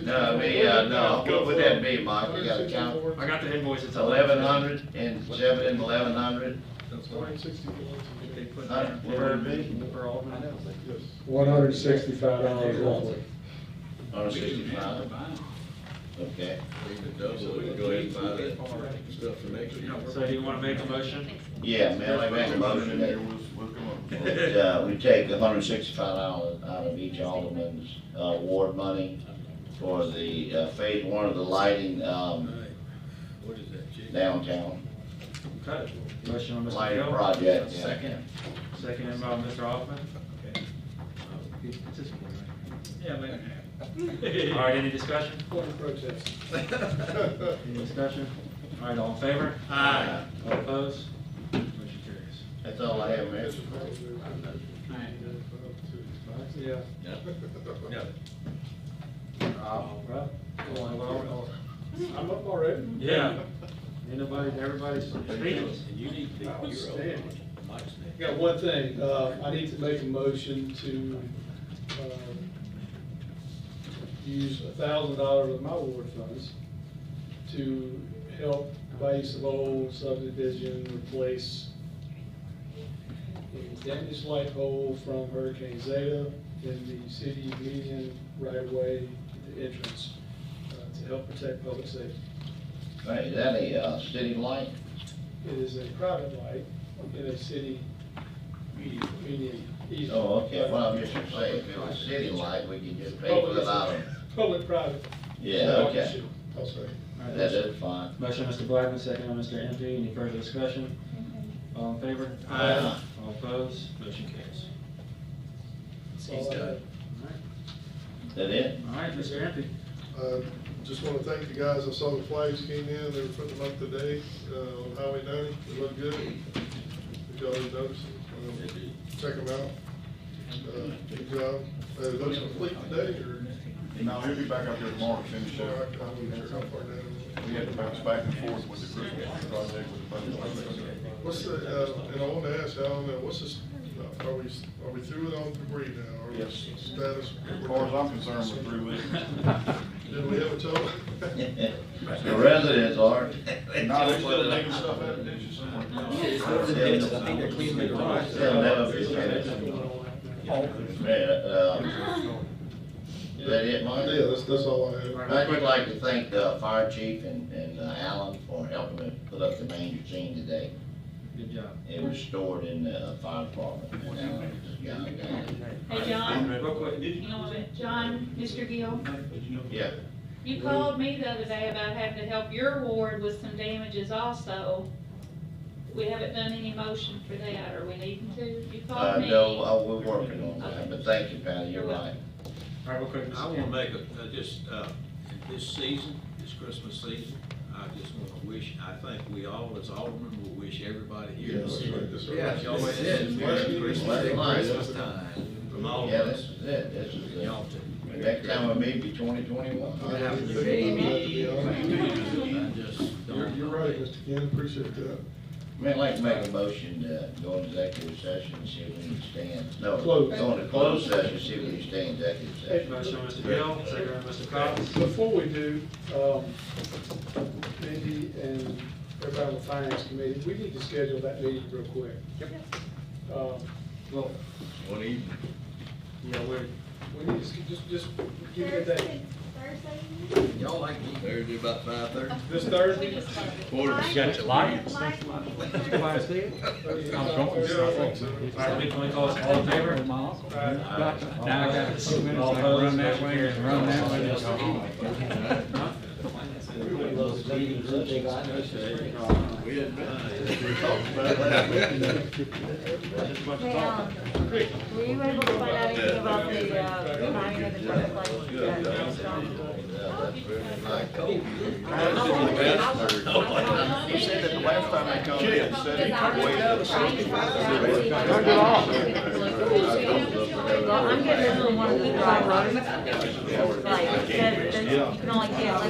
No, I mean, no, what would that be, Mike? You gotta count. I got the invoice, it's 1,100 and 7 and 1,100. What would it be? Per Alderman. $165 roughly. 165. Okay. Even double, we can go ahead and buy that stuff for next year. So do you want to make a motion? Yeah, man, I make a motion that we take $165 out of each alderman's award money for the phase 1 of the lighting What is that, chick? downtown. Okay. Motion on Mr. Lighting Gill. project. yeah. Second by Mr. Hoffman. Okay. Yeah, but All right, any discussion? Point of protest. Any discussion? All right, all in favor? Aye. All opposed? Motion carries. That's all I have, Mayor. Yeah. Well, I'm up already. yeah. Everybody's speechless. And you need to be, Outstanding. Got one thing, I need to make a motion to, use $1,000 of my ward funds to help base of old subdivision replace a damaged light pole from Hurricane Zeta in the city median right away, the entrance, to help protect public safety. Right, is that a, city light? It is a private light in a city median. easement. Oh, okay, well, I'm just gonna say, if it was a city light, we could just pay for it out of. Public-private. Yeah, okay. I'll say. All right, That's fine. Motion, Mr. Blackman, second by Mr. Empey. Any further discussion? All in favor? Aye. All opposed? Motion carries. He's done. Is that it? All right, Mr. Empey. Just want to thank the guys. I saw the flags came in. They were putting them up today on Highway 90. They look good. If y'all didn't notice them, check them out. Good job. It looks complete today, or? No, he'll be back out there tomorrow to finish Or up. I wasn't sure how far down. We had to bounce back and forth with the Christmas project with the budget. What's the, and I want to ask Alan, what's this, are we through with all debris now? Or Yes. Status? As far as I'm concerned, we're through with it. Did we have a total? The residents are. No, they're still digging stuff out of ditches somewhere. They'll never be finished. Is that it, Mike? Yeah, that's all I have. I'd just like to thank the fire chief and Alan for helping me put up the manger scene today. Good job. It was stored in the fire department. Hey, John, Real quick. you know what, John, Mr. Gill, Yeah. you called me the other day about having to help your ward with some damages also. We haven't done any motion for that, are we needing to? You called me. No, we're working on that, but thank you, pal, you're right. All right, real quick, I Mr. want to Empey. make this season, this Christmas season, I just want to wish, I think we all, as aldermen, will wish everybody here. Yes, right, that's right. Yeah, y'all had some Merry Christmas time from all Yeah, of us. this is it, this is it. Y'all too. Next time we meet be 2021. You're right, Mr. Ken, appreciate that. I'd like to make a motion to go into executive session and see if we can stand. No, Close. go into closed session, see if we can stay in executive session. Motion, Mr. Gill, second by Mr. Cox. Before we do, Mindy and everybody on the finance committee, we need to schedule that meeting real quick. Well, One evening. yeah, We need to just give me a date. Thursday? Y'all like me Thursday about 5:30? This Thursday? Got your lights? All right, can we call us all in favor? Now Now I got a few minutes, I can run that way and run that way and go home. We didn't. Hey, were you able to find out anything about the timing of the traffic lights? He said that the last time they come, they said he could wait till the 65. Well, I'm getting this from one of the dry roads. Like, it says that you can only get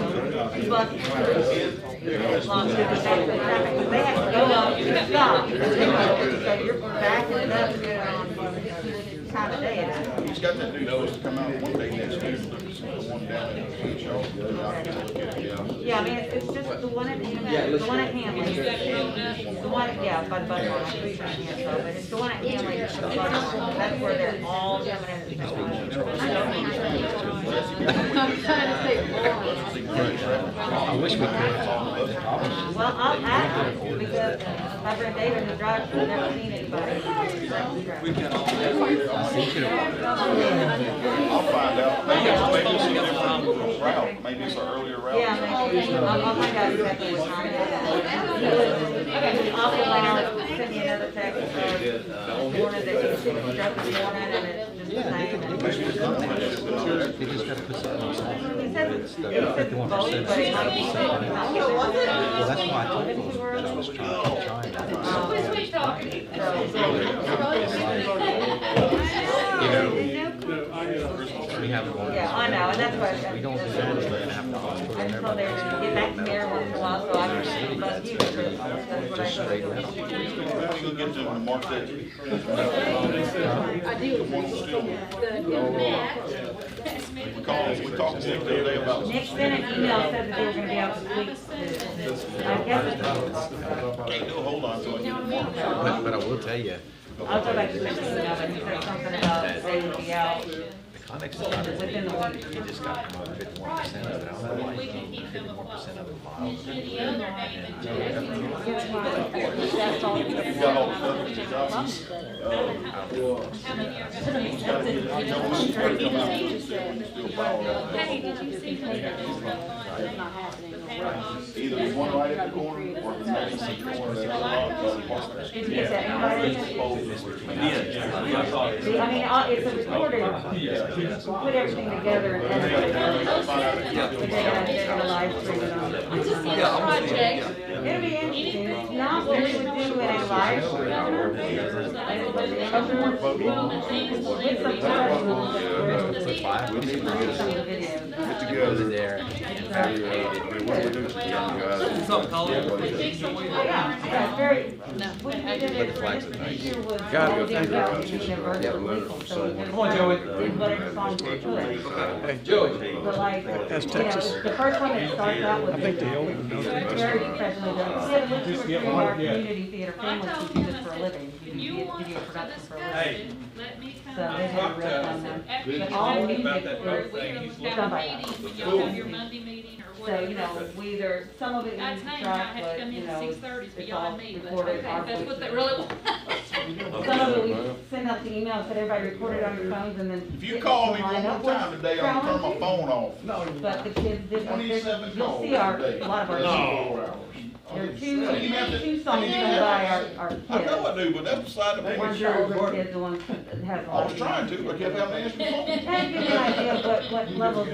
two buses as long as it's back to the traffic. They have to go up and stop. So you're backing it up on time of day. He's got that new notice to come out one day next week, the one down at Show. Yeah, I mean, it's just the one at, the one at Hanley. The one, yeah, by the bus line, I'm pretty sure it's Hanley, but it's the one at Hanley, that's the bus line. That's where they're all coming in. I wish we could. Well, I'll ask them, because my friend David, who drives, has never seen anybody. I'll find out. Maybe it's a different route. Maybe it's an earlier route. Yeah, maybe, I'll find out exactly what time it is. Okay, also later, send me another text, morning that you struck this morning, and it's just the same. It's both, but it might be. Well, that's why I told them that I was trying that. You know, we have one. Yeah, I know, and that's why We don't do that, we're gonna have to hospital I and told them to get back to me every once in a while, so I can bust you, because that's what I Just straight do. How you gonna get them to mark that? I do. We talked the other day about. Nick sent an email, said that they were gonna be out this week. I guess Can't do a hold on to it. But I will tell you. I'll go back to Nick's email, but he said something about they would be out. The Connex is not Within the week. you just got to come up 51% of it. I don't know why you can't keep 51% of it filed. That's all. You got all the stuff Hey, did you see either there's one right at the corner or the next to the corner. There's a lot of partners. Did you get that invite? I mean, it's a recorded, we put everything together and edit it. They're gonna live stream it on. It'll be interesting, it's not what we would do in a live stream. With some professionals, some of the videos. Get together there and fabricated. What we do is the young guys. Yeah, it's very, we did it, this year was all day about using a virtual vehicle, so come on, Joey. Whatever songs we put. Hey, Joey. But like, That's you know, Texas. the first one that starts out with. I think they own it. Very professionally done. Yeah, we Just were get doing one, our yeah. community theater families who do this for a living, who do video production for a living. So they had a rep on them. But all the music is done by us. So, you know, we either, some of it I is tell you, I track, had to but, come you in know, at 6:30 for it's y'all all and me, but recorded. okay, our that's voices. what they really want. Some of it we send out the email, said everybody record it on your phones and then. If you call me one more time today, I'm gonna turn my phone off. But the kids did, 27 you'll calls see our, today. a lot of our. No. There are two songs sung by our kids. I know I do, but that's beside the point. One's the older kids, the one that has a I lot was of. trying to, but kept having to answer the phone. And give you an idea of what levels of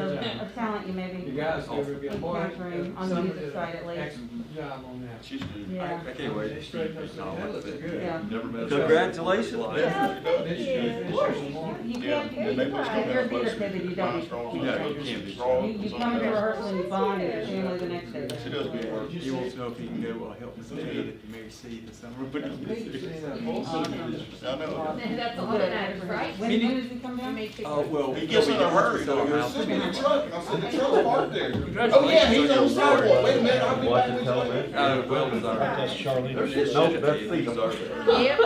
talent you may be You guys give her a good boy. encountering on the music side at least. Excellent job on that. She's good. Yeah. I can't wait. Yeah. Never met. Congratulations. Yeah, thank you. You can't, Yeah, they must if you're a have theater us kid, then you don't. Yeah, you can't be. You come to rehearsal and you bond and your family the next day. She does good work. He wants to know if he can go help us stay at the Mary C this summer. I know. That's a lot of that, right? When does he come down? Well, He gets in a hurry though. He goes, send me the truck. And I said, the truck's parked there. Oh, yeah, he's on the sidewalk. Wait a minute, I'll be back with you later. Well deserved. That's Charlene. Nope, that's Steve. Yep.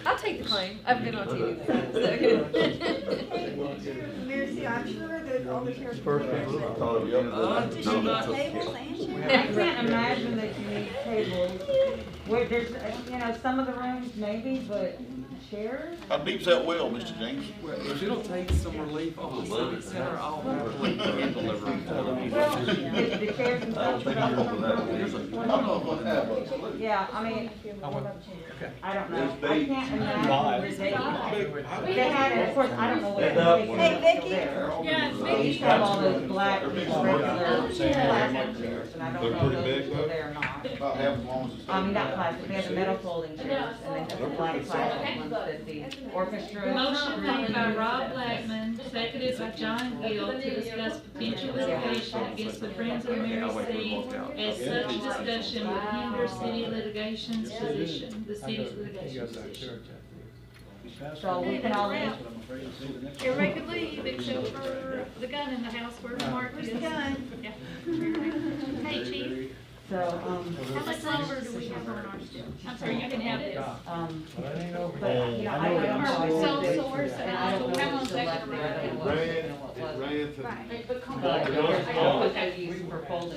I'll take the claim. I've been on TV there. Mayor, see, I'm sure that all the chairs. Tables and chairs. I can't imagine that you need tables, where there's, you know, some of the rooms maybe, but chairs? How deep's that well, Mr. James? If it'll take some relief off the civic center, I'll happily deliver them for them. Well, the chairs and stuff. Yeah, I mean, I don't know, I can't imagine where they had, and of course, I don't know what it's. Hey, Vicky? Yeah, it's They used to have all those black, regular plastic chairs, and I don't know if those are still there or not. About half as long as it's. I mean, not plastic, they have the metal folding chairs, and then the black plastic ones that the orchestra. Motion made by Rob Blackman, seconded by John Gill to discuss potential litigation against the Friends of Mary C. as such discussion would hinder city litigation's position, the city's litigation position. So we can all leave. Everybody could leave except for the gun in the house where Mark is. Where's the gun? Yeah. Hey, chief, So, how much longer do we have on our still? I'm sorry, you can have this. but, you know, I don't know. Are we sole source? And I don't know How if long it's is that still gonna left there. I don't know run? what it was. Right. But come But on. there's always a use for folding.